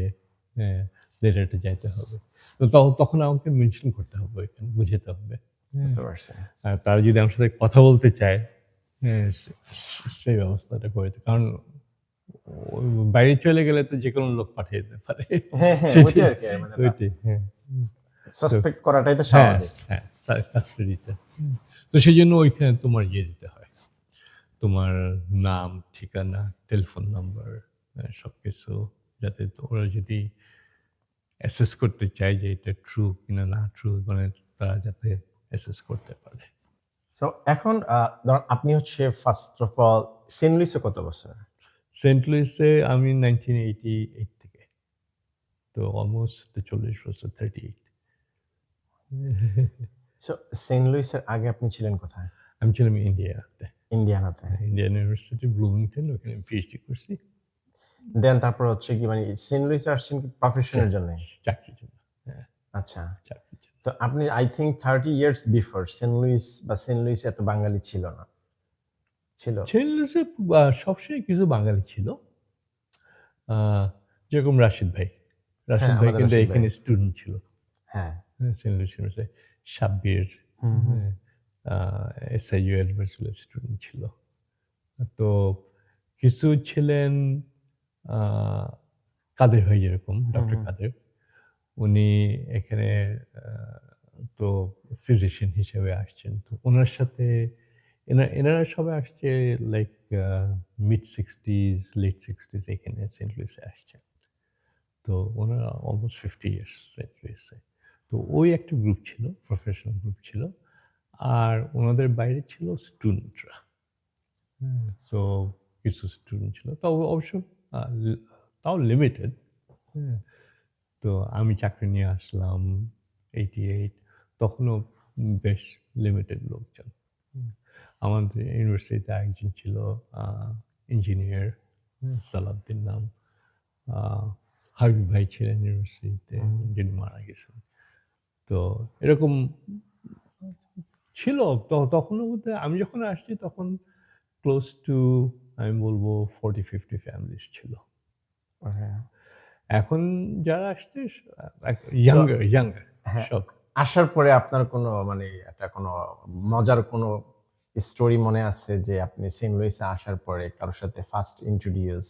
লেটারটা যাইতে হবে। তো তখন আমাকে মেনশন করতে হবে, এখানে বুঝাতে হবে। বুঝতে পারছি। আর তারা যদি আমার সাথে কথা বলতে চায়, সেই ব্যবস্থাটা করে দিতে। কারণ বাইরে চলে গেলে তো যে কোনো লোক পাঠিয়ে দিতে পারে। হ্যাঁ হ্যাঁ, সেটাই, ওইটাই আর কি, মানে ওইটাই, হ্যাঁ। সাসপেক্ট করাটাই তো হ্যাঁ, স্বাভাবিক। হ্যাঁ, কাস্টাডিতে। তো সেই জন্য ওইখানে তোমার দিতে হয়। তোমার নাম, ঠিকানা, টেলিফোন নাম্বার, সবকিছু, যাতে ওরা যদি অ্যাসেস করতে চায় যে এটা ট্রু কিনা না ট্রু, মানে তারা যাতে অ্যাসেস করতে পারে। সো এখন ধরুন আপনি হচ্ছে ফার্স্ট অফ অল সেন্ট লুইসে কত বছর? সেন্ট লুইসে আমি 1988 থেকে, তো অলমোস্ট 40 বছর, 38। সো সেন্ট লুইসের আগে আপনি ছিলেন কোথায়? আমি ছিলাম ইন্ডিয়াতে, ইন্ডিয়ানাতে। ইন্ডিয়ান ইউনিভার্সিটি ব্লুমিংটন, ওখানে পিএইচডি করছি দেন তারপর হচ্ছে কি মানে সেন্ট লুইসে আসছেন কি প্রফেশনের জন্য? চাকরির জন্য। হ্যাঁ, আচ্ছা। চাকরির জন্য। তো আপনি I think 30 years before Saint Louis বা সেন্ট লুইসে এত বাঙালি ছিল না, ছিল? সেন্ট লুইসে সবসময় কিছু বাঙালি ছিল, যেরকম রাশিদ ভাই। রাশিদ হ্যাঁ, ভাই আমাদের কিন্তু রাশিদ এখানে ভাই। স্টুডেন্ট ছিল। হ্যাঁ। সেন্ট লুইস ইউনিভার্সিটি, সাব্বির, হুম হুম। এসআইইউ ইউনিভার্সিটির স্টুডেন্ট ছিল। তো কিছু ছিলেন কাদের ভাই, যেরকম ডক্টর কাদের, উনি এখানে তো ফিজিশিয়ান হিসেবে আসছেন। তো ওনার সাথে এনারা সবাই আসছে like mid 60s, late 60s, এখানে সেন্ট লুইসে আসছেন। তো ওনারা অলমোস্ট 50 ইয়ার্স সেন্ট লুইসে। তো ওই একটা গ্রুপ ছিল, প্রফেশনাল গ্রুপ ছিল, আর ওনাদের বাইরে ছিল স্টুডেন্টরা। তো কিছু স্টুডেন্ট ছিল, তো অবশ্য তাও লিমিটেড। তো আমি চাকরি নিয়ে আসলাম 88, তখনও বেশ লিমিটেড লোকজন। আমাদের ইউনিভার্সিটিতে একজন ছিল ইঞ্জিনিয়ার, সালাউদ্দিন নাম, হাবিব ভাই ছিলেন ইউনিভার্সিটিতে, যিনি মারা গেছেন। তো এরকম ছিল। তখনও বলতে আমি যখন আসছি তখন ক্লোজ টু, আমি বলবো 40-50 ফ্যামিলিজ ছিল। হ্যাঁ। এখন যারা আসছে ইয়াঙ্গার হ্যাঁ, সব। আসার পরে আপনার কোনো মানে একটা কোনো মজার কোনো স্টোরি মনে আছে যে আপনি সেন্ট লুইসে আসার পরে কারোর সাথে ফার্স্ট ইন্ট্রোডিউস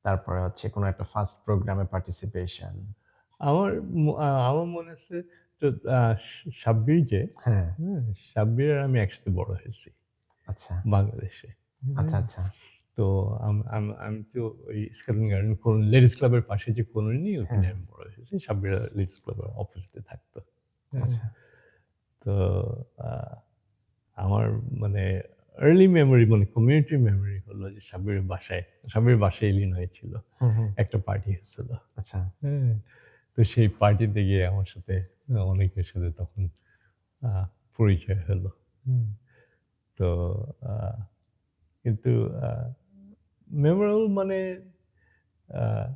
তারপরে হচ্ছে কোনো একটা ফার্স্ট প্রোগ্রামে পার্টিসিপেশন? আমার মনে আছে তো সাব্বির যে হ্যাঁ। সাব্বির আর আমি একসাথে বড় হয়েছি আচ্ছা বাংলাদেশে। আচ্ছা আচ্ছা। তো আমি তো ওই স্কাউটিং গার্ডেন লেডিস ক্লাবের পাশে যে কলোনি ওখানে হ্যাঁ। আমি বড় হয়েছি। সাব্বির লেডিস ক্লাবের অপোজিটে থাকতো। হ্যাঁ, আচ্ছা তো আহ, আমার মানে আর্লি মেমোরি মানে কমিউনিটি মেমোরি হলো যে সাব্বিরের বাসায় ইলিনয়ে ছিল, হুম হুম। একটা পার্টি হচ্ছিল। আচ্ছা হ্যাঁ, তো সেই পার্টিতে গিয়ে আমার সাথে অনেকের সাথে তখন পরিচয় হলো। তো আহ, কিন্তু মেমোরেবল মানে আহ,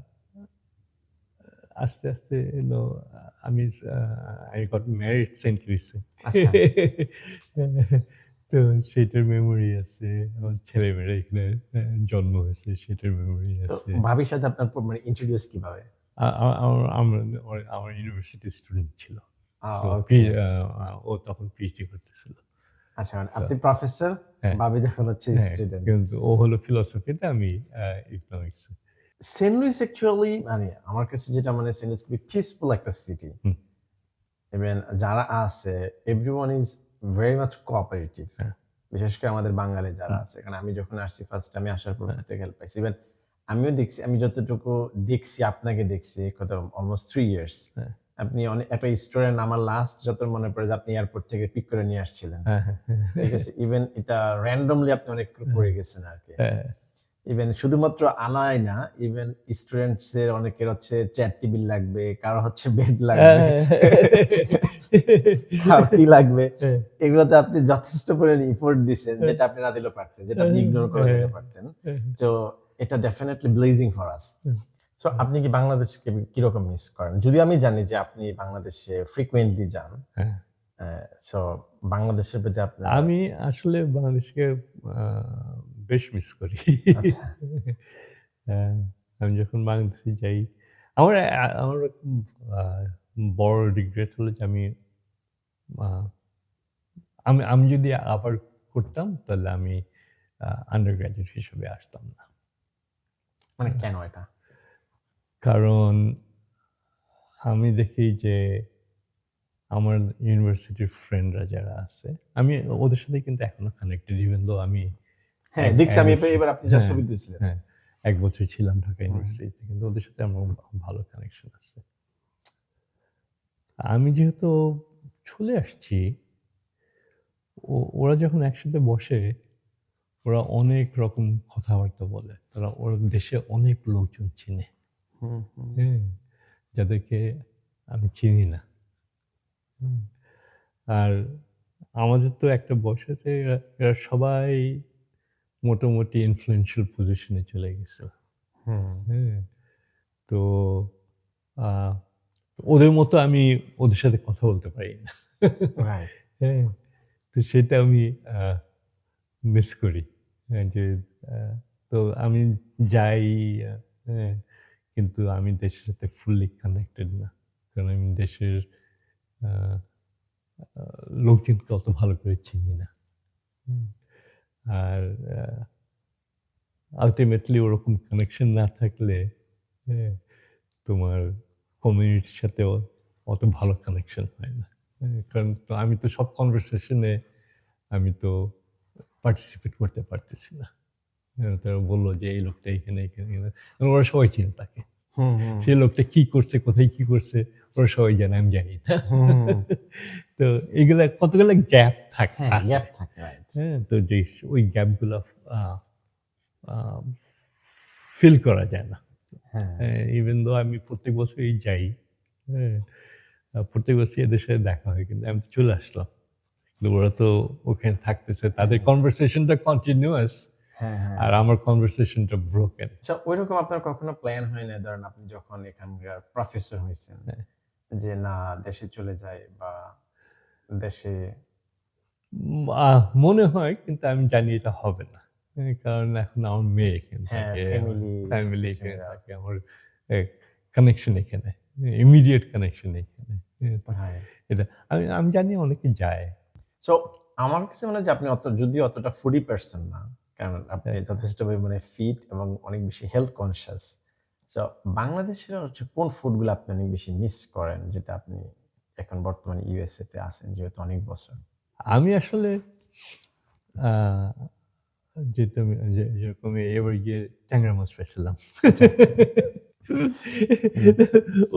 আস্তে আস্তে এলো আমি আই গট ম্যারিড সেন্ট ক্রিসে। আচ্ছা। তো সেটার মেমোরি আছে, আমার ছেলেমেয়েরা এখানে জন্ম হয়েছে সেটার মেমোরি তো আছে। ভাবির সাথে আপনার মানে ইন্ট্রোডিউস কিভাবে? আমার ইউনিভার্সিটি স্টুডেন্ট ছিল। So, ওকে। ও তখন পিএইচডি করতেছিল। আচ্ছা মানে তো আপনি প্রফেসর, হ্যাঁ ভাবি যখন হচ্ছে হ্যাঁ, স্টুডেন্ট। কিন্তু ও হলো ফিলোসফিতে, আমি ইকোনমিক্স। সেন্ট লুইস অ্যাকচুয়ালি মানে আমার কাছে যেটা মানে সেন্ট লুইস খুবই পিসফুল একটা সিটি। হুম। ইভেন যারা আছে everyone is very much cooperative. হ্যাঁ। বিশেষ করে আমাদের বাঙালি যারা আছে, কারণ আমি যখন আসছি ফার্স্ট আমি আসার পর থেকে হেল্প পাইছি। ইভেন আমিও দেখছি, আমি যতটুকু দেখছি আপনাকে দেখছি কত অলমোস্ট 3 ইয়ার্স। হ্যাঁ। আপনি অনেক একটা স্টোরের আমার লাস্ট যত মনে পড়ে যে আপনি এয়ারপোর্ট থেকে পিক করে নিয়ে আসছিলেন। হ্যাঁ, হ্যাঁ, ঠিক আছে, ইভেন এটা র্যান্ডমলি আপনি অনেক করে গেছেন আর কি। হ্যাঁ, ইভেন শুধুমাত্র আনাই না, ইভেন স্টুডেন্টস এর অনেকের হচ্ছে চেয়ার টেবিল লাগবে, কারো হচ্ছে বেড লাগবে, কার কি লাগবে, হ্যাঁ, এগুলোতে আপনি যথেষ্ট পরিমাণে ইফোর্ট দিচ্ছেন, যেটা আপনি না দিলেও পারতেন, যেটা আপনি ইগনোর করে দিতে পারতেন। তো এটা definitely blazing for us. So আপনি কি বাংলাদেশকে কিরকম মিস করেন? যদি আমি জানি যে আপনি বাংলাদেশে ফ্রিকুয়েন্টলি যান, হ্যাঁ। সো বাংলাদেশের প্রতি আপনার আমি আসলে বাংলাদেশকে বেশ মিস করি। আচ্ছা। হ্যাঁ, আমি যখন বাংলাদেশে যাই, আমার আমার আহ, বড় রিগ্রেট হলো যে আহ, আমি যদি আবার করতাম তাহলে আমি আন্ডার গ্রাজুয়েট হিসেবে আসতাম না। মানে কেন এটা? কারণ আমি দেখি যে আমার ইউনিভার্সিটির ফ্রেন্ডরা যারা আছে, আমি ওদের সাথে কিন্তু এখনো কানেক্টেড, ইভেন দো আমি হ্যাঁ দেখছি আমি এবার আপনি যা ছবি দিয়েছিলেন। হ্যাঁ 1 বছর ছিলাম ঢাকা ইউনিভার্সিটিতে, কিন্তু ওদের সাথে আমার ভালো কানেকশন আছে। আমি যেহেতু চলে আসছি, ওরা যখন একসাথে বসে ওরা অনেক রকম কথাবার্তা বলে, ওরা দেশে অনেক লোকজন চিনে, হ্যাঁ, যাদেরকে আমি চিনি না। আর আমাদের তো একটা বয়স আছে, এরা সবাই মোটামুটি ইনফ্লুয়েন্সিয়াল পজিশনে চলে গেছে। হ্যাঁ, তো আহ, ওদের মতো আমি ওদের সাথে কথা বলতে পারি না। রাইট। হ্যাঁ, তো সেটা আমি মিস করি। হ্যাঁ, যে তো আমি যাই, হ্যাঁ, কিন্তু আমি দেশের সাথে ফুললি কানেক্টেড না, কারণ আমি দেশের আহ, লোকজনকে অত ভালো করে চিনি না। আর আলটিমেটলি ওরকম কানেকশন না থাকলে, হ্যাঁ, তোমার কমিউনিটির সাথেও অত ভালো কানেকশন হয় না। কারণ তো আমি তো সব কনভারসেশনে আমি তো পার্টিসিপেট করতে পারতেছি না। তারা বললো যে এই লোকটা এখানে এখানে এখানে, ওরা সবাই চিনে তাকে, সেই লোকটা কি করছে কোথায় কি করছে ওরা সবাই জানে, আমি জানি না। তো এগুলা কতগুলো গ্যাপ থাকে, গ্যাপ থাকে, রাইট। হ্যাঁ, তো যে ওই গ্যাপগুলো ফিল করা যায় না। ইভেন দো আমি প্রত্যেক বছরই যাই, হ্যাঁ, প্রত্যেক বছর এদের সাথে দেখা হয়, কিন্তু আমি তো চলে আসলাম, কিন্তু ওরা তো ওখানে থাকতেছে, তাদের কনভারসেশনটা কন্টিনিউয়াস, আর আমার কনভারসেশনটা ব্রোকেন। আচ্ছা ওইরকম আপনার কখনো প্ল্যান হয় না, ধরেন আপনি যখন এখানকার প্রফেসর হয়েছেন, যে না দেশে চলে যায় বা দেশে? মনে হয়, কিন্তু আমি জানি এটা হবে না, কারণ এখন আমার মেয়ে এখানে থাকে, ফ্যামিলি এখানে থাকে, আমার কানেকশন এখানে, ইমিডিয়েট কানেকশন এখানে, এটা আমি জানি অনেকে যায়। সো আমার কাছে মনে হয় যে আপনি যদি অতটা ফুডি পারসন না, কারণ আপনি যথেষ্ট পরিমাণে ফিট এবং অনেক বেশি হেলথ কনসিয়াস। সো বাংলাদেশের হচ্ছে কোন ফুডগুলো আপনি অনেক বেশি মিস করেন, যেটা আপনি এখন বর্তমানে ইউএসএ তে আছেন যেহেতু অনেক বছর? আমি আসলে আহ, যেরকম এবার গিয়ে ট্যাংরা মাছ পেয়েছিলাম,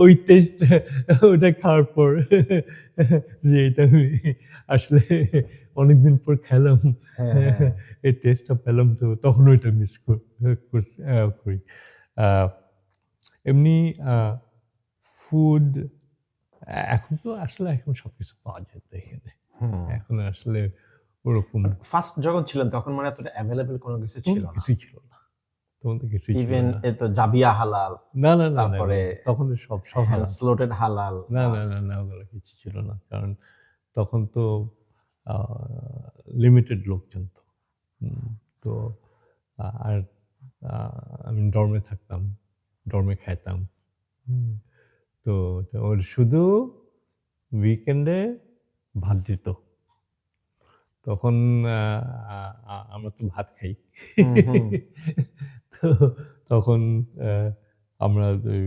ওই টেস্ট, ওটা খাওয়ার পর যে এটা আমি আসলে অনেকদিন পর খেলাম, হ্যাঁ। এই টেস্টটা পেলাম, তো তখন ওইটা মিস করি। আহ, এমনি ফুড এখন তো আসলে এখন সবকিছু পাওয়া যায় তো এখানে, এখন আসলে ওরকম ফার্স্ট যখন ছিলেন তখন মানে এতটা অ্যাভেলেবল কোনো কিছু ছিল না। কিছুই ছিল না, তখন তো কিছুই ছিল ইভেন না। এ তো জাবিয়া হালাল, না না না না, তারপরে তখন তো সব হ্যান্ড হারাম। স্লোটেড হালাল। না না না না, ওগুলো কিছু ছিল না, কারণ তখন তো লিমিটেড লোকজন তো। তো আর আমি ডর্মে থাকতাম, ডর্মে খাইতাম। তো তো ওর শুধু উইকেন্ডে ভাত দিত, তখন আমরা তো ভাত খাই। তো তখন আমরা ওই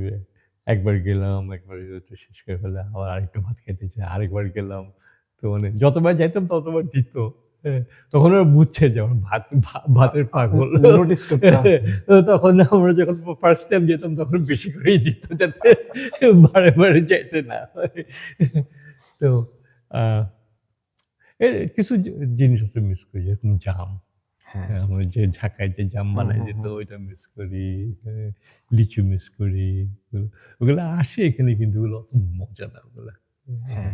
একবার গেলাম, একবার একটু শেষ করে ফেলে আবার আরেকটু ভাত খেতে চাই, আরেকবার গেলাম। তো মানে যতবার যাইতাম ততবার দিত। হ্যাঁ, তখন ওরা বুঝছে যে আমার ভাতের পাগল। নোটিস করতাম। তো তখন আমরা যখন ফার্স্ট টাইম যেতাম তখন বেশি করেই দিত, যাতে বারে বারে যাইতে না হয়। তো এর কিছু জিনিস আছে মিস করি, যেরকম জাম। হ্যাঁ। ওই যে ঢাকায় যে জাম বানায় যেত, ওইটা মিস করি। লিচু মিস করি। ওগুলো আসে এখানে, কিন্তু ওগুলো অত মজা না ওগুলো। হ্যাঁ।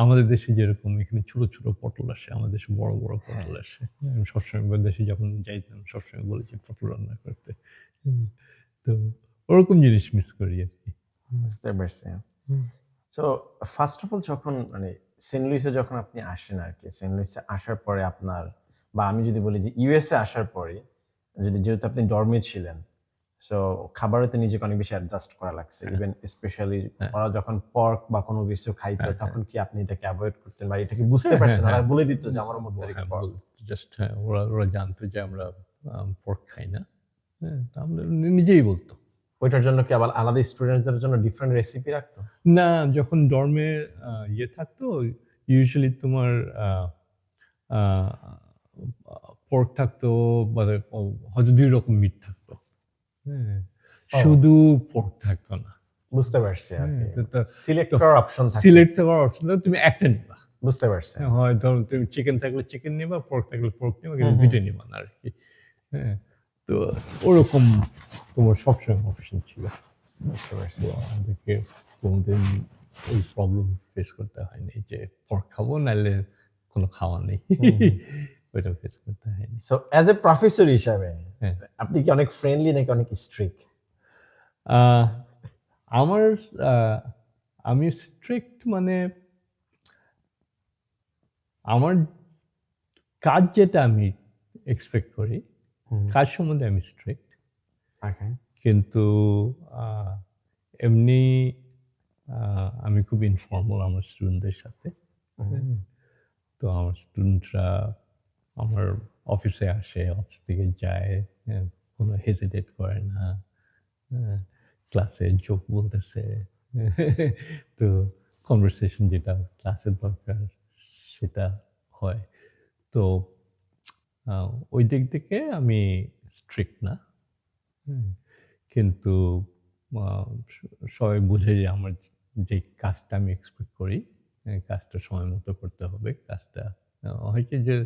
আমাদের দেশে যেরকম এখানে ছোট ছোট পটল আসে, আমাদের দেশে বড় বড় পটল আসে। আমি সবসময় দেশে যখন যাইতাম সবসময় বলেছি পটল রান্না করতে। তো ওরকম জিনিস মিস করি আর কি। বুঝতে পারছি। সো ফার্স্ট অফ অল যখন মানে সেন্ট লুইসে যখন আপনি আসেন আর কি, সেন্ট লুইসে আসার পরে আপনার, বা আমি যদি বলি যে ইউএসএ আসার পরে, যেহেতু আপনি ডর্মে ছিলেন, সো খাবারে তো নিজেকে অনেক বেশি অ্যাডজাস্ট করা লাগছে। ইভেন স্পেশালি ওরা যখন পর্ক বা কোনো কিছু খাইতো তখন কি আপনি এটাকে অ্যাভয়েড করতেন বা এটাকে বুঝতে পারতেন? ওরা বলে দিত যে আমার মধ্যে পর্ক। জাস্ট ওরা ওরা জানতো যে আমরা পর্ক খাই না। হ্যাঁ, তো আমরা নিজেই বলতো। ওইটার জন্য কি আবার আলাদা স্টুডেন্টদের জন্য ডিফারেন্ট রেসিপি রাখতো? না, যখন ডর্মে ইয়ে থাকতো, ইউজুয়ালি তোমার পর্ক থাকতো, মানে হয়তো 2 রকম মিট থাকতো। হ্যাঁ, শুধু পর্ক থাকতো না। বুঝতে পারছি আর কি। তো সিলেক্ট করার অপশন থাকে। সিলেক্ট করার অপশন, তুমি একটা নিবা। বুঝতে পারছি। হয় ধরো তুমি চিকেন থাকলে চিকেন নিবা, পর্ক থাকলে পর্ক নিবা, কিন্তু দুইটা নিবা না আর কি। হ্যাঁ, তো ওরকম তোমার সবসময় অপশন ছিল। বুঝতে পারছি। তো আমাদেরকে কোনোদিন ওই প্রবলেম ফেস করতে হয়নি যে পর্ক খাবো নাহলে কোনো খাওয়া নেই, ওইটা ফেস করতে হয়নি। সো অ্যাজ এ প্রফেসর হিসাবে হ্যাঁ। আপনি কি অনেক ফ্রেন্ডলি নাকি অনেক স্ট্রিক্ট? আমার আমি স্ট্রিক্ট, মানে আমার কাজ যেটা আমি এক্সপেক্ট করি, কাজ সম্বন্ধে আমি স্ট্রিক্ট। ওকে। কিন্তু এমনি আমি খুব ইনফর্মাল আমার স্টুডেন্টদের সাথে। তো আমার স্টুডেন্টরা আমার অফিসে আসে, অফিস থেকে যায়, কোনো হেজিটেট করে না, ক্লাসে জোক বলতেছে। তো কনভারসেশন যেটা ক্লাসের দরকার সেটা হয়। তো ওই দিক থেকে আমি স্ট্রিক্ট না। কিন্তু সবাই বুঝে যে আমার যে কাজটা আমি এক্সপেক্ট করি, কাজটা সময় মতো করতে হবে। কাজটা হয় কি যে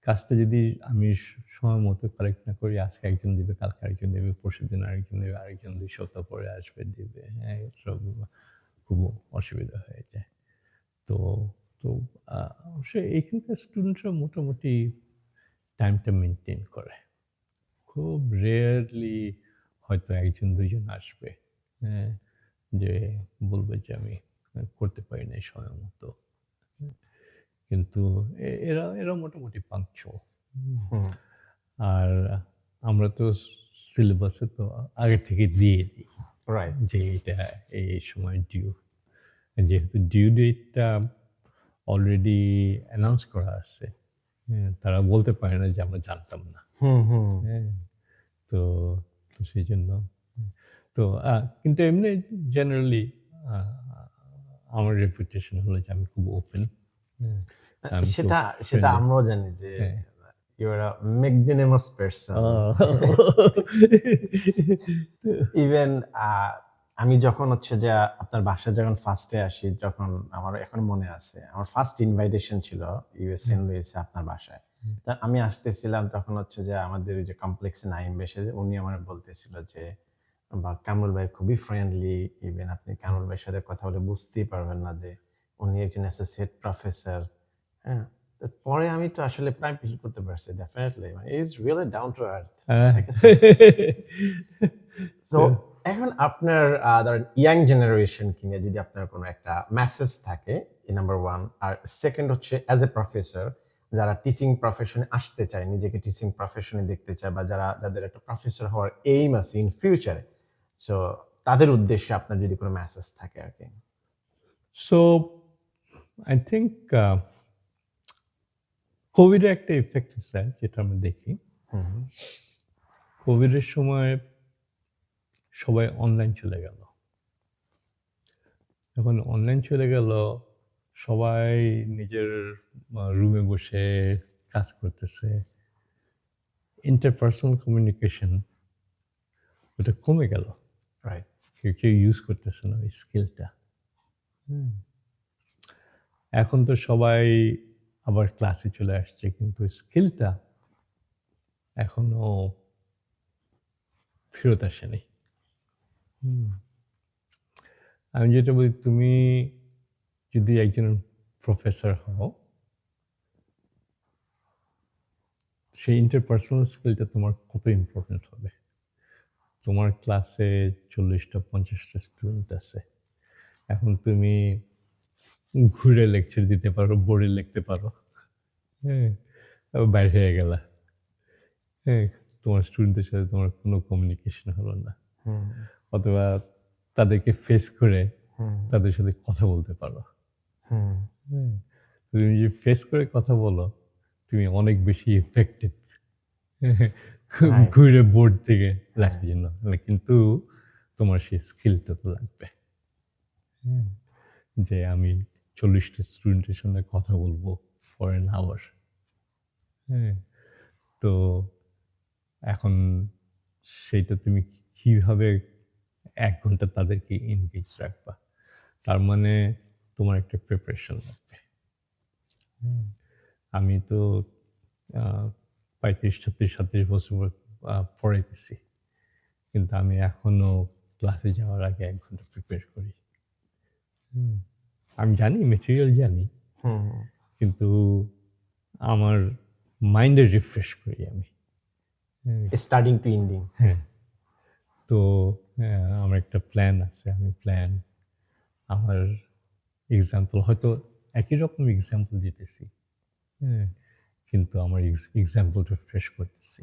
কাজটা যদি আমি সময় মতো কালেক্ট না করি, আজকে একজন দিবে, কালকে আরেকজন দেবে, পরশুদিন আরেকজন দেবে, আরেকজন 2 সপ্তাহ পরে আসবে দিবে। হ্যাঁ, সব খুব অসুবিধা হয়ে যায়। তো তো অবশ্যই এখানকার স্টুডেন্টরা মোটামুটি টাইমটা মেনটেন করে। খুব রেয়ারলি হয়তো 1-2 জন আসবে, হ্যাঁ, যে বলবে যে আমি করতে পারি নাই সময় মতো। কিন্তু এরা এরা মোটামুটি পাংচুয়াল। আর আমরা তো সিলেবাসে তো আগে থেকে দিয়ে দিই রাইট। যে এটা এই সময় ডিউ। যেহেতু ডিউ ডেটটা অলরেডি অ্যানাউন্স করা আছে, হ্যাঁ, তারা বলতে পারে না যে আমরা জানতাম না। হ্যাঁ, তো তো সেই জন্য তো কিন্তু এমনি জেনারেলি আমার রেপুটেশন হলো যে আমি খুব ওপেন। আমি খুব সেটা সেটা friendly। আমরাও জানি যে হ্যাঁ। You are a magnanimous person. Even আমি যখন হচ্ছে যে আপনার বাসায় যখন ফার্স্টে আসি, যখন আমার এখন মনে আছে আমার ফার্স্ট ইনভাইটেশন ছিল সেন্ট লুইসে আপনার বাসায়। তা আমি আসতেছিলাম তখন হচ্ছে যে আমাদের ওই যে কমপ্লেক্সে নাইম এসে উনি আমার বলতেছিল যে বা কামরুল ভাই খুবই ফ্রেন্ডলি, ইভেন আপনি কামরুল ভাইয়ের সাথে কথা বলে বুঝতেই পারবেন না যে উনি একজন অ্যাসোসিয়েট প্রফেসর। হ্যাঁ, তো পরে আমি তো আসলে প্রায় ফিল করতে পারছি ডেফিনেটলি মানে is really down to earth. ঠিক আছে। সো এখন আপনার ধরেন ইয়াং জেনারেশনকে নিয়ে যদি আপনার কোনো একটা মেসেজ থাকে, নাম্বার ওয়ান, আর সেকেন্ড হচ্ছে অ্যাজ এ প্রফেসর যারা টিচিং প্রফেশনে আসতে চায়, নিজেকে টিচিং প্রফেশনে দেখতে চায়, বা যাদের একটা প্রফেসর হওয়ার এইম আছে ইন ফিউচারে, সো তাদের উদ্দেশ্যে আপনার যদি কোনো মেসেজ থাকে আর কি। সো আই থিঙ্ক কোভিডের একটা ইফেক্ট আছে যেটা আমরা দেখি। কোভিডের সময় সবাই অনলাইন চলে গেল। যখন অনলাইন চলে গেল সবাই নিজের রুমে বসে কাজ করতেছে। ইন্টারপার্সোনাল কমিউনিকেশন ওটা কমে গেল। রাইট। কেউ কেউ ইউজ করতেছে না ওই স্কিলটা। এখন তো সবাই আবার ক্লাসে চলে আসছে, কিন্তু স্কিলটা এখনো ফেরত আসেনি। আমি যেটা বলি, তুমি যদি একজন প্রফেসর হও, সেই ইন্টারপার্সোনাল স্কিলটা তোমার কত ইম্পর্টেন্ট হবে। তোমার ক্লাসে 40টা 50টা স্টুডেন্ট আছে, এখন তুমি ঘুরে লেকচার দিতে পারো, বোর্ডে লিখতে পারো, হ্যাঁ, বাইরে হয়ে গেলা, হ্যাঁ, তোমার স্টুডেন্টদের সাথে তোমার কোনো কমিউনিকেশন হলো না, অথবা তাদেরকে ফেস করে তাদের সাথে কথা বলতে পারো। তুমি যে ফেস করে কথা বলো, তুমি অনেক বেশি এফেক্টিভ ঘুরে বোর্ড থেকে লেখার জন্য, কিন্তু তোমার সেই স্কিলটা তো লাগবে যে আমি 40টা স্টুডেন্টের সঙ্গে কথা বলবো ফর অ্যান আওয়ার। হ্যাঁ, তো এখন সেইটা তুমি কিভাবে 1 ঘন্টা তাদেরকে এনগেজ রাখবা, তার মানে তোমার একটা প্রিপারেশন লাগবে। আমি তো 35-36 বছর পড়াইতেছি, কিন্তু আমি এখনো ক্লাসে যাওয়ার আগে 1 ঘন্টা প্রিপেয়ার করি। আমি জানি মেটেরিয়াল জানি, কিন্তু আমার মাইন্ডে রিফ্রেশ করি আমি স্টার্টিং টু এন্ডিং। হ্যাঁ, তো আমার একটা প্ল্যান আছে। আমার এক্সাম্পল হয়তো একই রকম এক্সাম্পল দিতেছি, হ্যাঁ, কিন্তু আমার এক্সাম্পলটা ফ্রেশ করতেছি।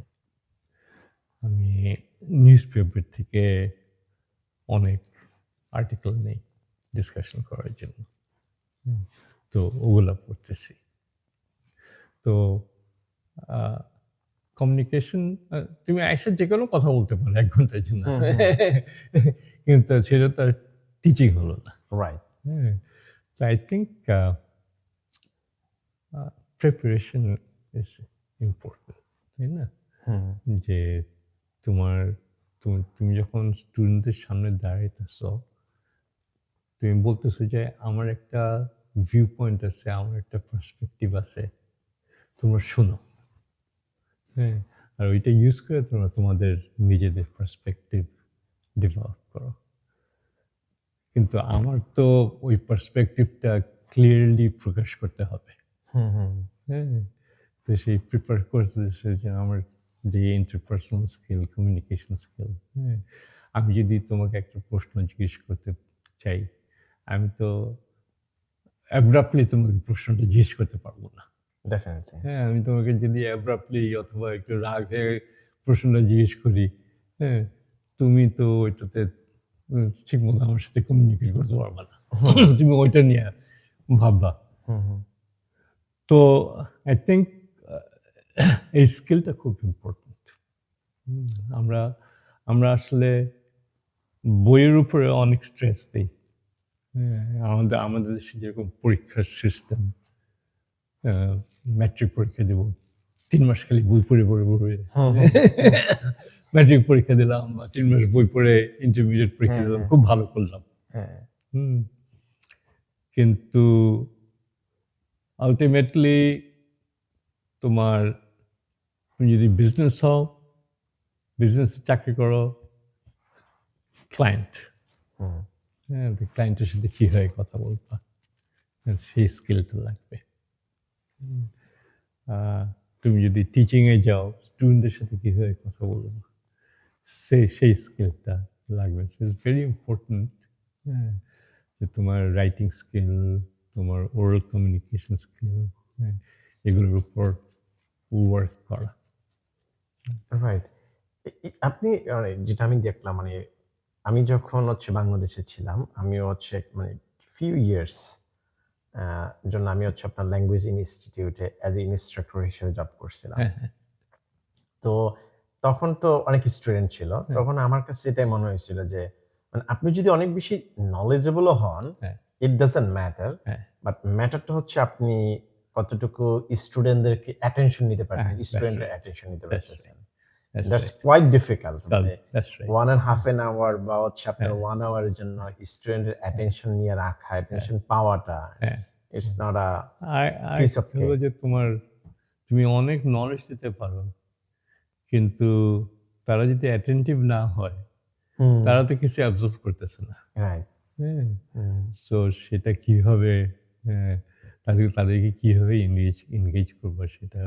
আমি নিউজ পেপার থেকে অনেক আর্টিকেল নেই ডিসকাশন করার জন্য, তো ওগুলা পড়তেছি। তো কমিউনিকেশন, তুমি একসাথে যে কোনো কথা বলতে পারো 1 ঘন্টার জন্য, কিন্তু সেটা তো টিচিং হলো না। Right. So I think preparation is important, তাই না? যে তুমি যখন স্টুডেন্টদের সামনে দাঁড়াইতেছো, তুমি বলতেছো যে আমার একটা ভিউ পয়েন্ট আছে, আমার একটা পার্সপেক্টিভ আছে, তোমরা শোনো, হ্যাঁ, আর ওইটা ইউজ করে তোমরা তোমাদের নিজেদের পার্সপেক্টিভ ডেভেলপ করো। কিন্তু আমার তো ওই পার্সপেক্টিভটা ক্লিয়ারলি প্রকাশ করতে হবে। হ্যাঁ, তো সেই প্রিপেয়ার করতেছে যে আমার যে ইন্টারপার্সোনাল স্কিল, কমিউনিকেশন স্কিল, হ্যাঁ, আমি যদি তোমাকে একটা প্রশ্ন জিজ্ঞেস করতে চাই, আমি তো অ্যাব্রাপ্টলি তোমাকে প্রশ্নটা জিজ্ঞেস করতে পারবো না। ডেফিনেটলি। হ্যাঁ, আমি তোমাকে যদি অ্যাব্রাপ্টলি অথবা একটু রাগ হয়ে প্রশ্নটা জিজ্ঞেস করি, হ্যাঁ, তুমি তো ওইটাতে ঠিক মতো আমার সাথে কমিউনিকেট করতে পারবা না, তুমি ওইটা নিয়ে ভাববা। তো আই থিঙ্ক এই স্কিলটা খুব ইম্পর্টেন্ট। আমরা আমরা আসলে বইয়ের উপরে অনেক স্ট্রেস দিই। আমাদের আমাদের দেশে যেরকম পরীক্ষার সিস্টেম, ম্যাট্রিক পরীক্ষা দেব, 3 মাস খালি বই পড়ে পড়ে পড়ে ম্যাট্রিক পরীক্ষা দিলাম, বা 3 মাস বই পড়ে ইন্টারমিডিয়েট পরীক্ষা দিলাম, খুব ভালো করলাম। হ্যাঁ হুম। কিন্তু আলটিমেটলি তোমার, তুমি যদি বিজনেস হও, বিজনেস চাকরি করো, ক্লায়েন্ট, হ্যাঁ, ক্লায়েন্টের সাথে কীভাবে কথা বলবা, সেই স্কিলটা লাগবে। তুমি যদি টিচিংয়ে যাও, স্টুডেন্টদের সাথে কীভাবে কথা বলবো, সেই স্কিলটা লাগবে। It's very important. হ্যাঁ, যে তোমার রাইটিং স্কিল, তোমার ওরাল কমিউনিকেশন স্কিল, হ্যাঁ, এগুলোর উপর ওয়ার্ক করা। রাইট। আপনি যেটা আমি দেখলাম, মানে আমি যখন হচ্ছে বাংলাদেশে ছিলাম, আমিও হচ্ছে মানে ফিউ ইয়ার্স জন্য আমি হচ্ছে আপনার ল্যাঙ্গুয়েজ ইনস্টিটিউটে অ্যাজ এ ইনস্ট্রাক্টর হিসেবে জব করছিলাম। তো তখন তো অনেক স্টুডেন্ট ছিল, তখন আমার কাছে এটাই মনে হয়েছিল যে মানে আপনি যদি অনেক বেশি নলেজেবলও হন, ইট ডাজন্ট ম্যাটার, বাট ম্যাটারটা হচ্ছে আপনি কতটুকু স্টুডেন্টদেরকে অ্যাটেনশন নিতে পারছেন, স্টুডেন্টের অ্যাটেনশন নিতে পারছেন। That's quite difficult. মানে 1.5 hour বা হচ্ছে আপনার 1 hour-এর জন্য স্টুডেন্টের অ্যাটেনশন নিয়ে রাখা, অ্যাটেনশন পাওয়াটা, it's not a piece of cake. যে তুমি অনেক নলেজ দিতে পারো, কিন্তু তারা যদি অ্যাটেন্টিভ না হয়, তারা তো কিছু অ্যাবজর্ভ করতেছে না। রাইট। সো সেটা কিভাবে, তাদেরকে কিভাবে এনগেজ করবো, সেটা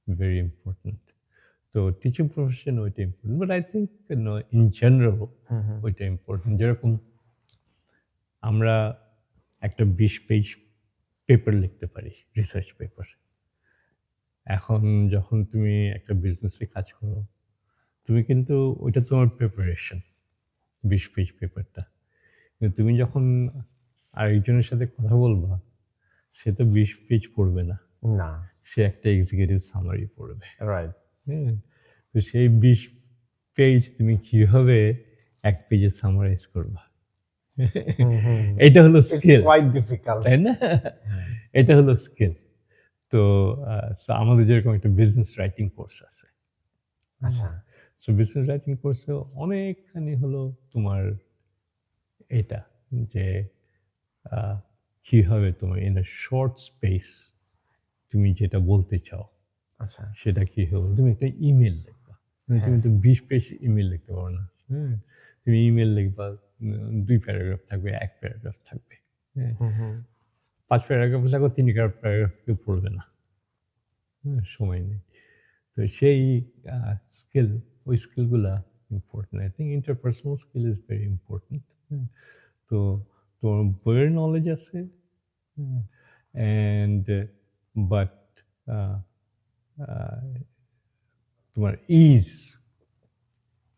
ভেরি ইম্পর্টেন্ট। তো টিচিং প্রফেশন ওইটা important, but I think in general ওইটা ইম্পর্টেন্ট। যেরকম আমরা একটা 20 পেজ পেপার লিখতে পারি, রিসার্চ পেপার। এখন যখন তুমি একটা বিজনেসে কাজ করো, তুমি কিন্তু ওইটা তোমার প্রিপারেশন, 20 পেজ পেপারটা। কিন্তু তুমি যখন আরেকজনের সাথে কথা বলবা, সে তো 20 পেজ পড়বে না, না, সে একটা এক্সিকিউটিভ সামারি পড়বে। রাইট। হ্যাঁ, তো সেই 20 পেজ তুমি কিভাবে 1 পেজে সামারাইজ করবা, এটা হলো স্কিল, কোয়াইট ডিফিকাল্ট, তাই না? এটা হলো স্কিল। তো আমাদের যেরকম একটা বিজনেস রাইটিং কোর্স আছে, আচ্ছা, সো বিজনেস রাইটিং কোর্সে অনেকখানি হলো তোমার এটা, যে কীভাবে তোমার ইন আ শর্ট স্পেস তুমি যেটা বলতে চাও, আচ্ছা, সেটা কী হবে। তুমি একটা ইমেল লিখবা, তুমি তো 20 পেজ ইমেল লিখতে পারো না। হ্যাঁ, তুমি ইমেল লিখবা, 2 প্যারাগ্রাফ থাকবে, 1 প্যারাগ্রাফ থাকবে। হ্যাঁ, 5 প্যারাগ্রাফ লাগো, 3 প্যারাগ্রাফ কেউ পড়বে না, সময় নেই। তো সেই স্কিল, ওই স্কিলগুলা important. I think interpersonal skill is very important. তো তোমার বইয়ের নলেজ আছে, অ্যান্ড বাট তোমার ইজ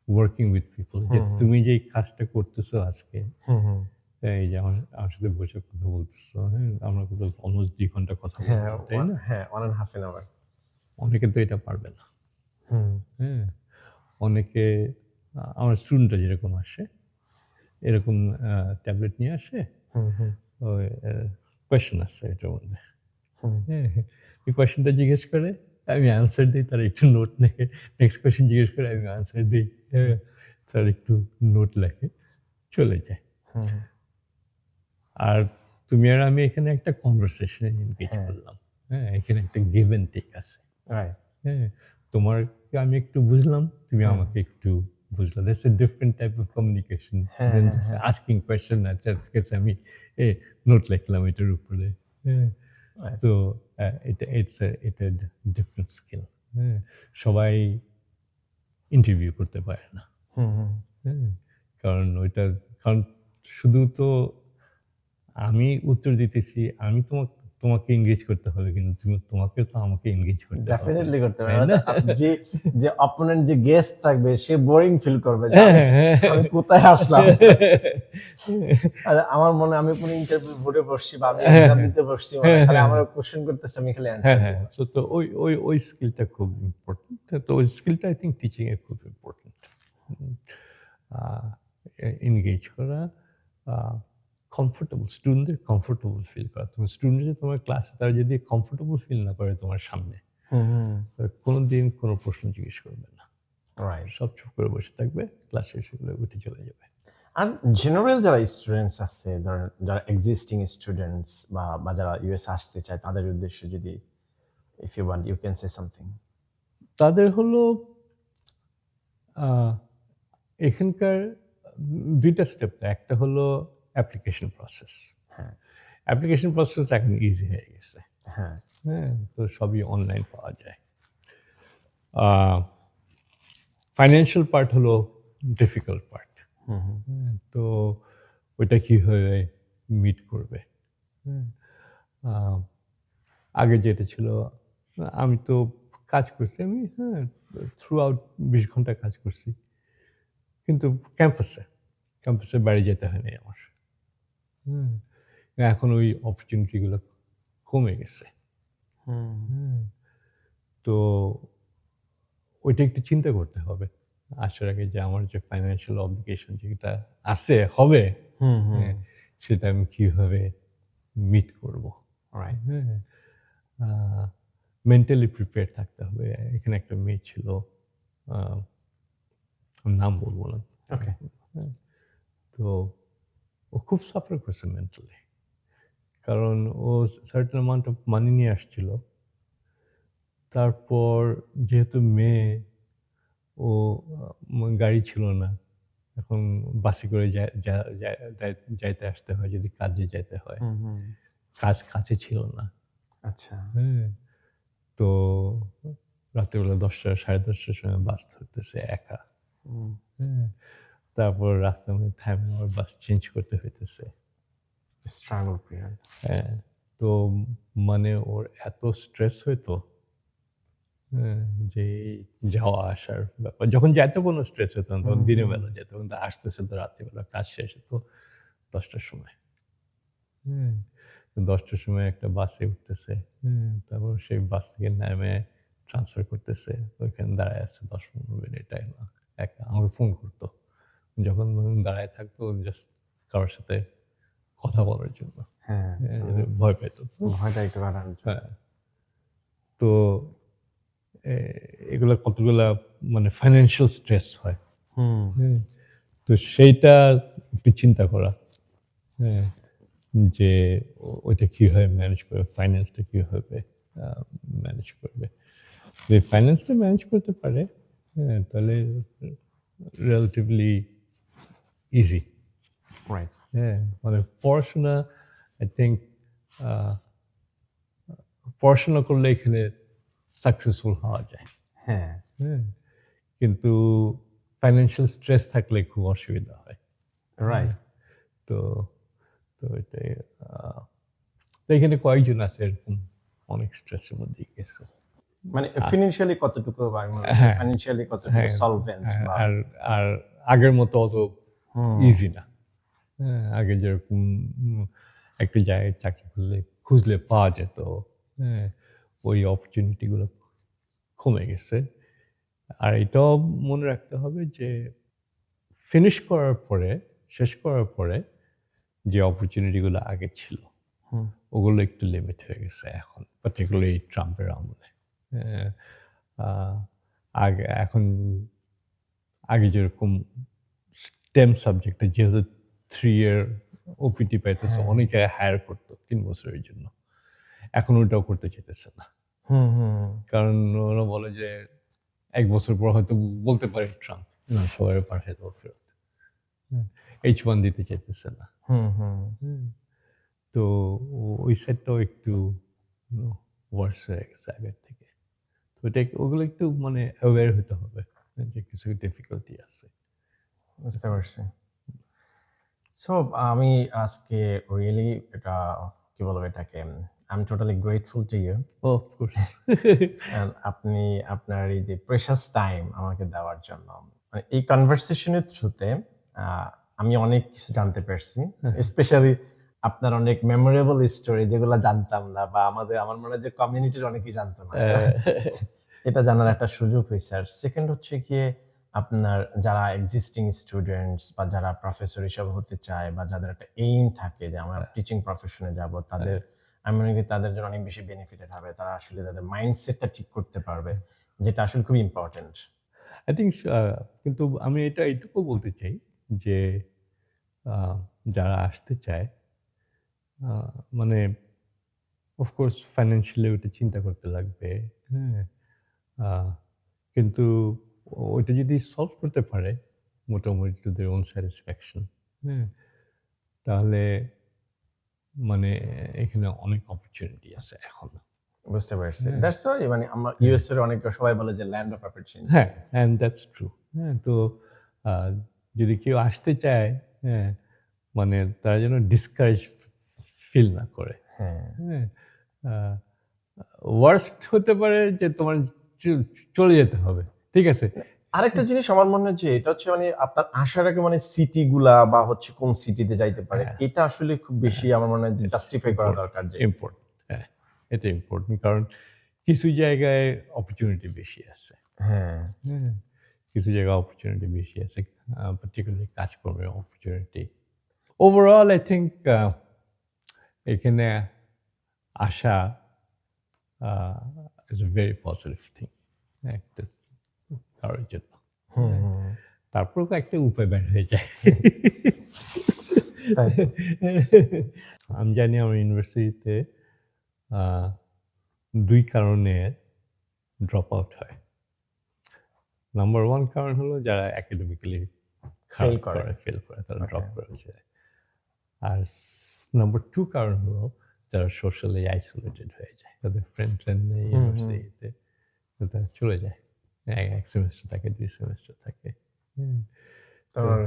ওয়ার্কিং উইথ পিপল, যে তুমি যে কাজটা করতেছো আজকে, এই যে আমার সাথে বসে কথা বলতেছো, হ্যাঁ, আমরা অলমোস্ট 2 ঘন্টা কথা বলবো, তাই না? হ্যাঁ, 1.5 hour। অনেকে তো এটা পারবে না। হ্যাঁ, অনেকে, আমার স্টুডেন্টরা যেরকম আসে, এরকম ট্যাবলেট নিয়ে আসে, ওই কোয়েশ্চেন আসছে এটার মধ্যে, হ্যাঁ, এই কোয়েশ্চেনটা জিজ্ঞেস করে, আমি অ্যান্সার দিই, তারা একটু নোট লেখে। নেক্সট কোয়েশ্চেন জিজ্ঞেস করে, আমি অ্যান্সার দিই, হ্যাঁ, তারা একটু নোট লেখে, চলে যায়। আর তুমি আর আমি এখানে একটা কনভারসেশনে এনগেজ করলাম, হ্যাঁ, এখানে একটা গিভ অ্যান্ড টেক আছে। রাইট। হ্যাঁ, তোমারকে আমি একটু বুঝলাম, তুমি আমাকে একটু বুঝলা। That's a different type of communication then asking question. আচ্ছা, ঠিক আছে, আমি নোট লিখলাম এটার উপরে। হ্যাঁ, তো এটা ডিফারেন্ট স্কিল। হ্যাঁ, সবাই ইন্টারভিউ করতে পারে না। হ্যাঁ, কারণ শুধু তো আমি উত্তর দিতেছি, আমি তোমাকে তোমাকে এনগেজ করতে হবে, কিন্তু তোমাকে তো আমাকে এনগেজ করতে হবে। ডেফিনেটলি করতে তাই পারবে। না? যে যে অপোনেন্ট যে গেস্ট থাকবে সে বোরিং ফিল করবে যে হ্যাঁ, আমি হ্যাঁ, আমি কোথায় আসলাম। হ্যাঁ। আর আমার মনে হয় আমি কোনো ইন্টারভিউ বোর্ডে বসছি বা আমি হ্যাঁ, এক্সাম হ্যাঁ। দিতে বসছি, হ্যাঁ, খালি হ্যাঁ। আমার কোশ্চেন করতেছে, আমি খালি হ্যাঁ, অ্যান্সার হ্যাঁ। দিব। তো ওই স্কিলটা খুব ইম্পর্টেন্ট। তো ওই স্কিলটা আই থিঙ্ক টিচিং এ খুব ইম্পর্টেন্ট। এনগেজ করা, কমফোর্টেবল, স্টুডেন্টদের কমফোর্টেবল ফিল করা। তুমি স্টুডেন্ট যে তোমার ক্লাসে তারা যদি কমফোর্টেবল ফিল না করে তোমার সামনে, কোনো দিন কোনো প্রশ্ন জিজ্ঞেস করবে না। রাইট। সব চুপ করে বসে থাকবে, ক্লাস শেষ হলে উঠে চলে যাবে। আর জেনারেল যারা স্টুডেন্টস আছে, ধরেন যারা এক্সিস্টিং স্টুডেন্টস বা যারা ইউএস আসতে চায়, তাদের উদ্দেশ্যে যদি if you want you can say something. তাদের হলো এখানকার দুইটা স্টেপ। একটা হলো অ্যাপ্লিকেশন প্রসেস। হ্যাঁ অ্যাপ্লিকেশন প্রসেস এখন ইজি হয়ে গেছে। হ্যাঁ হ্যাঁ, তো সবই অনলাইন পাওয়া যায়। ফাইন্যান্সিয়াল পার্ট হলো ডিফিকাল্ট পার্ট। তো ওইটা কীভাবে মিট করবে। আহ, আগে যেটা ছিল, আমি তো কাজ করছি, আমি থ্রু আউট 20 ঘন্টা কাজ করছি, কিন্তু ক্যাম্পাসে বাড়ি যেতে হয়নি আমার। এখন ওই অপরচুনিটিগুলো কমে গেছে। তো ওইটা একটু চিন্তা করতে হবে আসার আগে, যে আমার যে ফাইন্যান্সিয়াল অবলিগেশন যেটা আছে হবে, সেটা আমি কিভাবে মিট করব। মেন্টালি প্রিপেয়ার থাকতে হবে। এখানে একটা মেয়ে ছিল, নাম বলবো না। ওকে। তো ও খুব সাফার করছে মেন্টালি, কারণ ও সার্টেন অ্যামাউন্ট অফ মানি নিয়ে আসছিল। তারপর যেহেতু মেয়ে, ও গাড়ি ছিল না, এখন বাসে করে যাইতে আসতে হয় যদি কাজে যাইতে হয়। কাজ কাছে ছিল না। আচ্ছা। হ্যাঁ, তো রাত্রেবেলা 10টা 10:30টার সময় বাস ধরতেছে একা। হ্যাঁ, তারপর রাস্তার মধ্যে থামে আবার বাস চেঞ্জ করতে হইতেছে। Struggle period. হ্যাঁ, তো মানে ওর এত স্ট্রেস হইতো, যে যাওয়া আসার ব্যাপার। যখন যাইতো কোনো স্ট্রেস হতো না, তখন দিনের বেলা যেত, কিন্তু আসতেছে তো রাত্রিবেলা, কাজ শেষ হতো 10টার সময়। 10টার সময় একটা বাসে উঠতেছে, তারপর সেই বাস থেকে নেমে ট্রান্সফার করতেছে, ওইখানে দাঁড়ায় আছে 10-15 মিনিট টাইম। একটা আমাকে ফোন করতো যখন দাঁড়ায় থাকতো, জাস্ট কারোর সাথে কথা বলার জন্য। হ্যাঁ, ভয় পেতো। ভয়টা একটু কাটানোর জন্য। হ্যাঁ, তো এগুলো কতগুলা মানে ফাইন্যান্সিয়াল স্ট্রেস হয়। তো সেইটা একটু চিন্তা করা, হ্যাঁ, যে ওইটা কীভাবে ম্যানেজ করবে, ফাইন্যান্সটা কীভাবে ম্যানেজ করবে। যদি ফাইন্যান্সটা ম্যানেজ করতে পারে, হ্যাঁ, তাহলে রিলেটিভলি ইজি। রাইট। হ্যাঁ, মানে পড়াশোনা আই থিঙ্ক পড়াশোনা করলে এখানে সাকসেসফুল হওয়া যায়। হ্যাঁ হ্যাঁ, কিন্তু ফাইন্যান্সিয়াল স্ট্রেস থাকলে খুব অসুবিধা হয়। রাইট। তো তো এটাই, তো এখানে কয়েকজন আছে এরকম অনেক স্ট্রেসের মধ্যে গেছে। মানে ফিনান্সিয়ালি কতটুকু হ্যাঁ, ফাইনান্সিয়ালি কতটুকু হ্যাঁ, সলভেন্ট বা আর আর আগের মতো অত ইজি না। হ্যাঁ, আগে যেরকম একটা জায়গায় চাকরি খুঁজলে পাওয়া যেত, হ্যাঁ, ওই অপরচুনিটিগুলো কমে গেছে। আর এটাও মনে রাখতে হবে যে শেষ করার পরে যে অপরচুনিটিগুলো আগে ছিল, ওগুলো একটু লিমিট হয়ে গেছে এখন, পার্টিকুলারলি ট্রাম্পের আমলে। আগে যেরকম স্টেম সাবজেক্টে যেহেতু 3 year ওপিটি পাইতেছে, অনেক জায়গায় হায়ার করতো 3 বছরের জন্য, এখন ওটাও করতে চাইতেছে না। কারণ ওরা বলে যে 1 বছর পর হয়তো বলতে পারে ট্রাম্প, না, সবাই পাঠায় দেবো ফেরত। H1 দিতে চাইতেছে না। তো ওই সেটটাও একটু ওয়ার্স হয়ে গেছে আগের থেকে। তো ওগুলো একটু মানে অ্যাওয়্যার হতে হবে যে কিছু ডিফিকাল্টি আছে। বুঝতে পারছি। সো আমি আজকে রিয়েলি এটা কি বলবো এটাকে I'm totally grateful to you. Of course. And আপনি আপনার এই যে প্রেশাস টাইম আমাকে দেওয়ার জন্য, মানে এই কনভারসেশনের থ্রুতে আমি অনেক কিছু জানতে পারছি, স্পেশালি আপনার অনেক মেমোরেবল স্টোরি যেগুলো জানতাম না, বা আমার মনে হয় যে কমিউনিটির অনেকেই জানতো না, এটা জানার একটা সুযোগ হয়েছে। আর সেকেন্ড হচ্ছে গিয়ে আপনার যারা এক্সিস্টিং স্টুডেন্টস বা যারা প্রফেসর হিসেবে হতে চায়, বা যাদের একটা এইম থাকে যে আমরা টিচিং প্রফেশনে যাব, তাদের আমি মনে করি তাদের জন্য অনেক বেশি বেনিফিটেড হবে। তারা আসলে তাদের মাইন্ডসেটটা ঠিক করতে পারবে, যেটা আসলে খুব ইম্পর্টেন্ট। আই থিঙ্ক কিন্তু আমি এইটুকু বলতে চাই যে যারা আসতে চায়, মানে অফকোর্স ফাইন্যান্সিয়ালি ওইটা চিন্তা করতে লাগবে, হ্যাঁ, কিন্তু ওইটা যদি সলভ করতে পারে মোটামুটি টু দের ওন স্যাটিসফ্যাকশন, হ্যাঁ, তাহলে মানে এখানে অনেক অপরচুনিটি আছে এখন। বুঝতে পারছি। দ্যাটস ওয়াই মানে আমরা ইউএস এর অনেক সবাই বলে যে ল্যান্ড অফ অপরচুনিটি। হ্যাঁ, অ্যান্ড দ্যাটস ট্রু। হ্যাঁ, তো যদি কেউ আসতে চায়, হ্যাঁ, মানে তারা যেন ডিসকারেজ ফিল না করে। হ্যাঁ, হ্যাঁ, ওয়ার্স্ট হতে পারে যে তোমার চলে যেতে হবে, ঠিক আছে। আরেকটা জিনিস আমার মনে হয় যে এটা হচ্ছে মানে আপনার আসার আগে মানে সিটি গুলা বা হচ্ছে কোন সিটিতে যাইতে পারে, এটা আসলে খুব বেশি আমার মনে হয় যে জাস্টিফাই করা দরকার। যে ইম্পর্টেন্ট, হ্যাঁ, এটা ইম্পর্টেন্ট, কারণ কিছু জায়গায় অপরচুনিটি বেশি আছে। হ্যাঁ, হ্যাঁ, কিছু জায়গায় অপরচুনিটি বেশি আছে, পার্টিকুলারলি কাজকর্মের অপরচুনিটি। ওভারঅল আই থিঙ্ক এখানে আসা is a very positive thing একটা কারোর জন্য। তারপর একটা উপায় বের হয়ে যায়। আমি জানি আমার ইউনিভার্সিটিতে 2 কারণে ড্রপ আউট হয়। নাম্বার 1 কারণ হলো যারা একাডেমিক্যালি ফেল করে তারা ড্রপ করে যায়। আর নাম্বার 2 কারণ হলো যারা সোশ্যালি আইসোলেটেড হয়ে যায়, তাদের ফ্রেন্ড নেই ইউনিভার্সিটিতে, তারা চলে যায়। এক সেমিস্টার থাকে, 2 সেমিস্টার থাকে।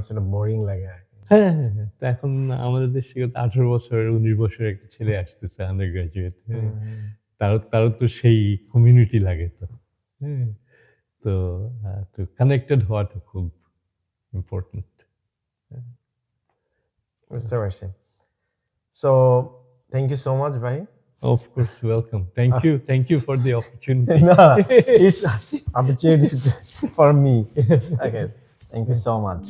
সেটা বোরিং লাগে। হ্যাঁ, তো এখন আমাদের দেশে 18 বছর 19 বছর একটা ছেলে আসতেছে আন্ডার গ্রাজুয়েট, তারও তো সেই কমিউনিটি লাগে। তো হ্যাঁ, তো কানেক্টেড হওয়াটা খুব ইম্পর্টেন্ট। বুঝতে পারছি। So thank you so much ভাই। Of course, welcome. Thank you for the opportunity. No, it's opportunity for me. Okay, thank you so much.